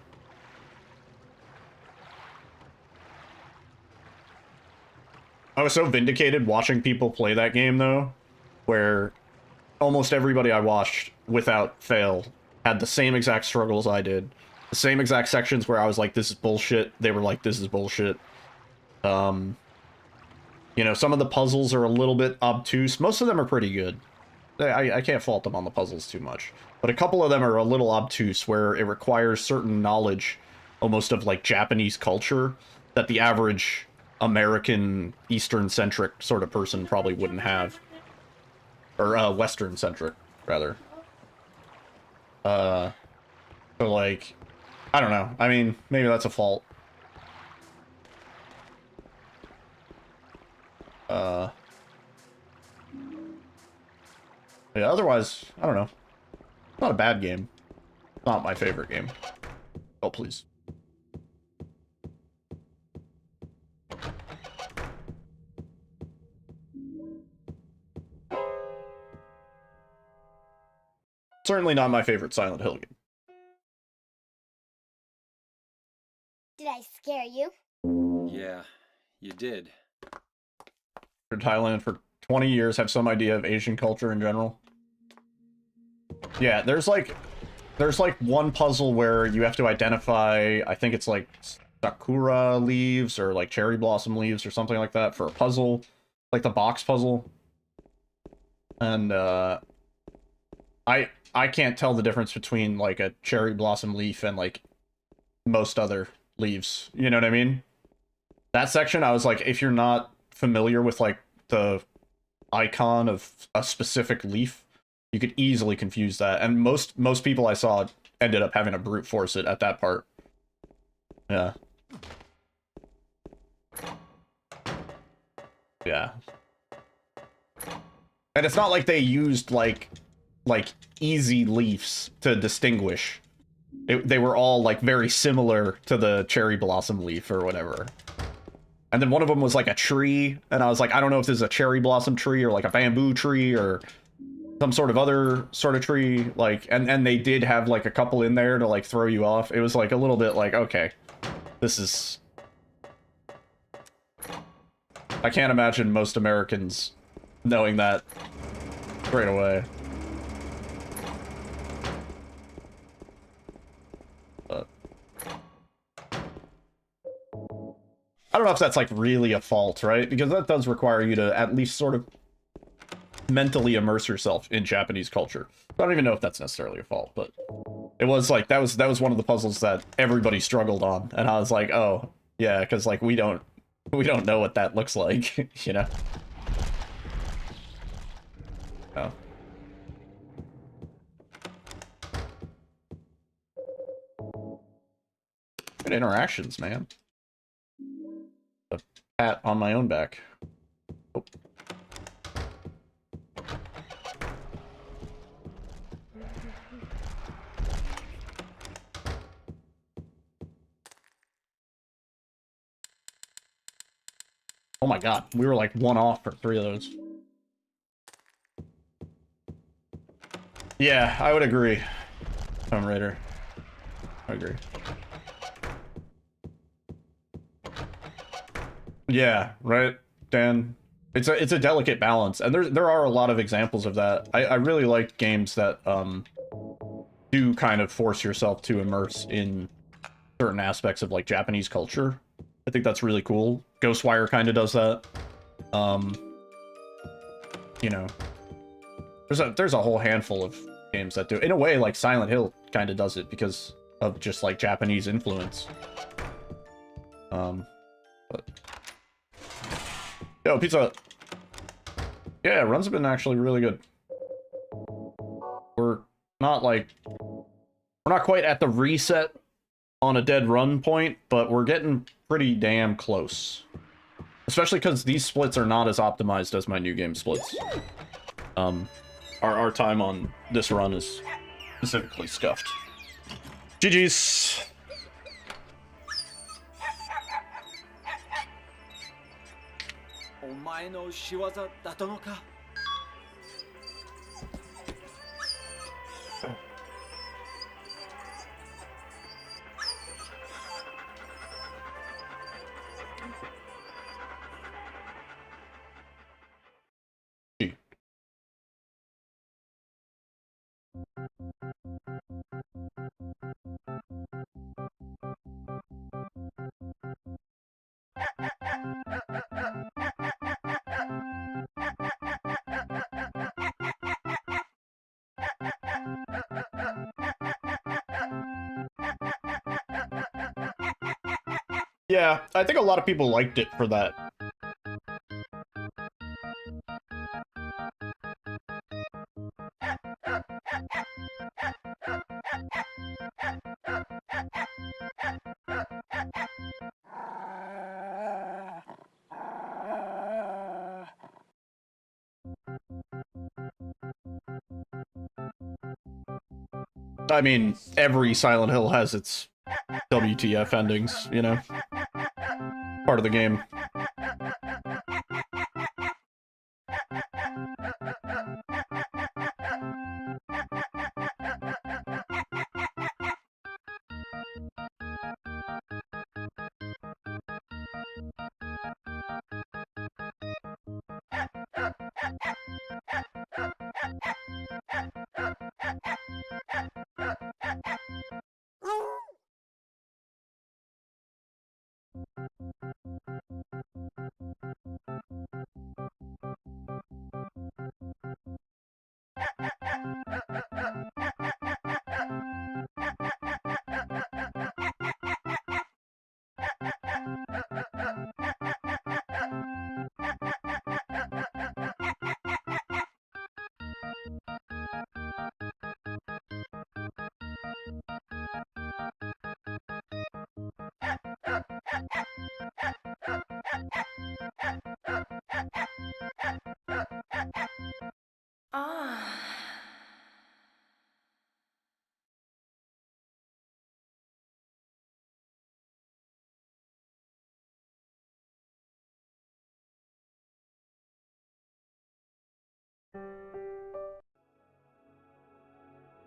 I was so vindicated watching people play that game, though, where almost everybody I watched, without fail, had the same exact struggles I did. The same exact sections where I was like, this is bullshit. They were like, this is bullshit. You know, some of the puzzles are a little bit obtuse. Most of them are pretty good. I can't fault them on the puzzles too much. But a couple of them are a little obtuse, where it requires certain knowledge, almost of like Japanese culture, that the average American Eastern-centric sort of person probably wouldn't have. Or Western-centric, rather. So like, I don't know. I mean, maybe that's a fault. Yeah, otherwise, I don't know. Not a bad game. Not my favorite game. Oh, please. Certainly not my favorite Silent Hill game. Did I scare you? Yeah, you did. For Thailand for 20 years, have some idea of Asian culture in general. Yeah, there's like one puzzle where you have to identify, I think it's like sakura leaves or like cherry blossom leaves or something like that for a puzzle, like the box puzzle. And I can't tell the difference between like a cherry blossom leaf and like most other leaves. You know what I mean? That section, I was like, if you're not familiar with like the icon of a specific leaf, you could easily confuse that. And most people I saw ended up having to brute force it at that part. Yeah. Yeah. And it's not like they used like easy leaves to distinguish. They were all like very similar to the cherry blossom leaf or whatever. And then one of them was like a tree, and I was like, I don't know if this is a cherry blossom tree or like a bamboo tree or some sort of other sort of tree. Like, and they did have like a couple in there to like throw you off. It was like a little bit like, okay, this is... I can't imagine most Americans knowing that straight away. But I don't know if that's like really a fault, right? Because that does require you to at least sort of mentally immerse yourself in Japanese culture. I don't even know if that's necessarily a fault, but it was like that was one of the puzzles that everybody struggled on, and I was like, oh yeah, because like we don't know what that looks like, you know. Oh. Good interactions, man. A pat on my own back. Oh. Oh my god, we were like one off for 3 of those. Yeah, I would agree. Tomb Raider. I agree. Yeah, right, Dan. It's a delicate balance, and there are a lot of examples of that. I really like games that do kind of force yourself to immerse in certain aspects of like Japanese culture. I think that's really cool. Ghostwire kind of does that. You know, there's a whole handful of games that do. In a way, like Silent Hill kind of does it because of just like Japanese influence. But yo, pizza. Yeah, runs have been actually really good. We're not quite at the reset on a dead run point, but we're getting pretty damn close. Especially because these splits are not as optimized as my new game splits. Our time on this run is specifically scuffed. GG's. Yeah, I think a lot of people liked it for that. I mean, every Silent Hill has its WTF endings, you know? Part of the game.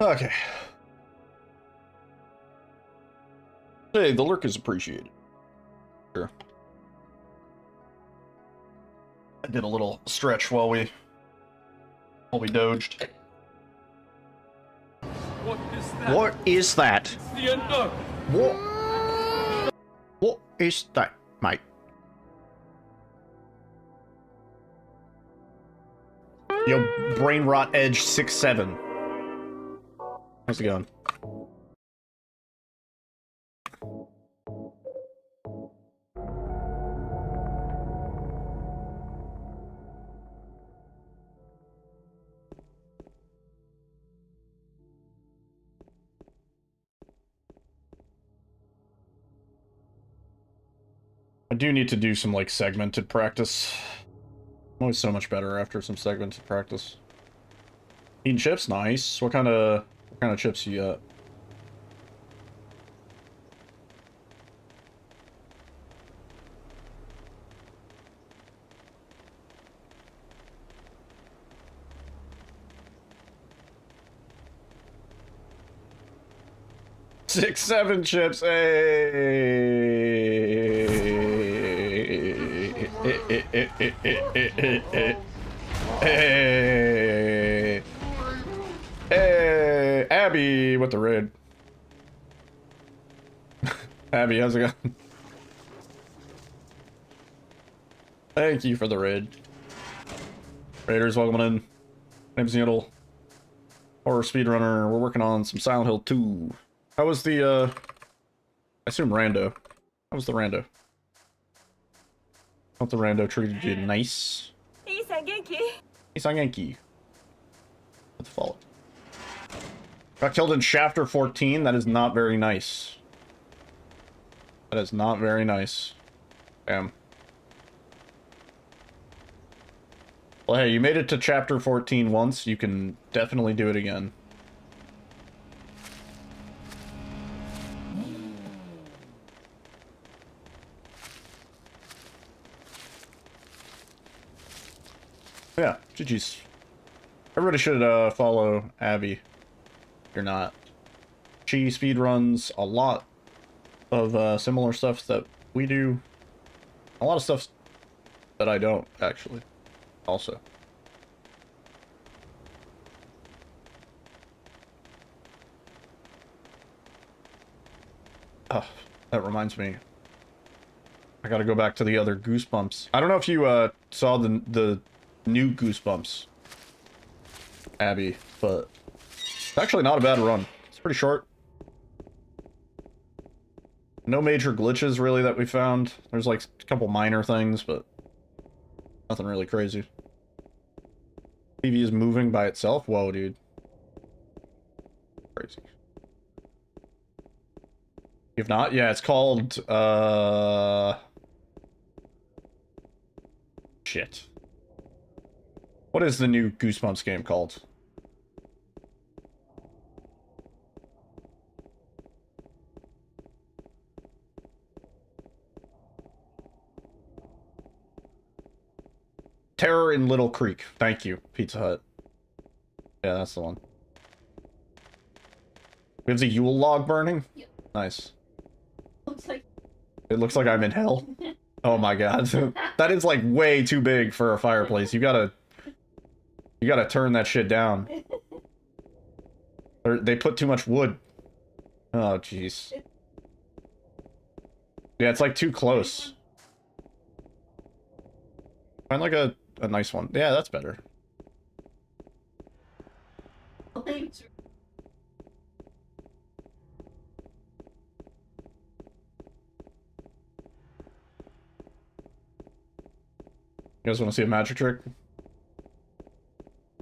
Okay. Hey, the lurk is appreciated. Sure. I did a little stretch while we doged. What is that? What is that? It's the Ender. What is that, mate? Yo, brain rot edge 6-7. How's it going? I do need to do some, like, segmented practice. I'm always so much better after some segmented practice. Eating chips? Nice. What kind of chips you got? Six, 7 chips. Hey. Hey. Hey. Abby with the red. Abby, how's it going? Thank you for the red. Raiders, welcome in. Name's Needle. Horror speedrunner. We're working on some Silent Hill 2. How was the, I assume rando. How was the rando? Hope the rando treated you nice. Isan Genki. What the fault? Got killed in chapter 14. That is not very nice. That is not very nice. Damn. Well, hey, you made it to chapter 14 once. You can definitely do it again. Yeah, GG's. Everybody should follow Abby. If you're not. She speedruns a lot of similar stuff that we do. A lot of stuff that I don't, actually. Also. Oh, that reminds me. I gotta go back to the other Goosebumps. I don't know if you saw the new Goosebumps, Abby, but it's actually not a bad run. It's pretty short. No major glitches, really, that we found. There's, like, a couple minor things, but nothing really crazy. TV is moving by itself? Whoa, dude. Crazy. If not, yeah, it's called, shit. What is the new Goosebumps game called? Terror in Little Creek. Thank you, Pizza Hut. Yeah, that's the one. We have the Yule log burning? Yep. Nice. Like... It looks like I'm in hell. Oh my god. That is like way too big for a fireplace. You gotta turn that shit down. Or they put too much wood. Oh jeez. Yeah, it's like too close. Find like a nice one. Yeah, that's better. Thanks. You guys want to see a magic trick?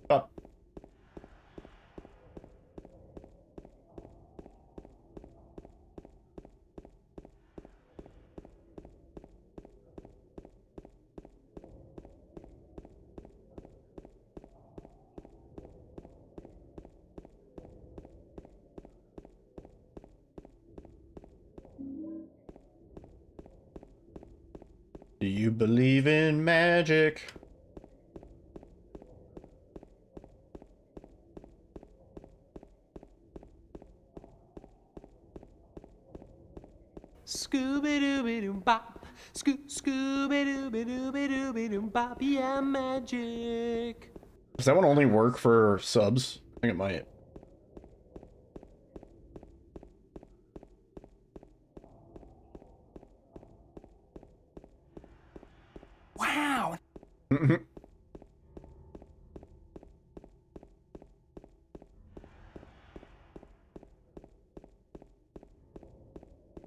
Up. Do you believe in magic? Scooby-Dooby-Dooby-Dooby-Doo, I'm magic. Does that one only work for subs? I think it might. Wow.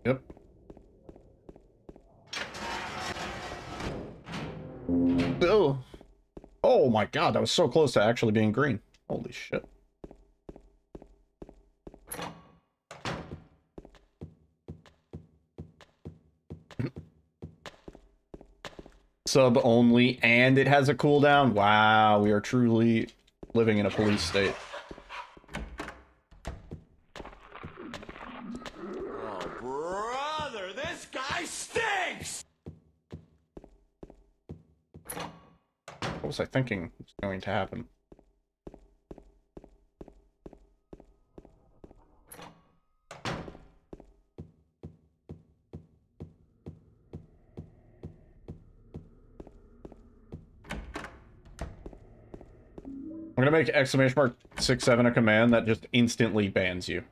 Yep. Oh. Oh my god, that was so close to actually being green. Holy shit. Sub only, and it has a cooldown. Wow, we are truly living in a police state. Oh, brother, this guy stinks! What was I thinking was going to happen? I'm gonna make !67 a command that just instantly bans you.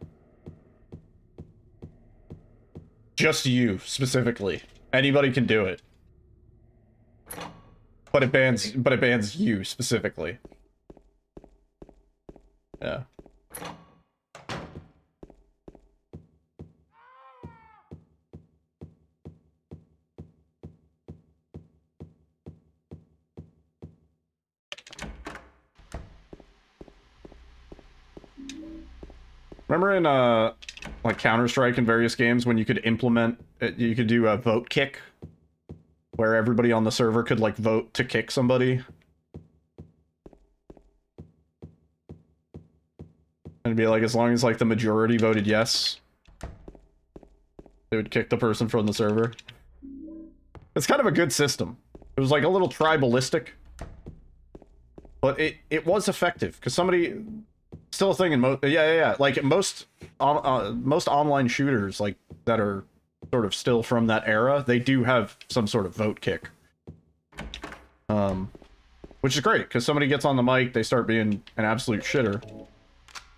Just you, specifically. Anybody can do it. But it bans you, specifically. Yeah. Remember in, like, Counter-Strike and various games when you could implement, you could do a vote kick? Where everybody on the server could, like, vote to kick somebody? And it'd be like, as long as, like, the majority voted yes, they would kick the person from the server. It's kind of a good system. It was, like, a little tribalistic. But it was effective, because somebody... Still a thing in most... Yeah. Like, most online shooters, like, that are sort of still from that era, they do have some sort of vote kick. Which is great, because somebody gets on the mic, they start being an absolute shitter.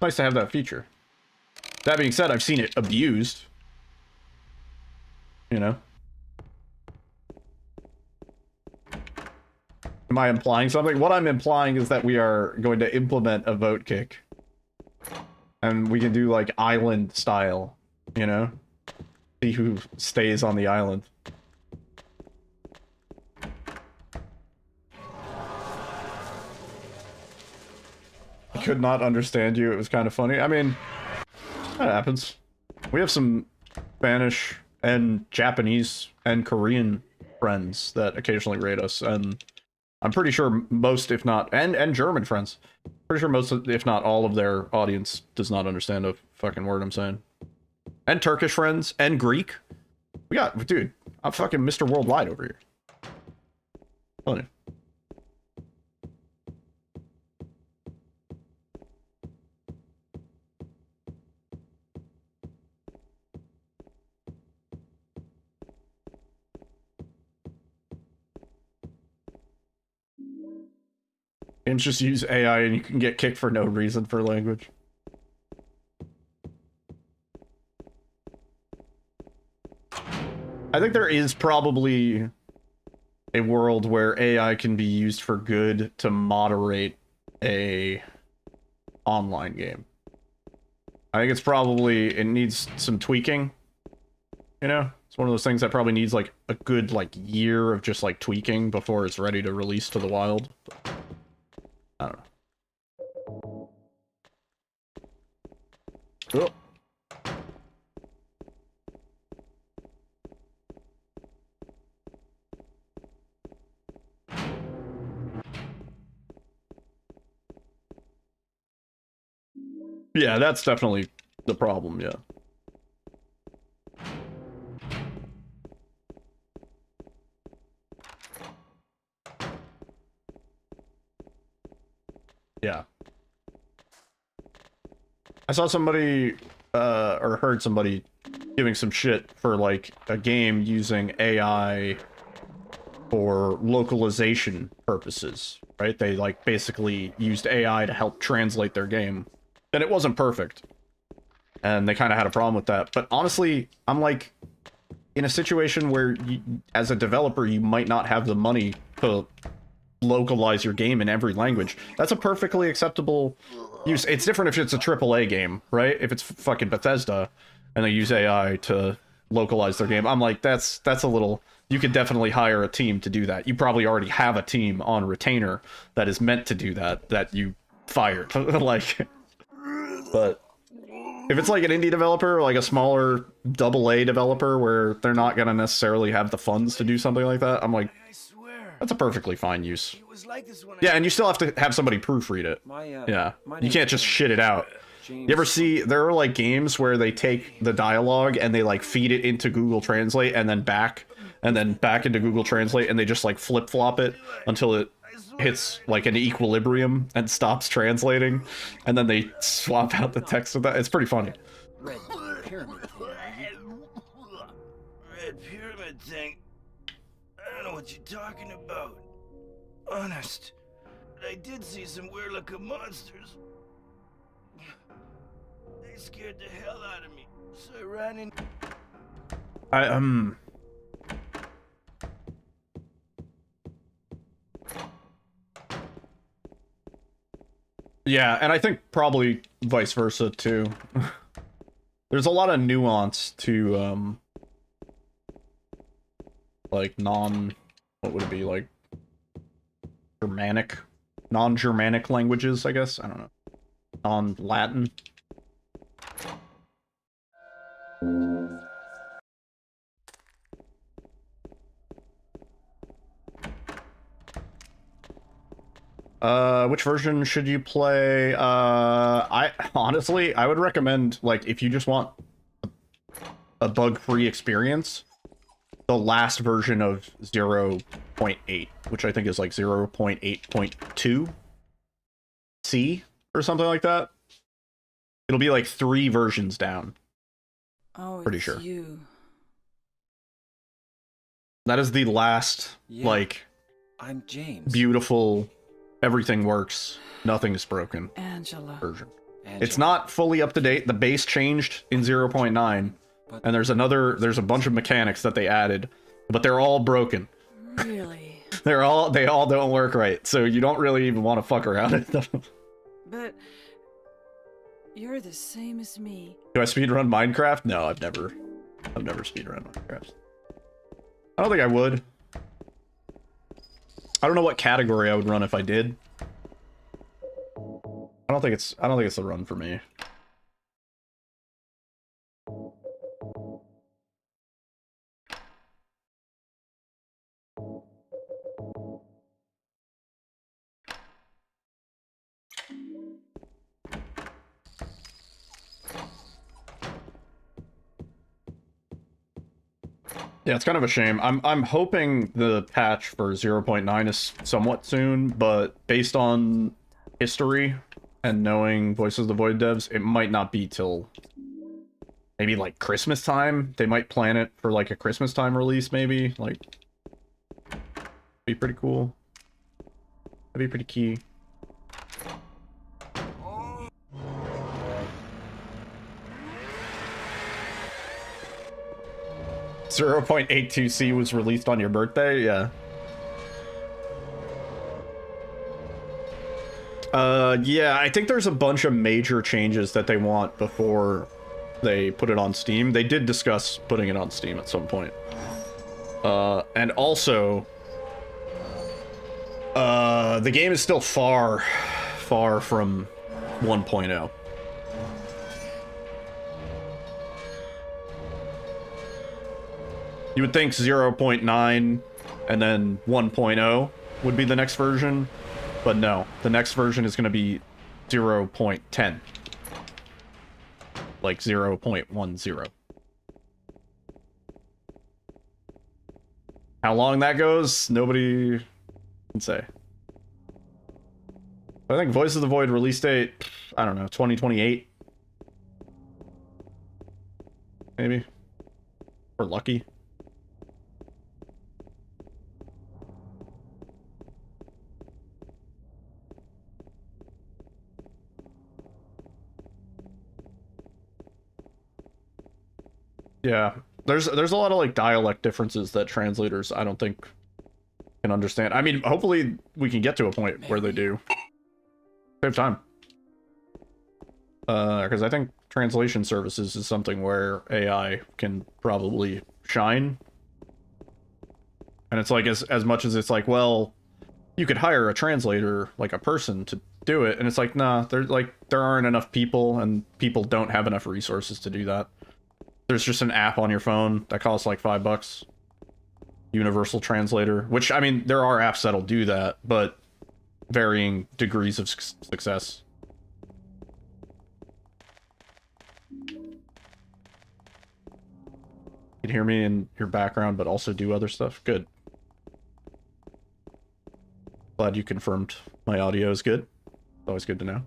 Nice to have that feature. That being said, I've seen it abused. You know? Am I implying something? What I'm implying is that we are going to implement a vote kick. And we can do, like, island style, you know? See who stays on the island. I could not understand you. It was kind of funny. I mean, that happens. We have some Spanish and Japanese and Korean friends that occasionally raid us, and I'm pretty sure most, if not, and German friends. Pretty sure most, if not all of their audience does not understand a fucking word I'm saying. And Turkish friends, and Greek. We got, dude, I'm fucking Mr. Worldwide over here. Telling you. Games just use AI and you can get kicked for no reason for language. I think there is probably a world where AI can be used for good to moderate a online game. I think it's probably, it needs some tweaking, you know? It's one of those things that probably needs like a good like year of just like tweaking before it's ready to release to the wild. I don't know. Oh. Yeah, that's definitely the problem, yeah. Yeah. I saw somebody, or heard somebody giving some shit for like a game using AI for localization purposes, right? They like basically used AI to help translate their game, and it wasn't perfect, and they kind of had a problem with that. But honestly, I'm like in a situation where you, as a developer, you might not have the money to localize your game in every language. That's a perfectly acceptable use. It's different if it's a AAA game, right? If it's fucking Bethesda and they use AI to localize their game, I'm like, that's a little... You could definitely hire a team to do that. You probably already have a team on retainer that is meant to do that you fired. Like, but if it's like an indie developer, or like a smaller AA developer where they're not gonna necessarily have the funds to do something like that, I'm like, that's a perfectly fine use. Yeah, and you still have to have somebody proofread it. Yeah, you can't just shit it out. You ever see, there are like games where they take the dialogue and they like feed it into Google Translate and then back into Google Translate, and they just like flip-flop it until it hits like an equilibrium and stops translating, and then they swap out the text of that. It's pretty funny. Red pyramid thing? I don't know what you're talking about. Honest. But I did see some weird looking monsters. They scared the hell out of me, so I ran in. Yeah, and I think probably vice versa too. There's a lot of nuance to like what would it be, like non-Germanic languages, I guess. I don't know. Non-Latin. Which version should you play? I honestly, I would recommend, like, if you just want a bug-free experience, the last version of 0.8, which I think is like 0.8.2 C or something like that. It'll be like 3 versions down. Oh, pretty it's sure. You. That is the last, like, I'm James. Beautiful, everything works, nothing is broken Angela. version. It's not fully up to date. The base changed in 0.9, and there's a bunch of mechanics that they added, but they're all broken. Really? They all don't work right, so you don't really even want to fuck around with them. But you're the same as me. Do I speedrun Minecraft? No, I've never speedrun Minecraft. I don't think I would. I don't know what category I would run if I did. I don't think it's the run for me. Yeah, it's kind of a shame. I'm hoping the patch for 0.9 is somewhat soon, but based on history and knowing Voices of the Void devs, it might not be till maybe like Christmas time. They might plan it for like a Christmas time release, maybe. Like, be pretty cool. That'd be pretty key. 0.82C was released on your birthday? Yeah. Yeah, I think there's a bunch of major changes that they want before they put it on Steam. They did discuss putting it on Steam at some point. And also, the game is still far from 1.0. You would think 0.9 and then 1.0 would be the next version, but no. The next version is going to be 0.10. Like 0.10. How long that goes, nobody can say. I think Voice of the Void release date, I don't know, 2028? Maybe? We're lucky. Yeah, there's a lot of like dialect differences that translators I don't think can understand. I mean, hopefully we can get to a point where they do. Save time. Because I think translation services is something where AI can probably shine. And it's like, as much as it's like, well, you could hire a translator, like a person, to do it, and it's like, nah, there aren't enough people, and people don't have enough resources to do that. There's just an app on your phone that costs like $5. Universal Translator, which, I mean, there are apps that'll do that, but varying degrees of success. You can hear me in your background, but also do other stuff. Good. Glad you confirmed my audio is good. It's always good to know.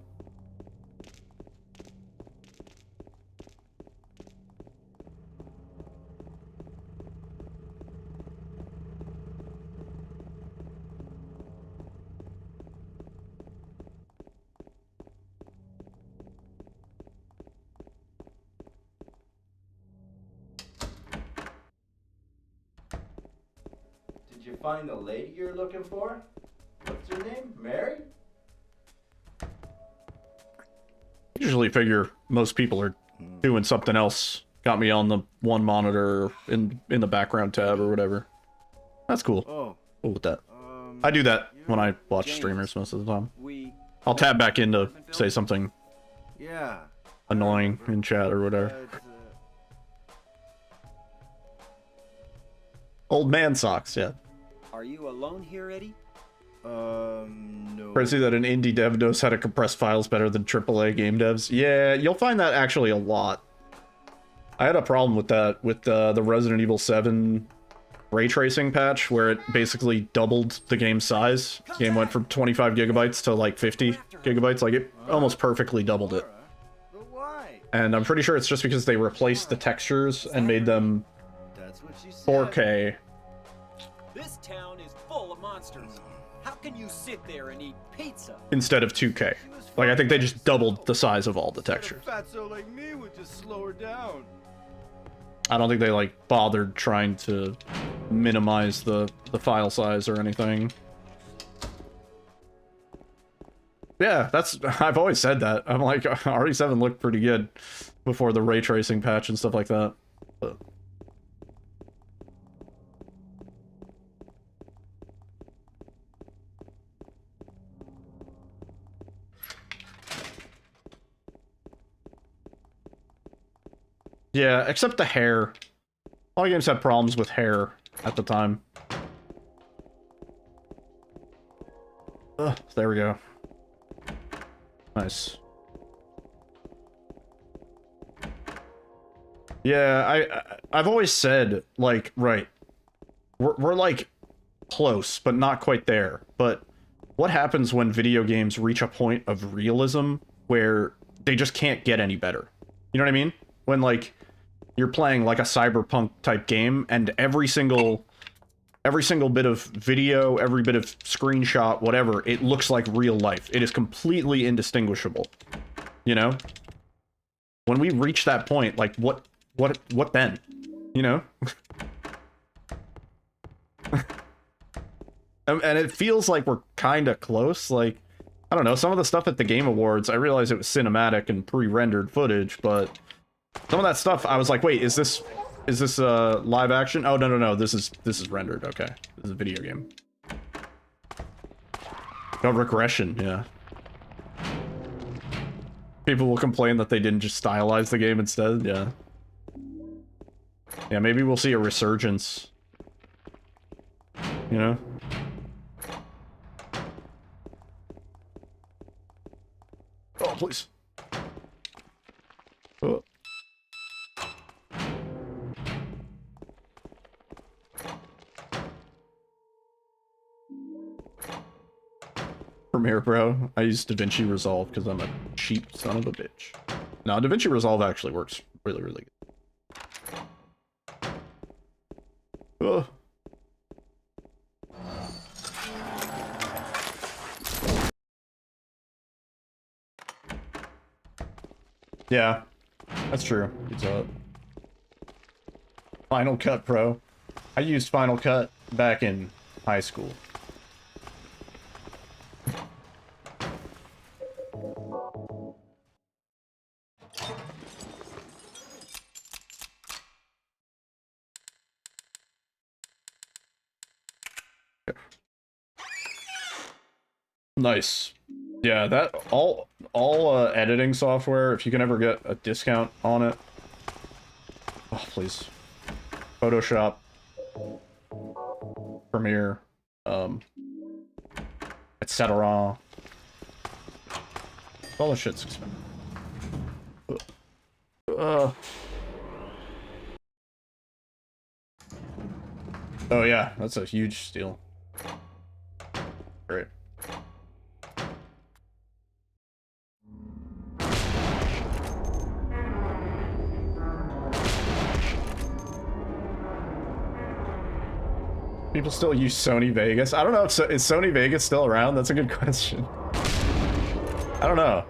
Did you find the lady you're looking for? What's her name? Mary? Usually figure most people are doing something else. Got me on the one monitor in the background tab or whatever. That's cool. Oh. Cool with that. I do that when I watch James, streamers most of the time. We... I'll tab back in to say something Yeah. annoying in chat or whatever. Old man socks, yeah. Are you alone here, Eddie? No. Crazy that an indie dev knows how to compress files better than AAA game devs. Yeah, you'll find that actually a lot. I had a problem with that with the Resident Evil 7 ray tracing patch, where it basically doubled the game's size. The game went from 25 gigabytes to like 50 gigabytes. Like, it almost perfectly doubled it. And I'm pretty sure it's just because they replaced the textures and made them 4K. This town is full of monsters. How can you sit there and eat pizza? Instead of 2K. Like, I think they just doubled the size of all the textures. Fatso like me would just slow her down. I don't think they, like, bothered trying to minimize the file size or anything. Yeah, I've always said that. I'm like, RE7 looked pretty good before the ray tracing patch and stuff like that. But... yeah, except the hair. All games had problems with hair at the time. Ugh, there we go. Nice. Yeah, I've always said, like, right, we're like close, but not quite there. But what happens when video games reach a point of realism where they just can't get any better? You know what I mean? When, like, you're playing like a cyberpunk type game, and every single bit of video, every bit of screenshot, whatever, it looks like real life. It is completely indistinguishable. You know? When we reach that point, like, what then? You know? And it feels like we're kind of close. Like, I don't know, some of the stuff at the Game Awards, I realized it was cinematic and pre-rendered footage, but some of that stuff, I was like, wait, is this live action? Oh, no, this is rendered. Okay, this is a video game. Oh, regression, yeah. People will complain that they didn't just stylize the game instead, yeah. Yeah, maybe we'll see a resurgence. You know? Oh, please. Oh. Premiere Pro. I use DaVinci Resolve because I'm a cheap son of a bitch. No, DaVinci Resolve actually works really, really good. Yeah, that's true. It's a Final Cut Pro. I used Final Cut back in high school. Nice. Yeah, that all editing software, if you can ever get a discount on it. Oh, please. Photoshop, Premiere, etc. All the shit's expensive. Oh yeah, that's a huge steal. Great. People still use Sony Vegas? I don't know if is Sony Vegas still around? That's a good question. I don't know.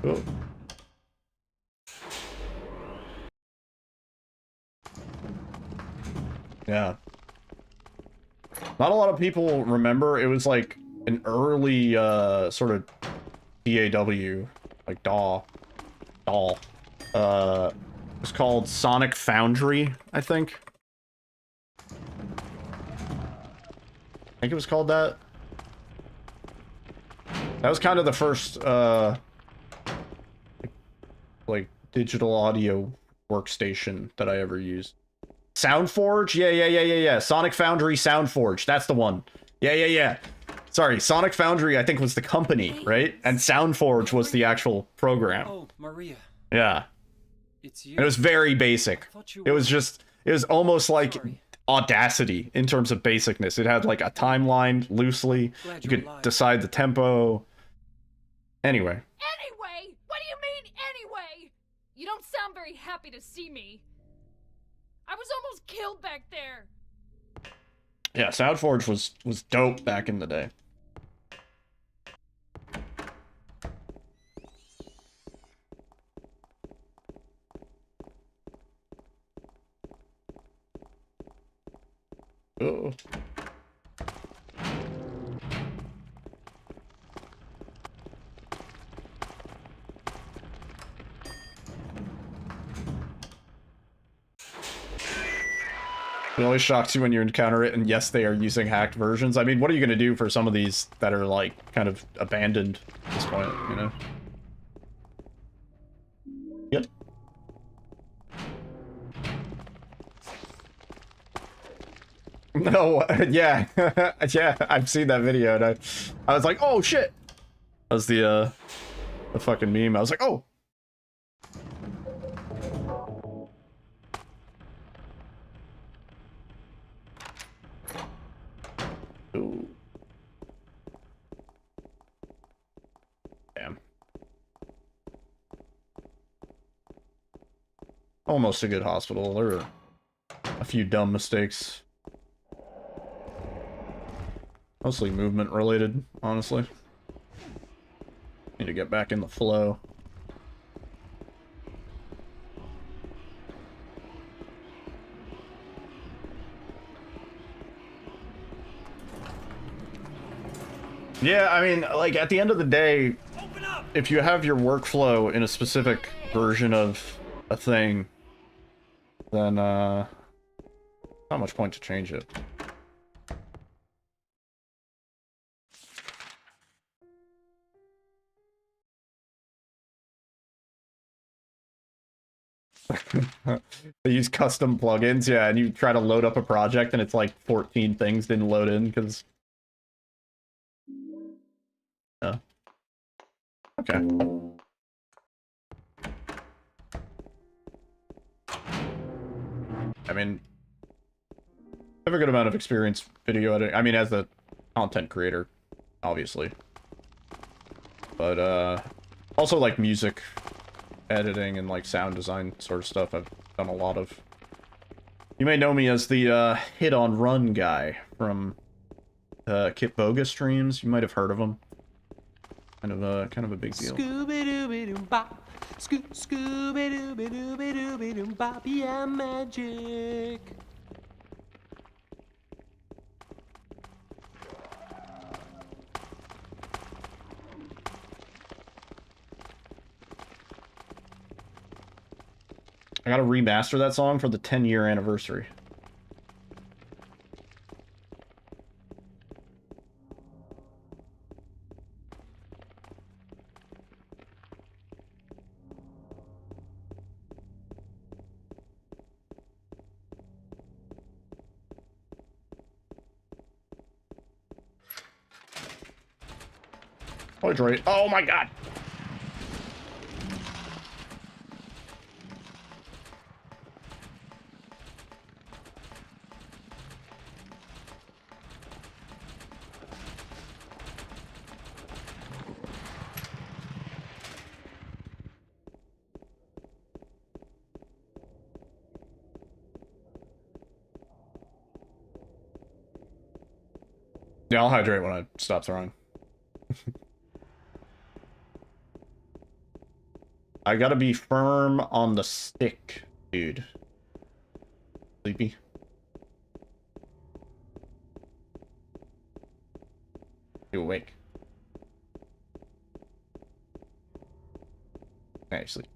Oh. Yeah. Not a lot of people remember. It was like an early sort of DAW, like DAW. It's called Sonic Foundry, I think. I think it was called that. That was kind of the first like digital audio workstation that I ever used. Soundforge? Yeah. Sonic Foundry Soundforge. That's the one. Yeah. Sorry, Sonic Foundry, I think, was the company, right? And Soundforge was the actual program. Oh, Maria. Yeah. It's you. And it was very basic. It was almost like Audacity in terms of basicness. It had like a timeline loosely. You could decide the tempo. Anyway. Anyway? What do you mean, anyway? You don't sound very happy to see me. I was almost killed back there. Yeah, Soundforge was dope back in the day. Oh. It always shocks you when you encounter it, and yes, they are using hacked versions. I mean, what are you going to do for some of these that are, like, kind of abandoned at this point, you know? Yep. No, yeah. Yeah, I've seen that video, and I was like, oh, shit! That was the fucking meme. I was like, oh! Ooh. Damn. Almost a good hospital. There were a few dumb mistakes. Mostly movement related, honestly. Need to get back in the flow. Yeah, I mean, like, at the end of the day, if you have your workflow in a specific version of a thing, then, not much point to change it. They use custom plugins, yeah, and you try to load up a project and it's like 14 things didn't load in because... Yeah. Okay. I mean, I have a good amount of experience video editing. I mean, as a content creator, obviously. But, also, like, music editing and, like, sound design sort of stuff I've done a lot of. You may know me as the, hit on run guy from Kit Boga streams. You might have heard of him. Kind of a big deal. Scooby-Dooby-Doo-Bop. Scooby-Dooby-Dooby-Dooby-Dooby-Bop. Yeah, magic. I gotta remaster that song for the 10-year anniversary. Hydrate. Oh my god! Yeah, I'll hydrate when I stop throwing. I gotta be firm on the stick, dude. Sleepy. You awake? Hey, sleep.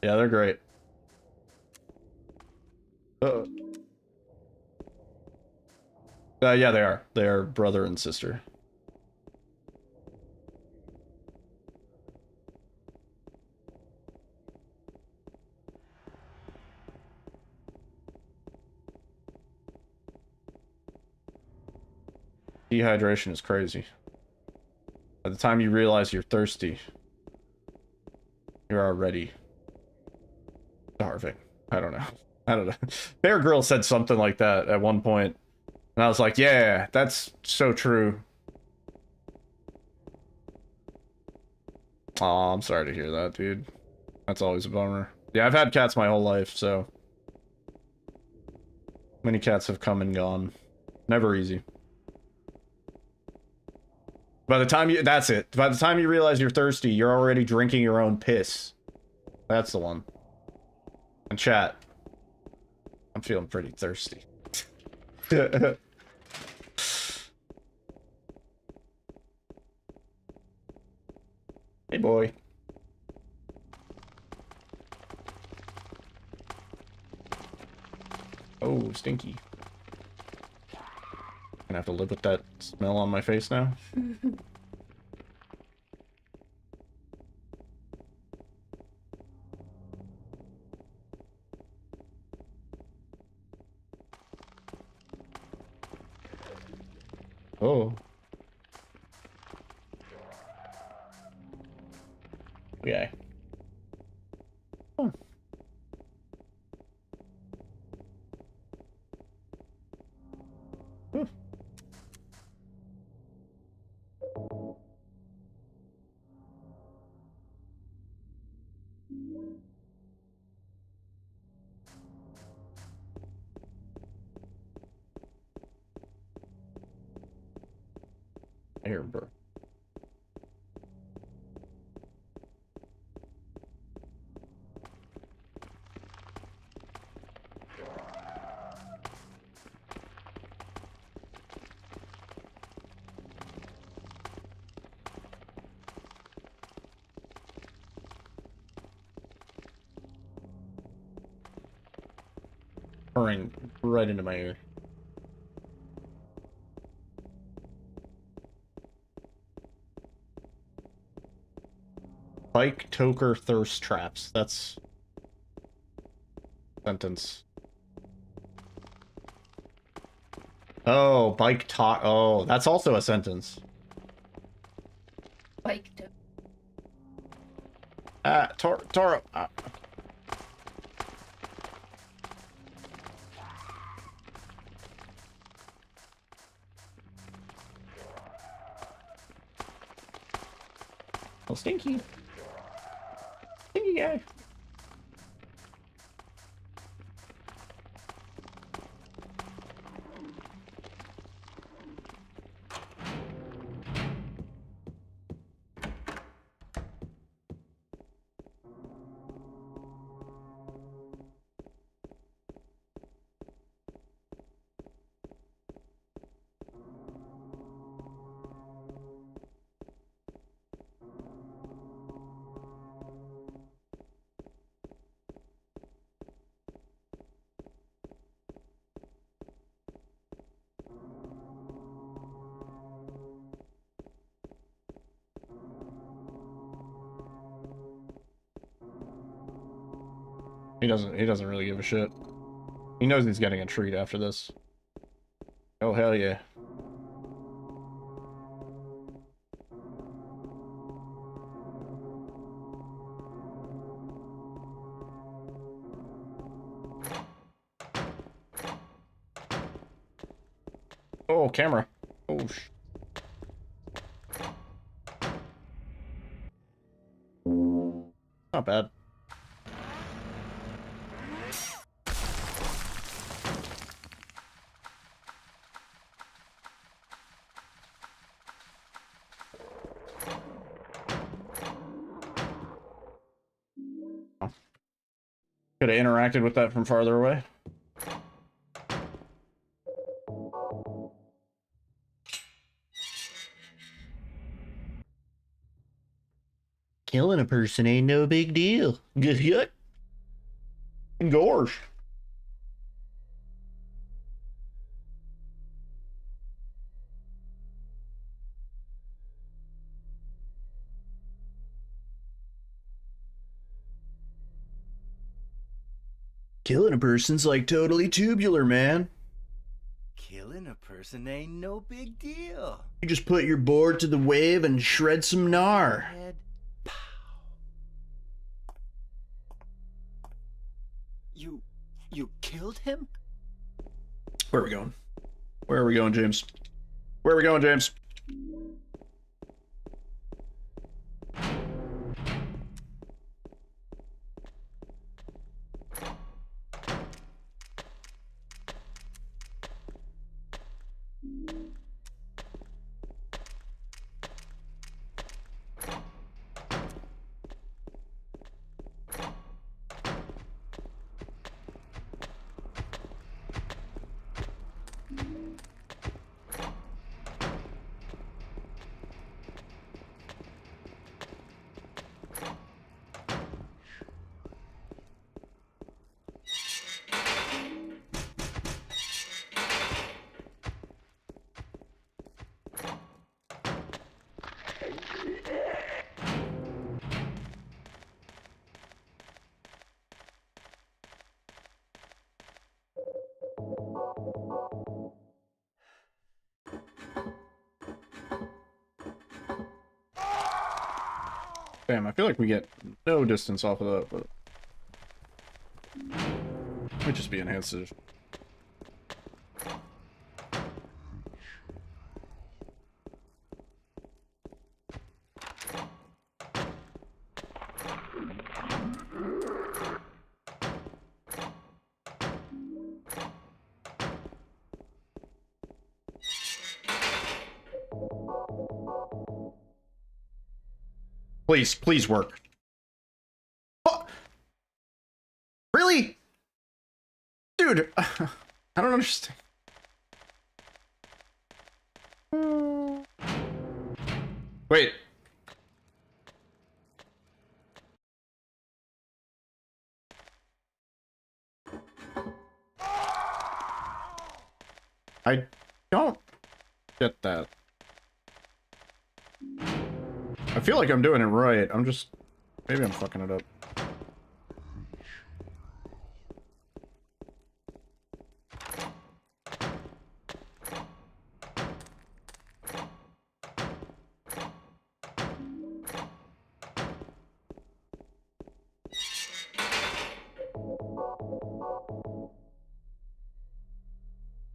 Yeah, they're great. Yeah, they are. They are brother and sister. Dehydration is crazy. By the time you realize you're thirsty, you're already starving. I don't know. I don't know. Bear Grylls said something like that at one point, and I was like, yeah, that's so true. Aw, I'm sorry to hear that, dude. That's always a bummer. Yeah, I've had cats my whole life, so... Many cats have come and gone. Never easy. By the time you... That's it. By the time you realize you're thirsty, you're already drinking your own piss. That's the one. And chat. I'm feeling pretty thirsty. Hey, boy. Oh, stinky. Gonna have to live with that smell on my face now. Oh. Okay. Huh. Huh. I hear him, bro. Pouring right into my ear. Bike toker thirst traps. That's sentence. Oh, bike talk. Oh, that's also a sentence. Bike to Toro. Stinky. Stinky guy. He doesn't really give a shit. He knows he's getting a treat after this. Oh hell yeah. Oh, camera. Oh sh. Not bad. Could have interacted with that from farther away. Killing a person ain't no big deal. Good yet? Gosh. Killing a person's like totally tubular, man. Killing a person ain't no big deal. You just put your board to the wave and shred some gnar. Head, pow. You killed him? Where are we going? Where are we going, James? Where are we going, James? Damn, I feel like we get no distance off of that, but might just be enhanced. Please, please work. Oh! Really? Dude, I don't understand. Wait. I don't get that. I feel like I'm doing it right. I'm just... Maybe I'm fucking it up.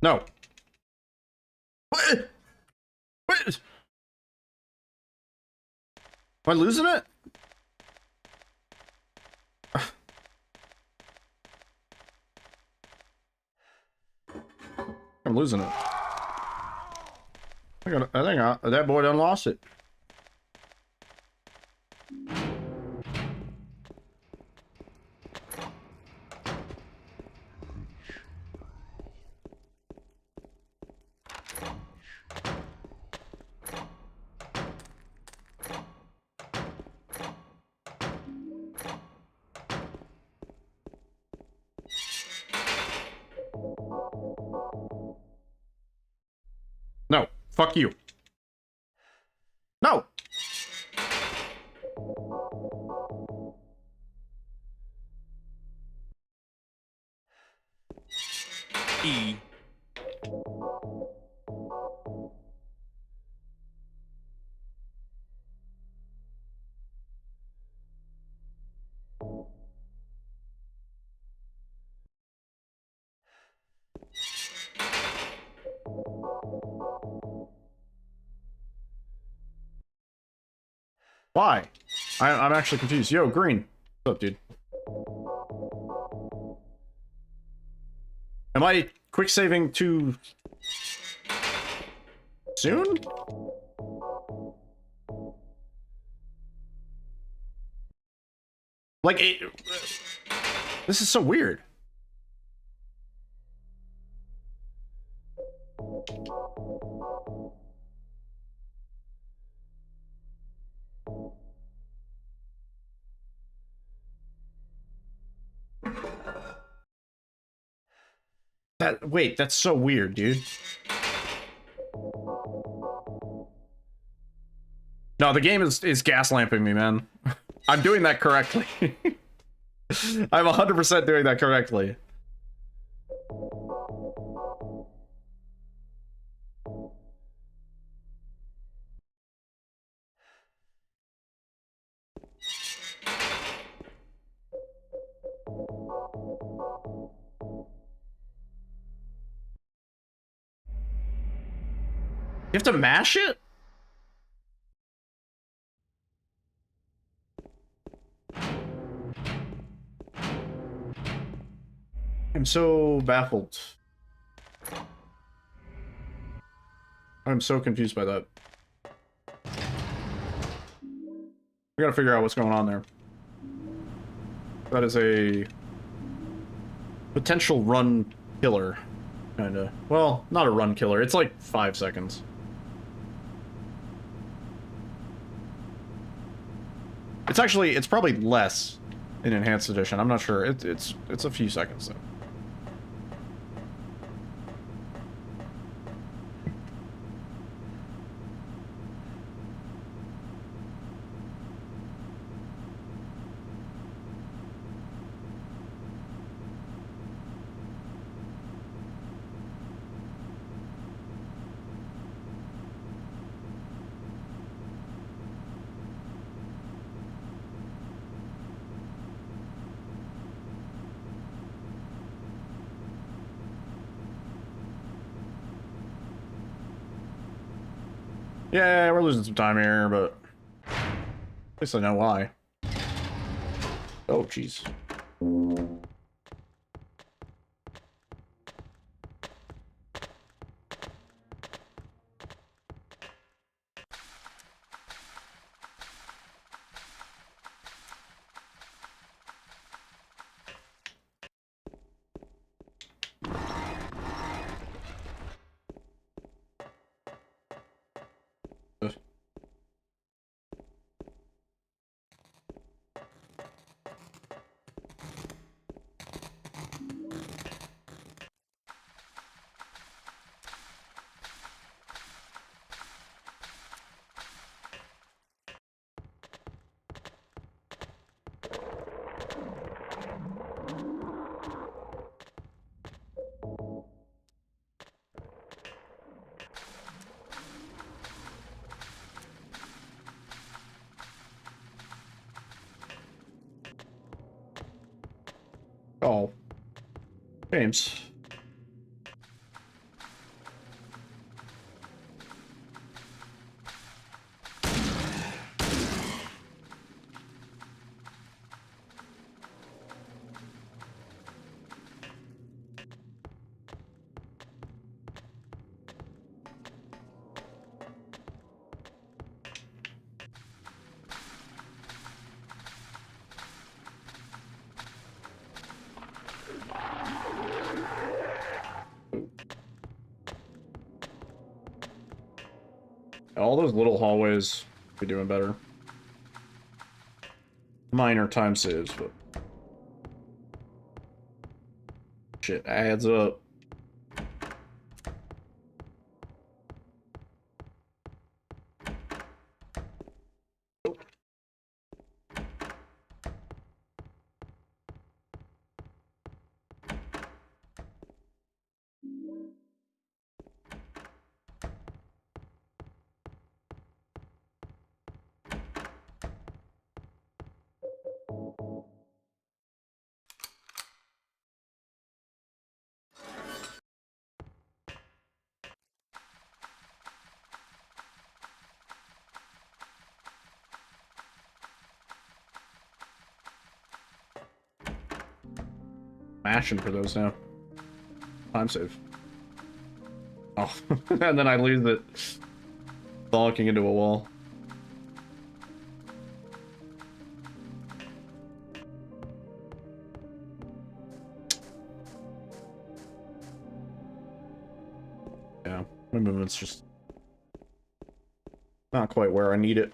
No. What? What? Am I losing it? I'm losing it. I think that boy done lost it. No, fuck you. No. E. Why? I'm actually confused. Yo, Green. What's up, dude? Am I quick saving too soon? Like, this is so weird. Wait, that's so weird, dude. No, the game is gaslamping me, man. I'm doing that correctly. I'm 100% doing that correctly. You have to mash it? I'm so baffled. I'm so confused by that. We gotta figure out what's going on there. That is a potential run killer, kinda. Well, not a run killer. It's like 5 seconds. It's probably less in Enhanced Edition. I'm not sure. It's a few seconds though. Yeah, we're losing some time here, but at least I know why. Oh, jeez. Oh. James. All those little hallways be doing better. Minor time saves, but shit adds up. Mashing for those now. Time save. Oh, and then I lose it. Bonking into a wall. Yeah, my movement's just not quite where I need it.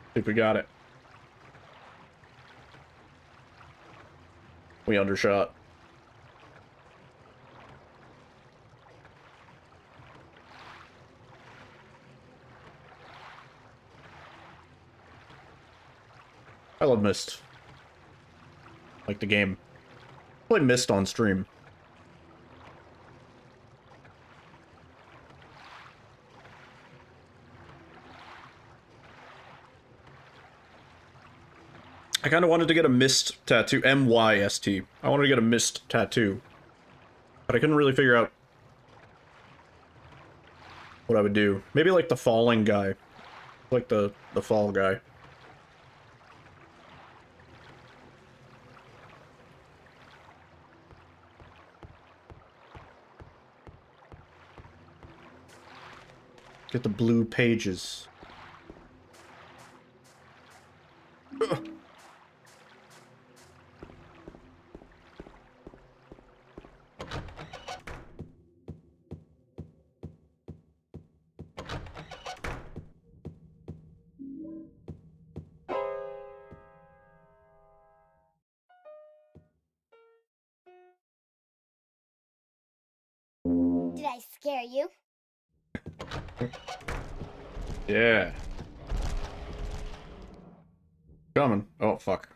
I think we got it. We undershot. I love Myst. Like the game. Played Myst on stream. I kind of wanted to get a Myst tattoo. M-Y-S-T. I wanted to get a Myst tattoo. But I couldn't really figure out what I would do. Maybe like the falling guy. Like the fall guy. Get the blue pages. Ugh. Did I scare you? Yeah. Coming. Oh, fuck.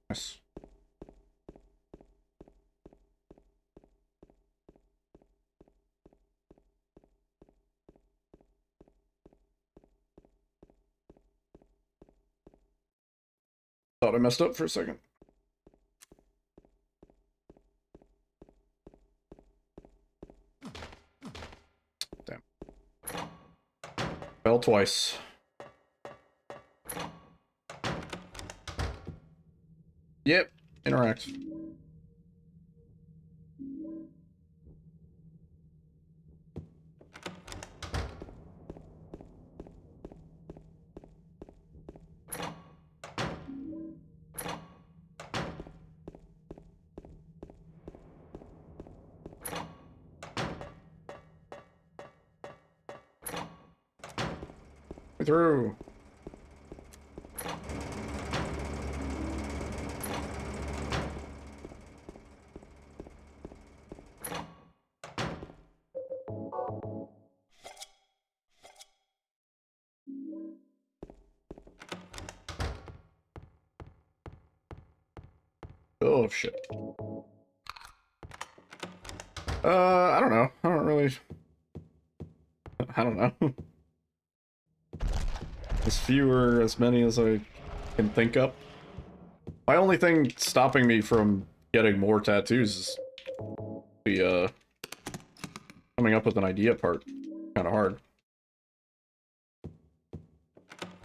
Nice. Thought I messed up for a second. Damn. Fell twice. Yep. Interact. Through. Oh, shit. I don't know. I don't really... I don't know. As few or as many as I can think of. My only thing stopping me from getting more tattoos is the, coming up with an idea part. Kind of hard.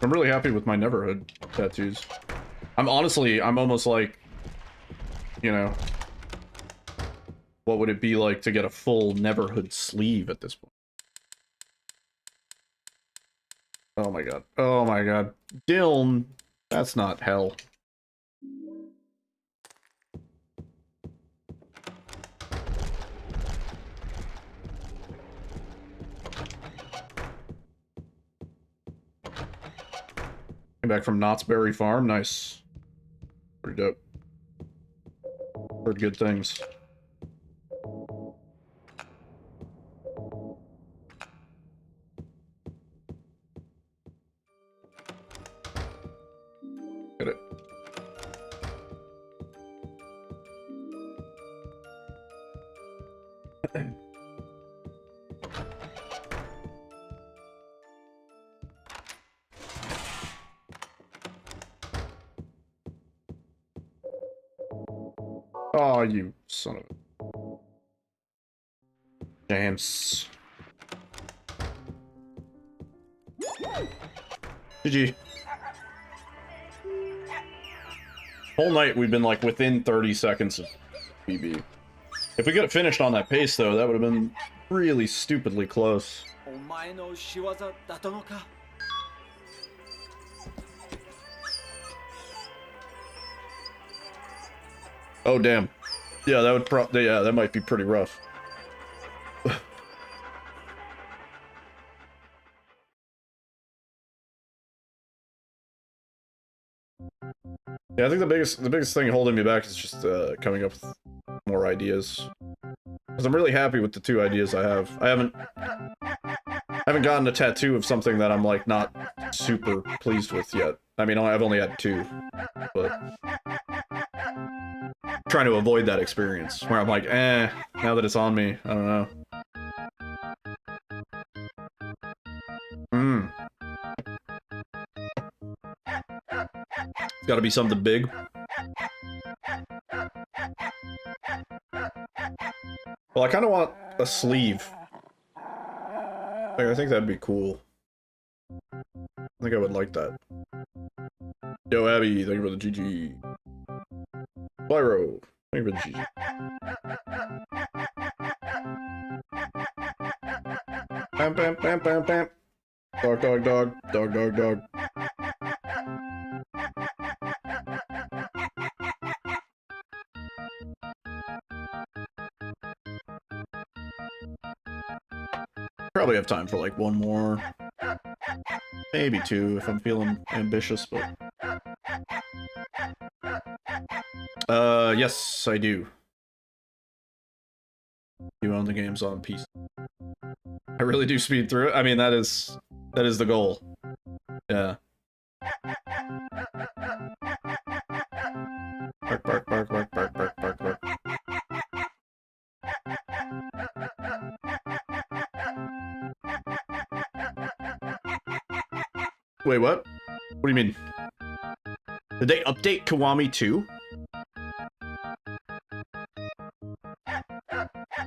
I'm really happy with my Neverhood tattoos. I'm almost like, you know, what would it be like to get a full Neverhood sleeve at this point? Oh my god. Oh my god. Dilm, that's not hell. Came back from Knott's Berry Farm. Nice. Pretty dope. Heard good things. Get it. Oh, you son of a... James. GG. Whole night we've been like within 30 seconds of PB. If we could have finished on that pace though, that would have been really stupidly close. Oh damn. Yeah, that would yeah, that might be pretty rough. Yeah, I think the biggest thing holding me back is just coming up with more ideas. Because I'm really happy with the 2 ideas I have. I haven't gotten a tattoo of something that I'm like not super pleased with yet. I mean, I've only had 2, but I'm trying to avoid that experience where I'm like, eh, now that it's on me, I don't know. It's gotta be something big. Well, I kind of want a sleeve. Like, I think that'd be cool. I think I would like that. Yo, Abby, thank you for the GG. Byro, thank you for the GG. Bam, bam, bam, bam, bam. Dog, dog, dog, dog, dog, dog. Probably have time for like 1 more. Maybe 2 if I'm feeling ambitious, but... yes, I do. You own the games on PC. I really do speed through it. I mean, that is the goal. Yeah. Bark, bark, bark, bark, bark, bark, bark, bark. Wait, what? What do you mean? Did they update Kiwami 2?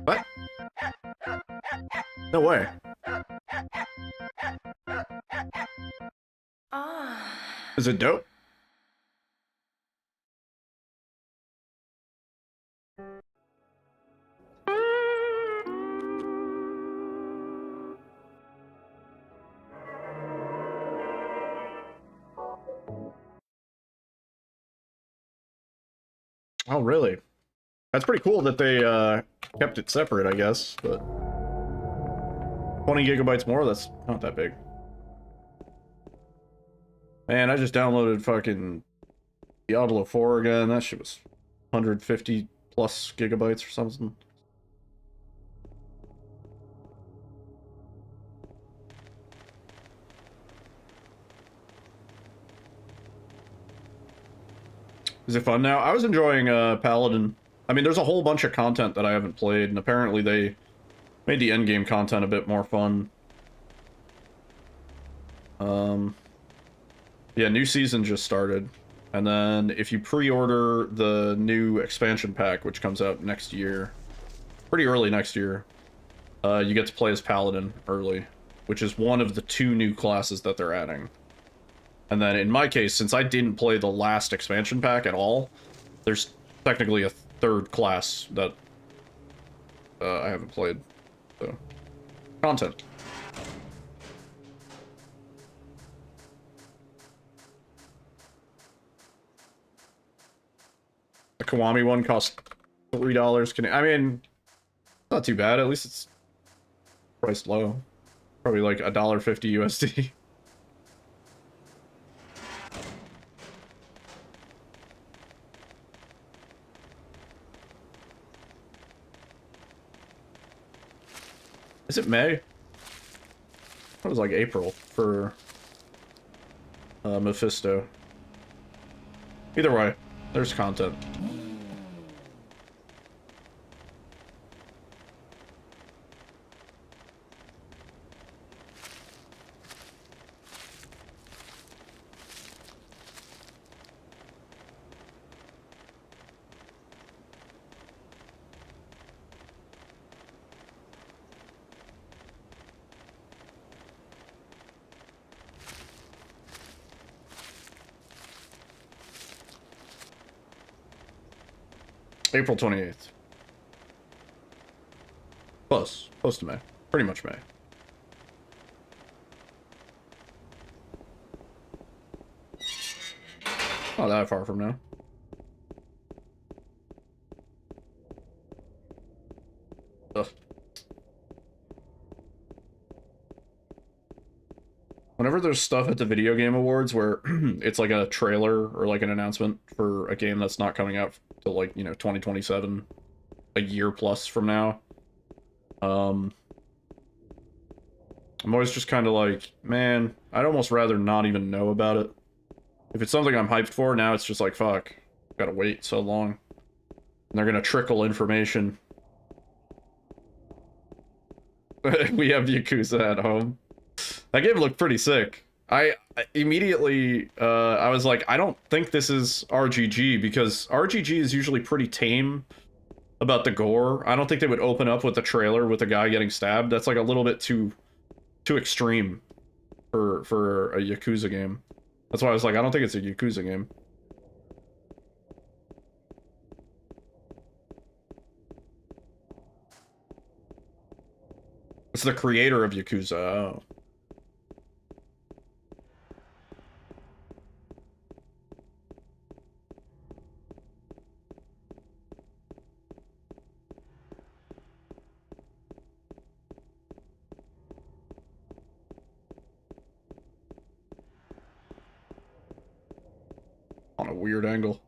What? No way. Is it dope? Oh, really? That's pretty cool that they kept it separate, I guess, but 20 gigabytes more, that's not that big. Man, I just downloaded fucking Diablo 4 again. That shit was 150 plus gigabytes or something. Is it fun now? I was enjoying Paladin. I mean, there's a whole bunch of content that I haven't played, and apparently they made the endgame content a bit more fun. Yeah, new season just started. And then if you pre-order the new expansion pack, which comes out next year, pretty early next year, you get to play as Paladin early, which is one of the 2 new classes that they're adding. And then in my case, since I didn't play the last expansion pack at all, there's technically a 3rd class that I haven't played. So, content. The Kiwami one costs $3. I mean, not too bad. At least it's priced low. Probably like $1.50 USD. Is it May? It was like April for Mephisto. Either way, there's content. April 28th. Close. Close to May. Pretty much May. Not that far from now. Ugh. Whenever there's stuff at the Video Game Awards where it's like a trailer or like an announcement for a game that's not coming out till like, you know, 2027, a year plus from now, I'm always just kind of like, man, I'd almost rather not even know about it. If it's something I'm hyped for, now it's just like, fuck, gotta wait so long. And they're gonna trickle information. We have Yakuza at home. That game looked pretty sick. I immediately, I was like, I don't think this is RGG, because RGG is usually pretty tame about the gore. I don't think they would open up with a trailer with a guy getting stabbed. That's like a little bit too extreme for a Yakuza game. That's why I was like, I don't think it's a Yakuza game. It's the creator of Yakuza. Oh. On a weird angle.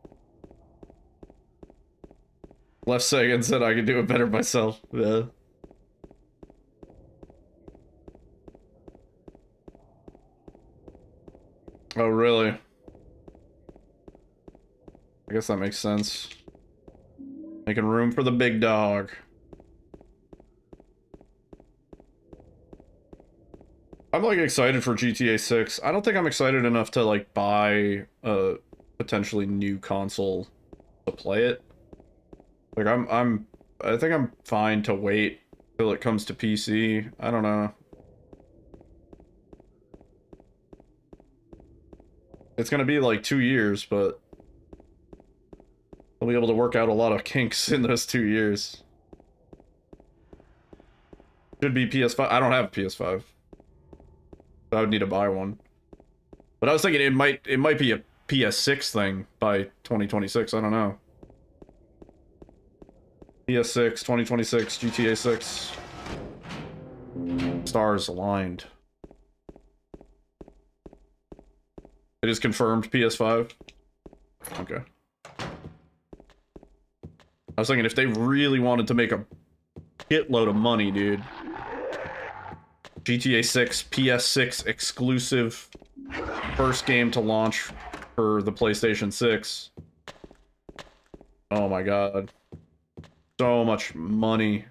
Left second said I could do it better myself. Yeah. Oh, really? I guess that makes sense. Making room for the big dog. I'm like excited for GTA 6. I don't think I'm excited enough to like buy a potentially new console to play it. Like I think I'm fine to wait till it comes to PC. I don't know. It's gonna be like 2 years, but I'll be able to work out a lot of kinks in those 2 years. Should be PS5. I don't have a PS5. I would need to buy one. But I was thinking it might be a PS6 thing by 2026. I don't know. PS6, 2026, GTA 6. Stars aligned. It is confirmed PS5. Okay. I was thinking if they really wanted to make a shitload of money, dude. GTA 6, PS6 exclusive, first game to launch for the PlayStation 6. Oh my god. So much money.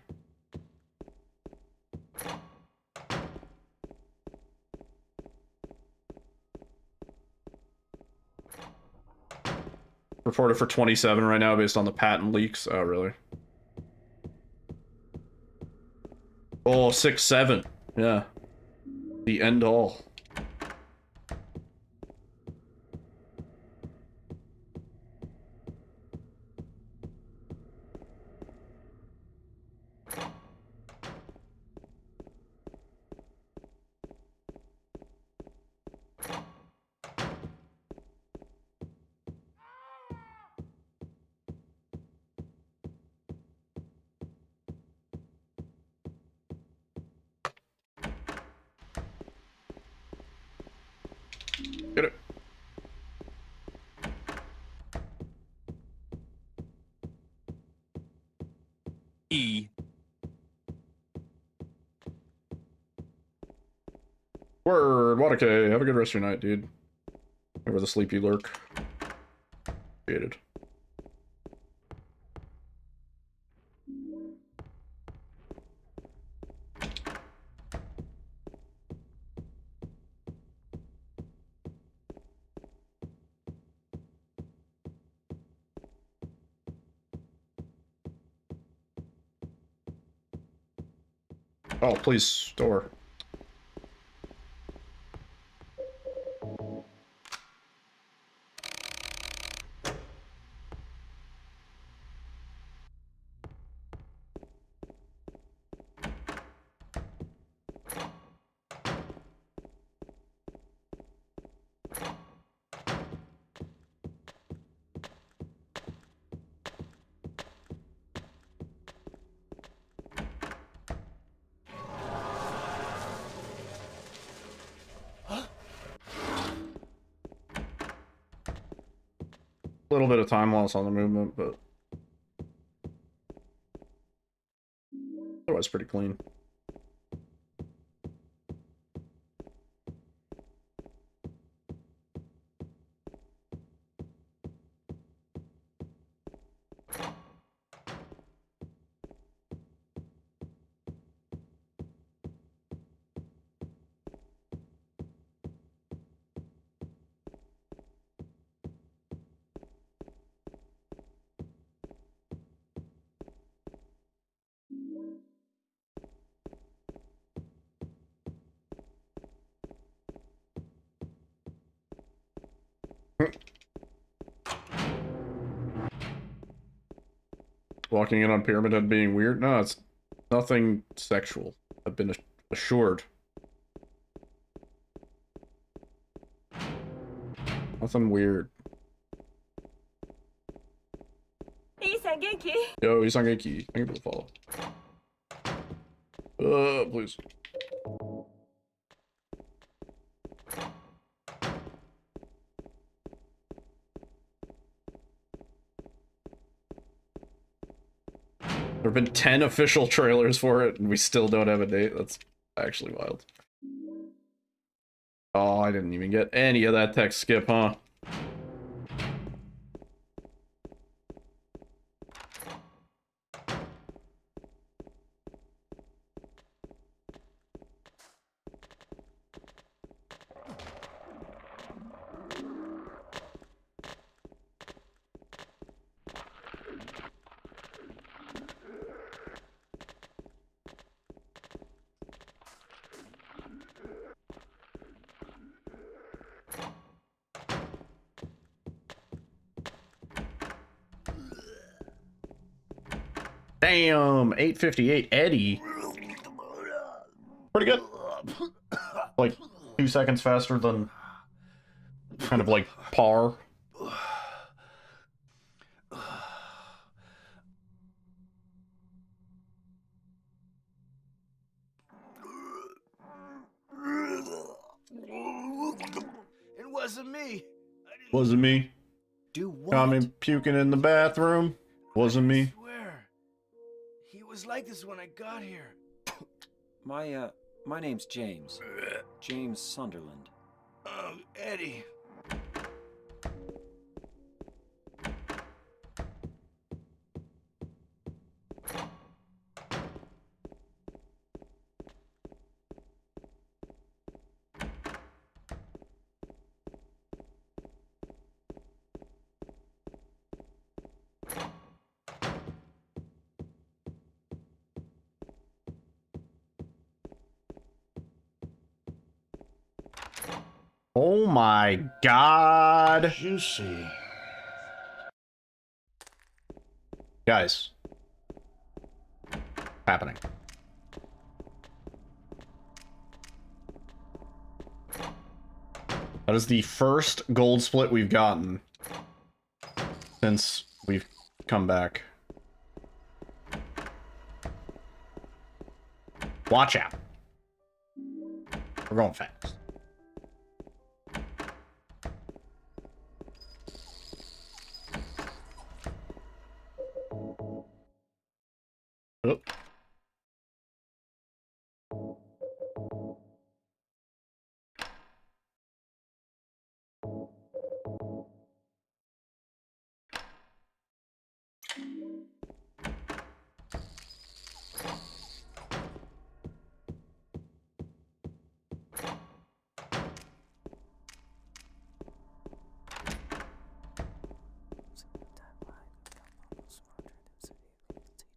Reported for 27 right now based on the patent leaks. Oh, really? Oh, 6-7. Yeah. The end all. Get it. E. Word, Wadake. Have a good rest of your night, dude. Over the sleepy lurk. Appreciated. Oh, please, store. A little bit of time loss on the movement, but otherwise pretty clean. Walking in on Pyramid Head being weird? No, it's nothing sexual. I've been assured. Nothing weird. Yo, Isangeki. Thank you for the follow. Please. There have been 10 official trailers for it, and we still don't have a date. That's actually wild. Oh, I didn't even get any of that text skip, huh? Damn, 858 Eddie. Pretty good. Like 2 seconds faster than kind of like par. It wasn't me. Wasn't me. Do what? Got me puking in the bathroom. Wasn't me. I swear. He was like this when I got here. My name's James. James Sunderland. Eddie. Oh my god. Juicy. Guys. Happening. That is the first gold split we've gotten since we've come back. Watch out. We're going fast. Oh.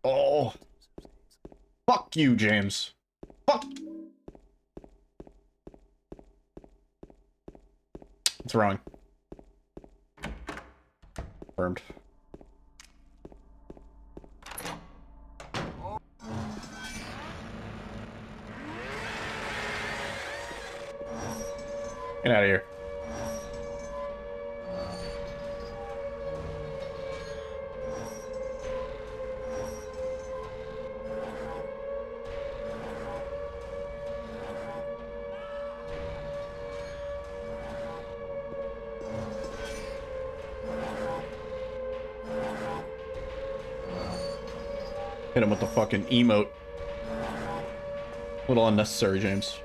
Oh. Fuck you, James. Fuck. It's wrong. Confirmed. Get out of here. Hit him with the fucking emote. A little unnecessary, James.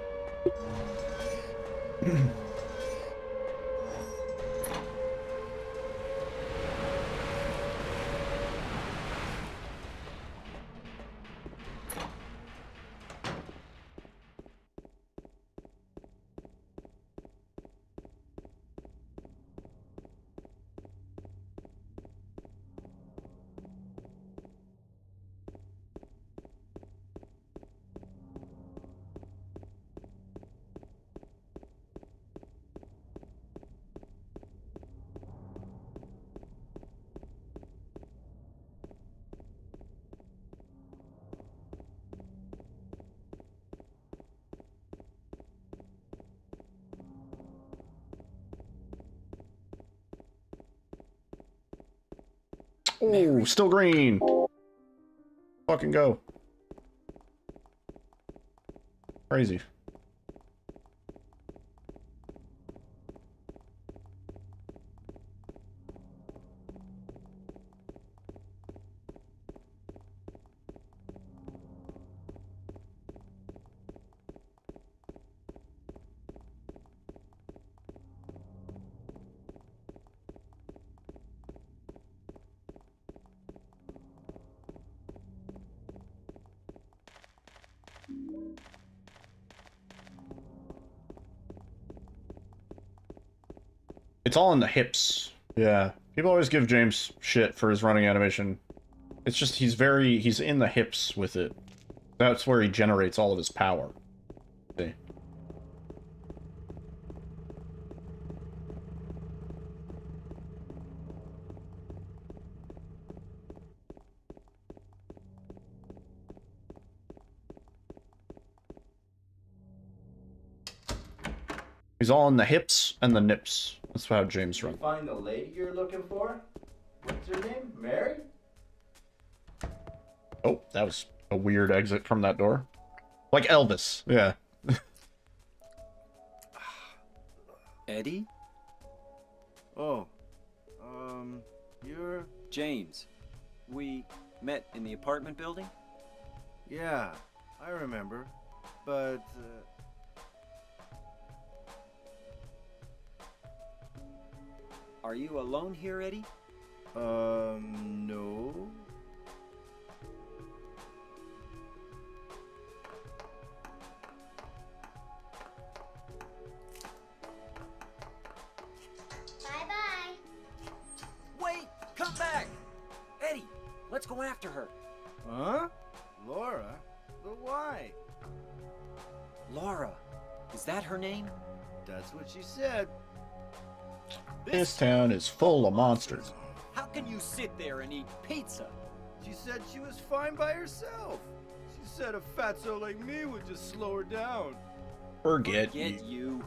Oh, still green. Fucking go. Crazy. It's all in the hips. Yeah. People always give James shit for his running animation. It's just he's in the hips with it. That's where he generates all of his power. See? He's all in the hips and the nips. That's how James Did you runs. find the lady you're looking for? What's her name? Mary? Oh, that was a weird exit from that door. Like Elvis. Yeah. Eddie? Oh. You're... James. We met in the apartment building? Yeah, I remember. But, Are you alone here, Eddie? no. Bye-bye. Wait! Come back! Eddie, let's go after her. Huh? Laura? But why? Laura. Is that her name? That's what she said. This town is full of monsters. How can you sit there and eat pizza? She said she was fine by herself. She said a fatso like me would just slow her down. Forget Get you.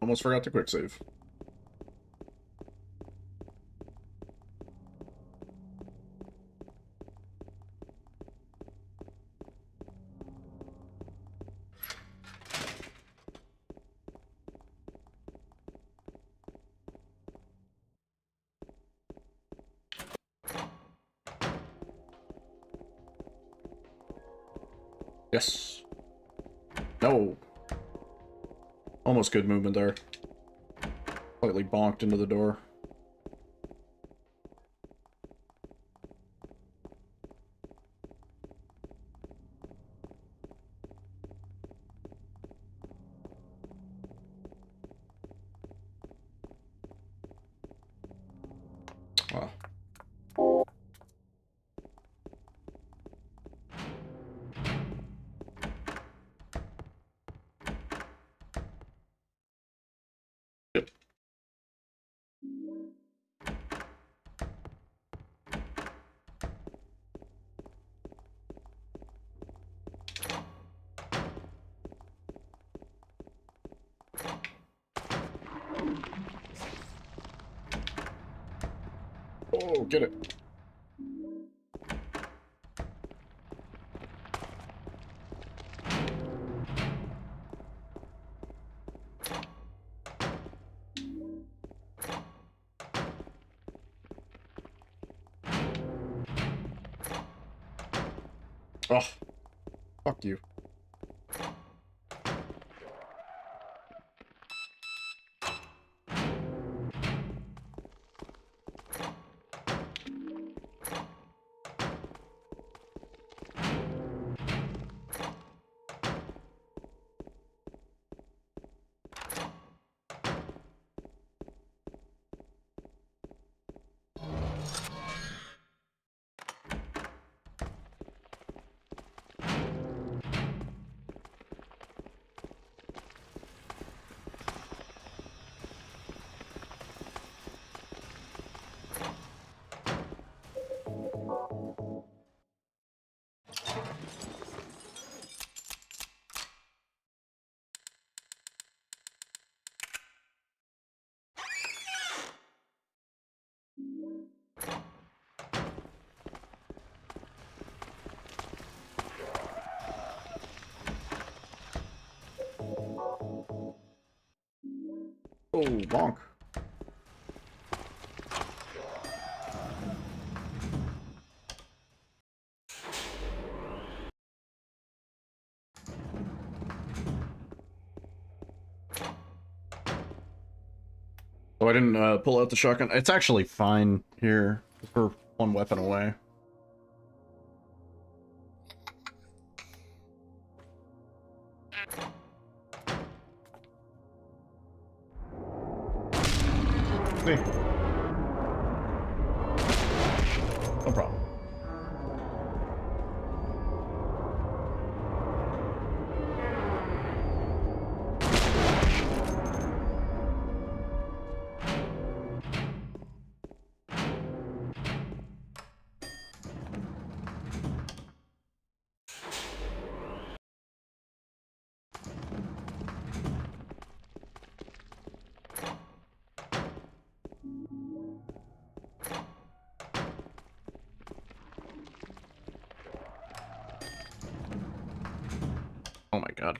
Almost forgot to quick save. Yes. No. Almost good movement there. Slightly bonked into the door. Wow. Yep. Oh, get it. Oh, fuck you. Oh, bonk. Oh, I didn't pull out the shotgun. It's actually fine here. We're one weapon away. See. No problem. Oh my god.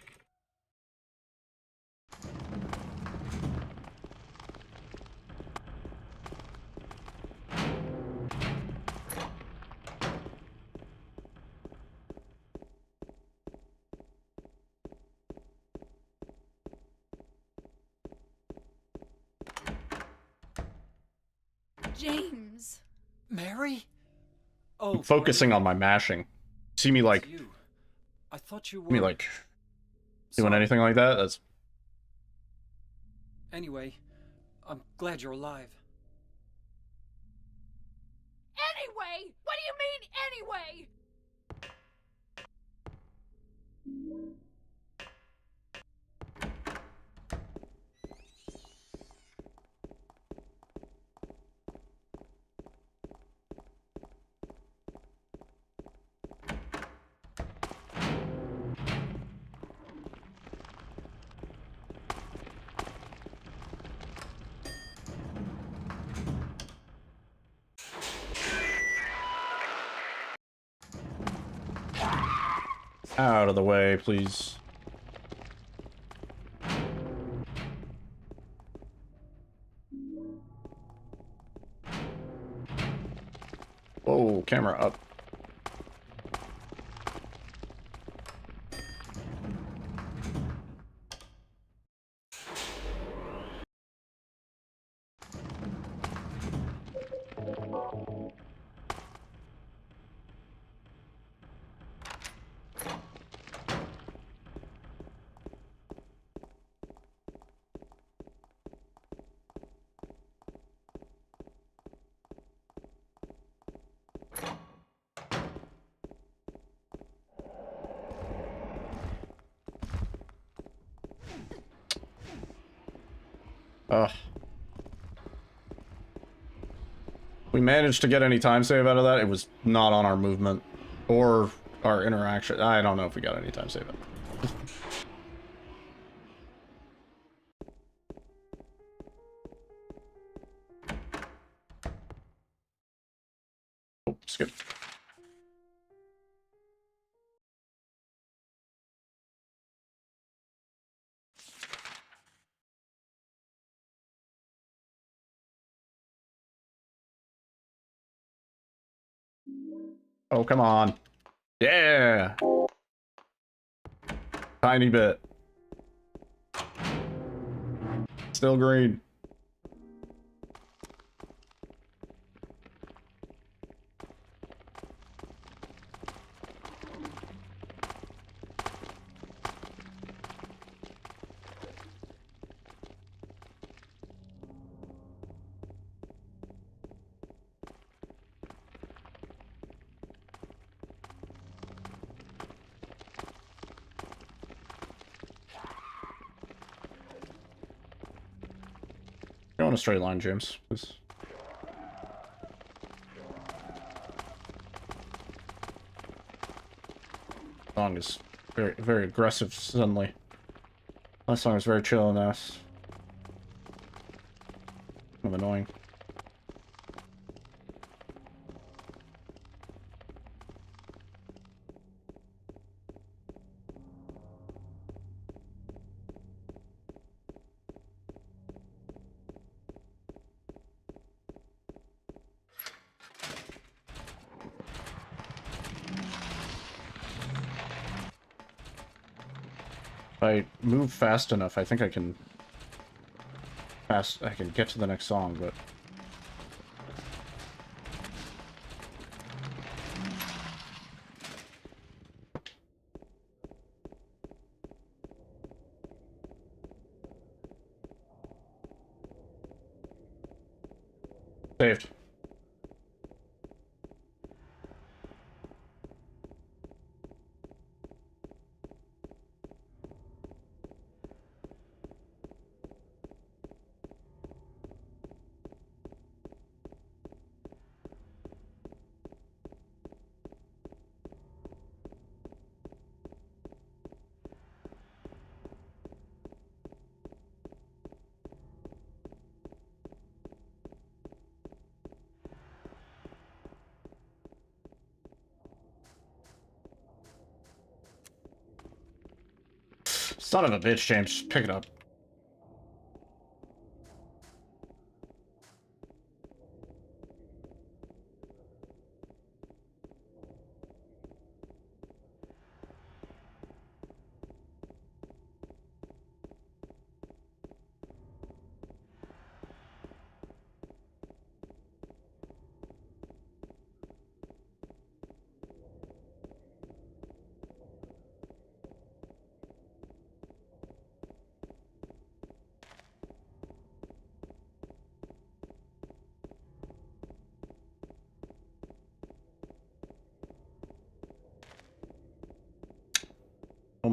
James. Mary? Oh, I'm focusing on my mashing. See me like, you. I thought you were. me like doing Sorry. anything like that? That's Anyway, I'm glad you're alive. Anyway? What do you mean, anyway? Out of the way, please. Whoa, camera up. Ugh. We managed to get any time save out of that. It was not on our movement or our interaction. I don't know if we got any time save out. Oh, skip. Oh, come on. Yeah. Tiny bit. Still green. Go on a straight line, James, please. Song is very, very aggressive suddenly. Last song was very chill and nice. Kind of annoying. If I move fast enough, I think I can get to the next song, but saved. Son of a bitch, James. Pick it up.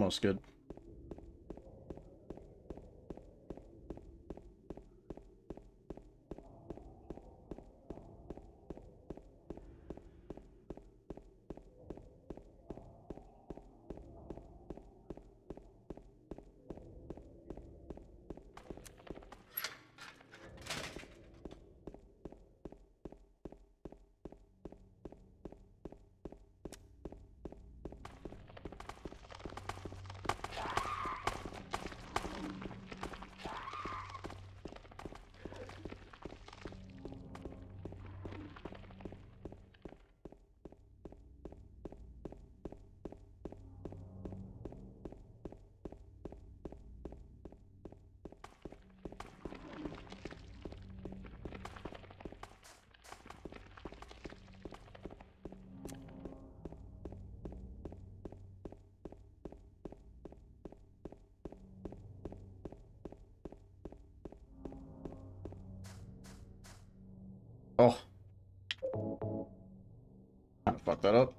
almost good. Oh. Kind of fucked that up.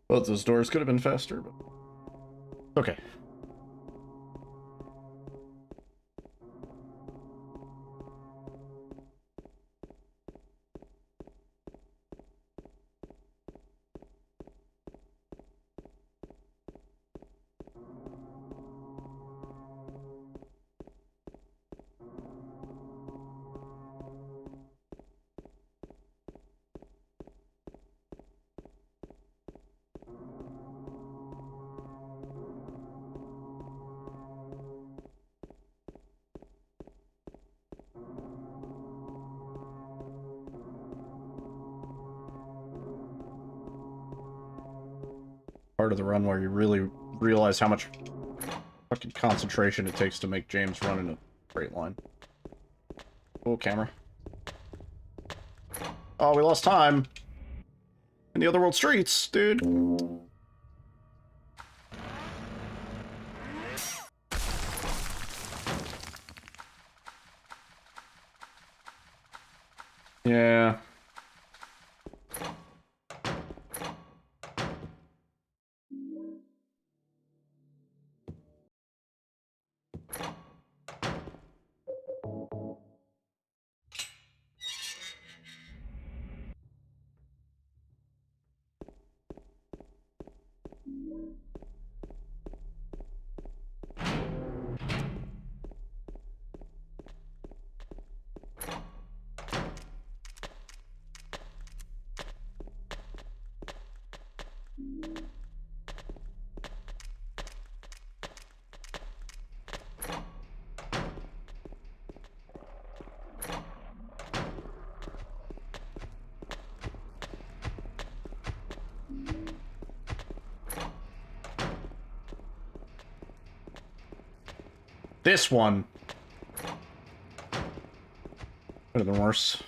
Both those doors could have been faster, but okay. Part of the run where you really realize how much fucking concentration it takes to make James run in a straight line. Oh, camera. Oh, we lost time in the otherworld streets, dude. Yeah. This one could have been worse.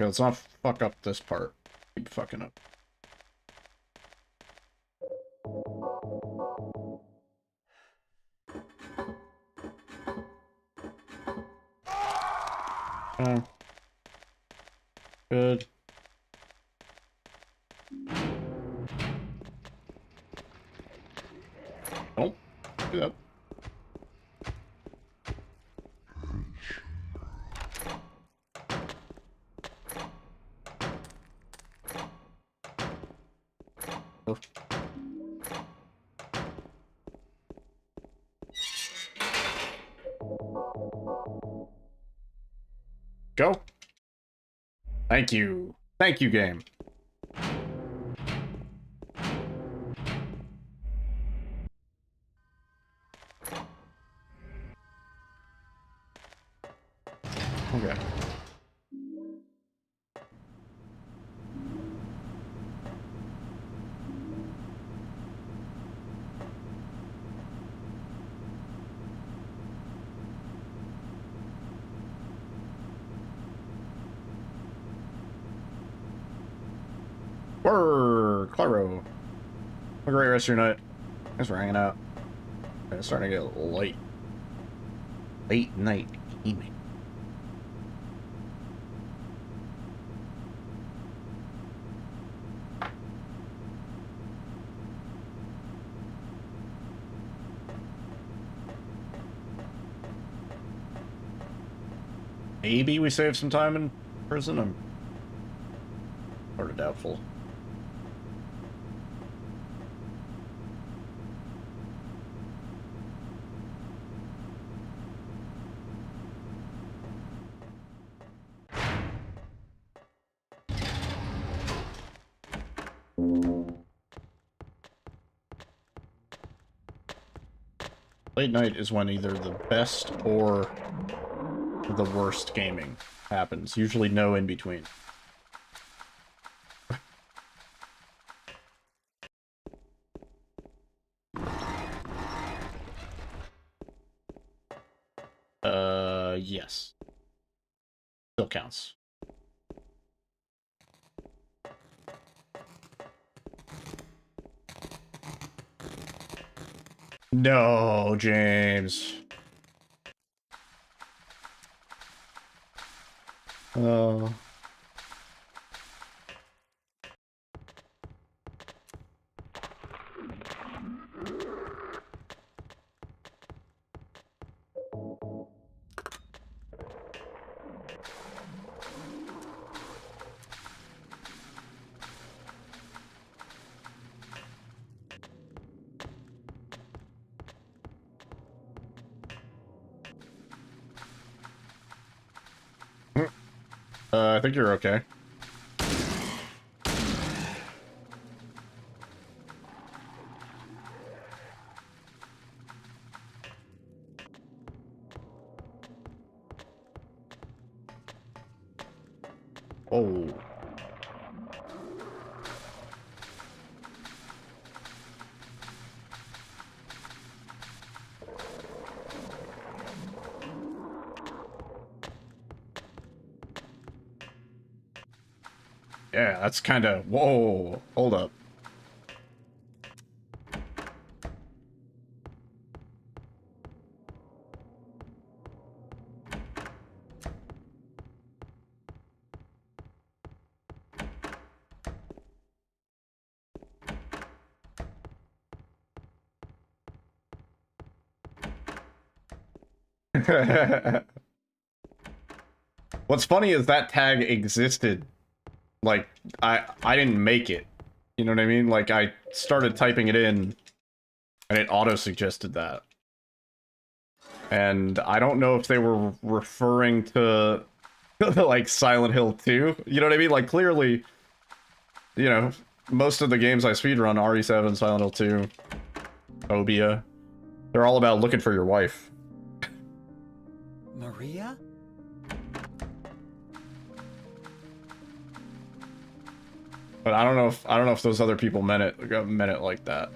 Okay, let's not fuck up this part. Keep fucking up. Good. Don't do that. Go. Thank you. Thank you, game. Okay. Word, Claro. Have a great rest of your night. Thanks for hanging out. It's starting to get late. Late night gaming. Maybe we save some time in prison. I'm sort of doubtful. Late night is when either the best or the worst gaming happens. Usually no in between. Yes. Still counts. No, James. Oh. I think you're okay. Oh. Yeah, that's kind of... Whoa, hold up. What's funny is that tag existed. Like, I didn't make it. You know what I mean? Like, I started typing it in, and it auto-suggested that. And I don't know if they were referring to, like, Silent Hill 2. You know what I mean? Like, clearly, you know, most of the games I speedrun, RE7, Silent Hill 2, Phobia, they're all about looking for your wife. Maria? But I don't know if those other people meant it like that.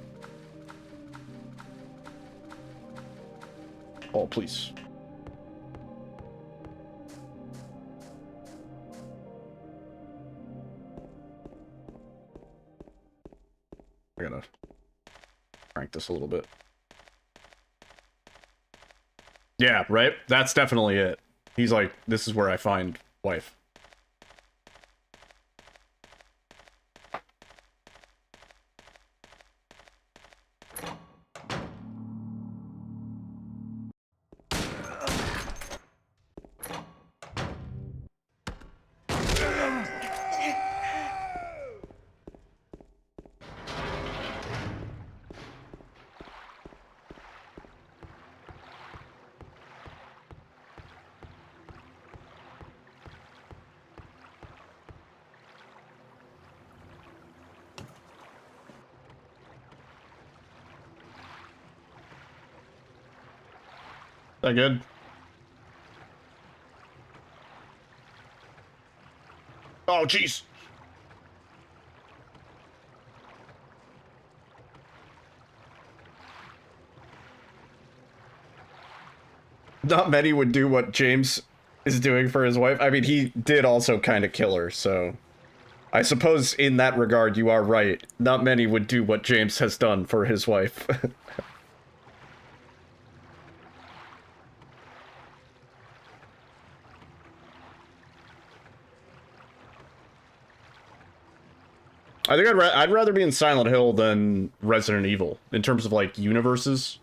Oh, please. gotta crank this a little bit. Yeah, right? That's definitely it. He's like, this is where I find wife. That good? Oh, jeez. Not many would do what James is doing for his wife. I mean, he did also kind of kill her, so I suppose in that regard you are right. Not many would do what James has done for his wife. I think I'd rather be in Silent Hill than Resident Evil in terms of like universes.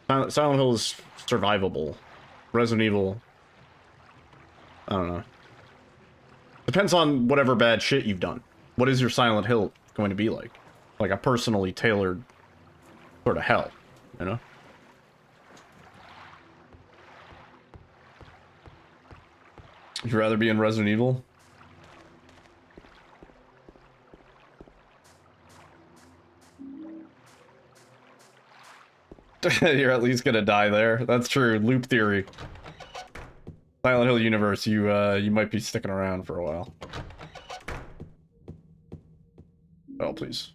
Silent Hill is survivable. Resident Evil, I don't know. Depends on whatever bad shit you've done. What is your Silent Hill going to be like? Like a personally tailored sort of hell, you know? Would you rather be in Resident Evil? You're at least gonna die there. That's true. Loop theory. Silent Hill universe, you might be sticking around for a while. Oh, please.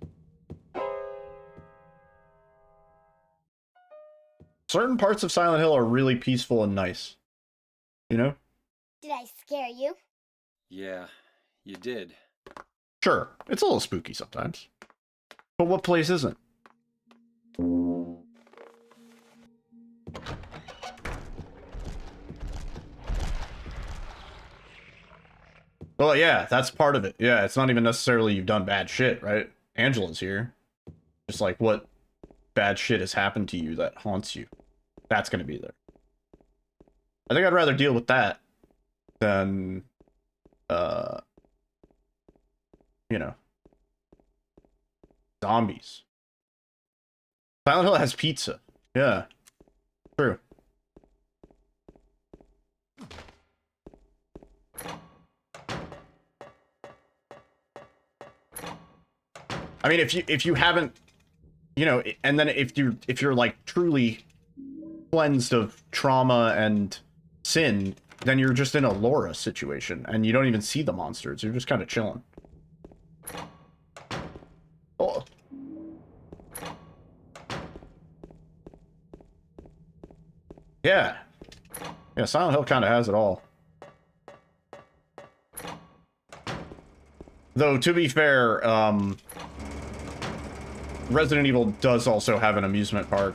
Certain parts of Silent Hill are really peaceful and nice. You know? Did I scare you? Yeah, you did. Sure, it's a little spooky sometimes. But what place isn't? Well, yeah, that's part of it. Yeah, it's not even necessarily you've done bad shit, right? Angela's here. Just like what bad shit has happened to you that haunts you. That's gonna be there. I think I'd rather deal with that than, you know, zombies. Silent Hill has pizza. Yeah, true. I mean, if you haven't, you know, and then if you're like truly cleansed of trauma and sin, then you're just in a Laura situation and you don't even see the monsters. You're just kind of chilling. Oh. Yeah. Yeah, Silent Hill kind of has it all. Though, to be fair, Resident Evil does also have an amusement park.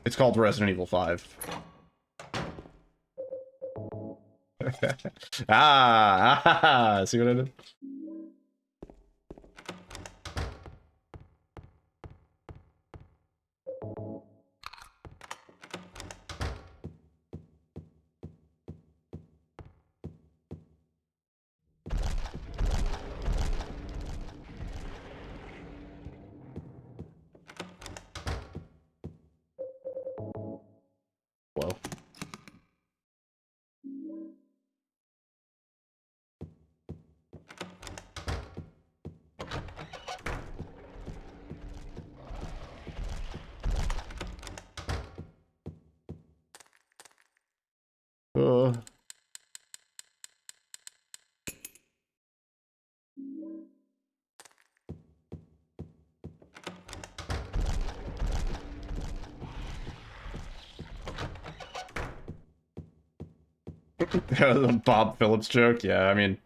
It's called Resident Evil 5. See what I did? Whoa. The Bob Phillips joke? Yeah, I mean,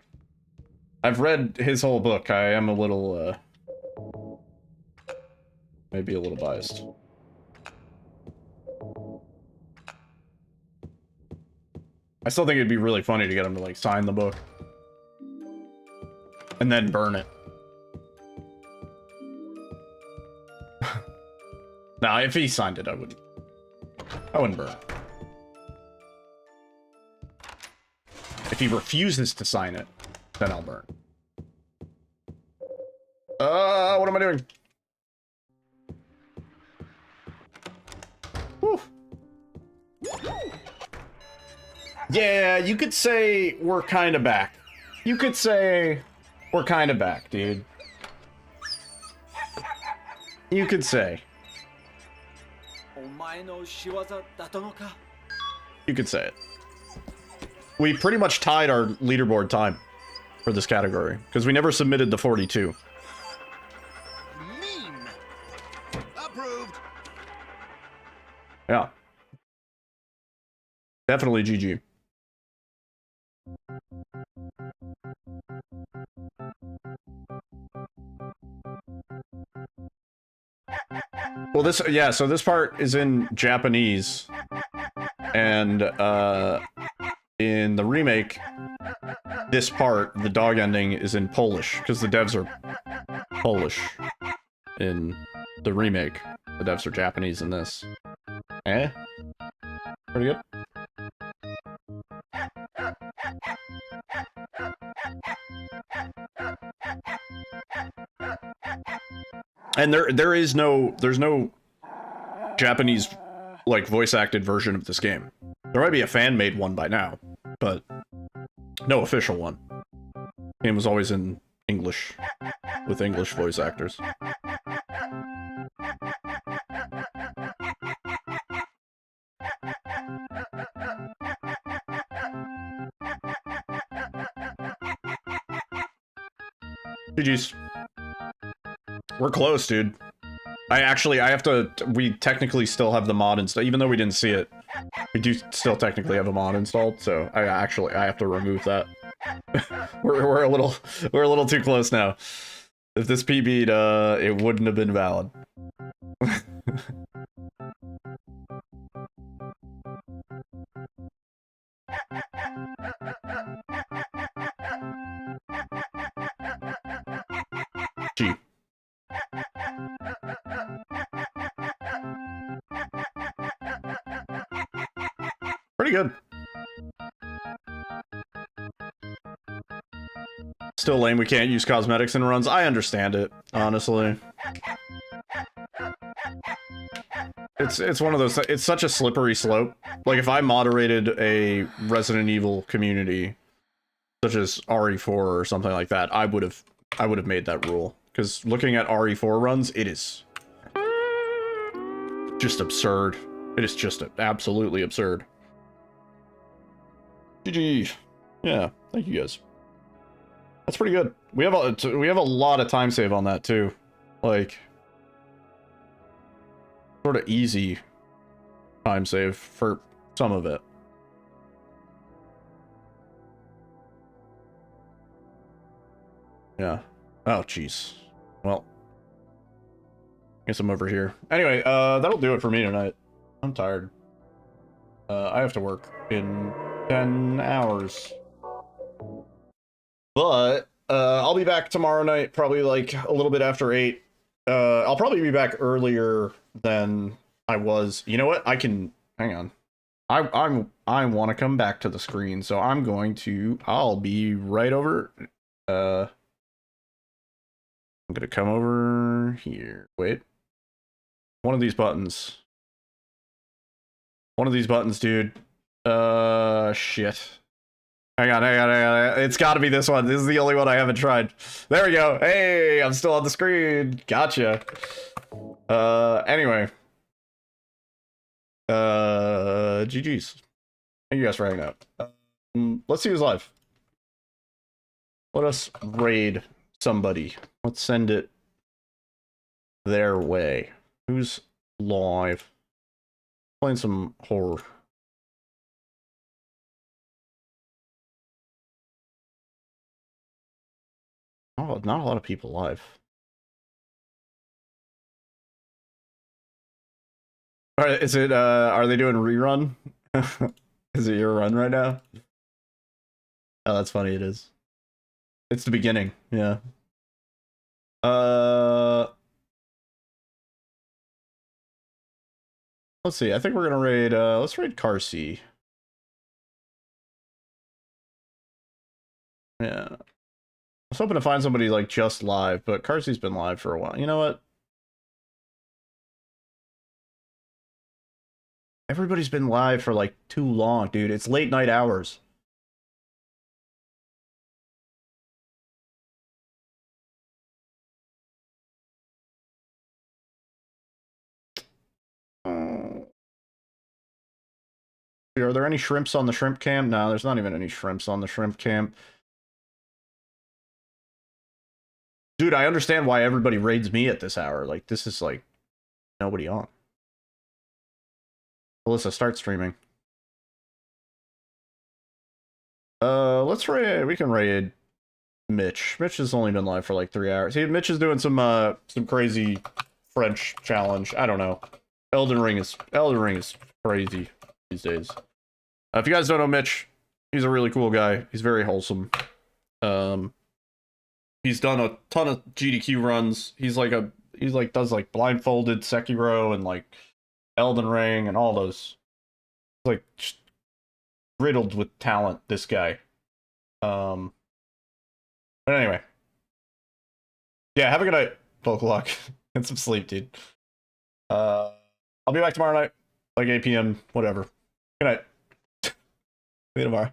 I've read his whole book. I am a little Maybe a little biased. I still think it'd be really funny to get him to, like, sign the book. And then burn it. Nah, if he signed it, I wouldn't burn it. If he refuses to sign it, then I'll burn. What am I doing? Whew. Yeah, you could say we're kind of back. You could say we're kind of back, dude. You could say. You could say it. We pretty much tied our leaderboard time for this category, because we never submitted the 42. Meme. Approved. Yeah. Definitely GG. Well, this, yeah, so this part is in Japanese, and, in the remake, this part, the dog ending, is in Polish, because the devs are Polish in the remake. The devs are Japanese in this. Eh? Pretty good. And there's no Japanese, like, voice-acted version of this game. There might be a fan-made one by now, but no official one. Game was always in English, with English voice actors. GG's. We're close, dude. We technically still have the mod installed, even though we didn't see it. We do still technically have a mod installed, so I have to remove that. we're a little too close now. If this PB'd, it wouldn't have been valid. Gee. Pretty good. Still lame we can't use cosmetics in runs. I understand it, honestly. It's one of those, it's such a slippery slope. Like, if I moderated a Resident Evil community, such as RE4 or something like that, I would have made that rule. Because looking at RE4 runs, it is just absurd. It is just absolutely absurd. GG. Yeah, thank you guys. That's pretty good. We have a lot of time save on that too. Like, sort of easy time save for some of it. Yeah. Oh, jeez. Well, guess I'm over here. Anyway, that'll do it for me tonight. I'm tired. I have to work in 10 hours. But, I'll be back tomorrow night, probably like a little bit after 8. I'll probably be back earlier than I was. You know what? I can, hang on. I want to come back to the screen, so I'll be right over. I'm gonna come over here. Wait. One of these buttons. One of these buttons, dude. Shit. Hang on. It's gotta be this one. This is the only one I haven't tried. There we go. Hey, I'm still on the screen. Gotcha. Anyway. GG's. Thank you guys for hanging out. Let's see who's live. Let us raid somebody. Let's send it their way. Who's live? Playing some horror. Oh, not a lot of people live. Is it are they doing rerun? Is it your run right now? Oh, that's funny, it is. It's the beginning, yeah. Let's see, I think we're gonna raid let's raid Carsey. Yeah. I was hoping to find somebody like just live, but Carsey's been live for a while. You know what? Everybody's been live for like too long, dude. It's late night hours. Are there any shrimps on the shrimp cam? No, there's not even any shrimps on the shrimp cam. Dude, I understand why everybody raids me at this hour. Like, this is like nobody on. Alyssa, start streaming. Let's raid. We can raid Mitch. Mitch has only been live for like 3 hours. Mitch is doing some crazy French challenge. I don't know. Elden Ring is crazy these days. If you guys don't know Mitch, he's a really cool guy. He's very wholesome. He's done a ton of GDQ runs. He's like does like blindfolded Sekiro and like Elden Ring and all those. Like just riddled with talent, this guy. But anyway. Yeah, have a good night, 12 o'clock. Get some sleep, dude. I'll be back tomorrow night, like 8 p.m., whatever. Good night. See you tomorrow.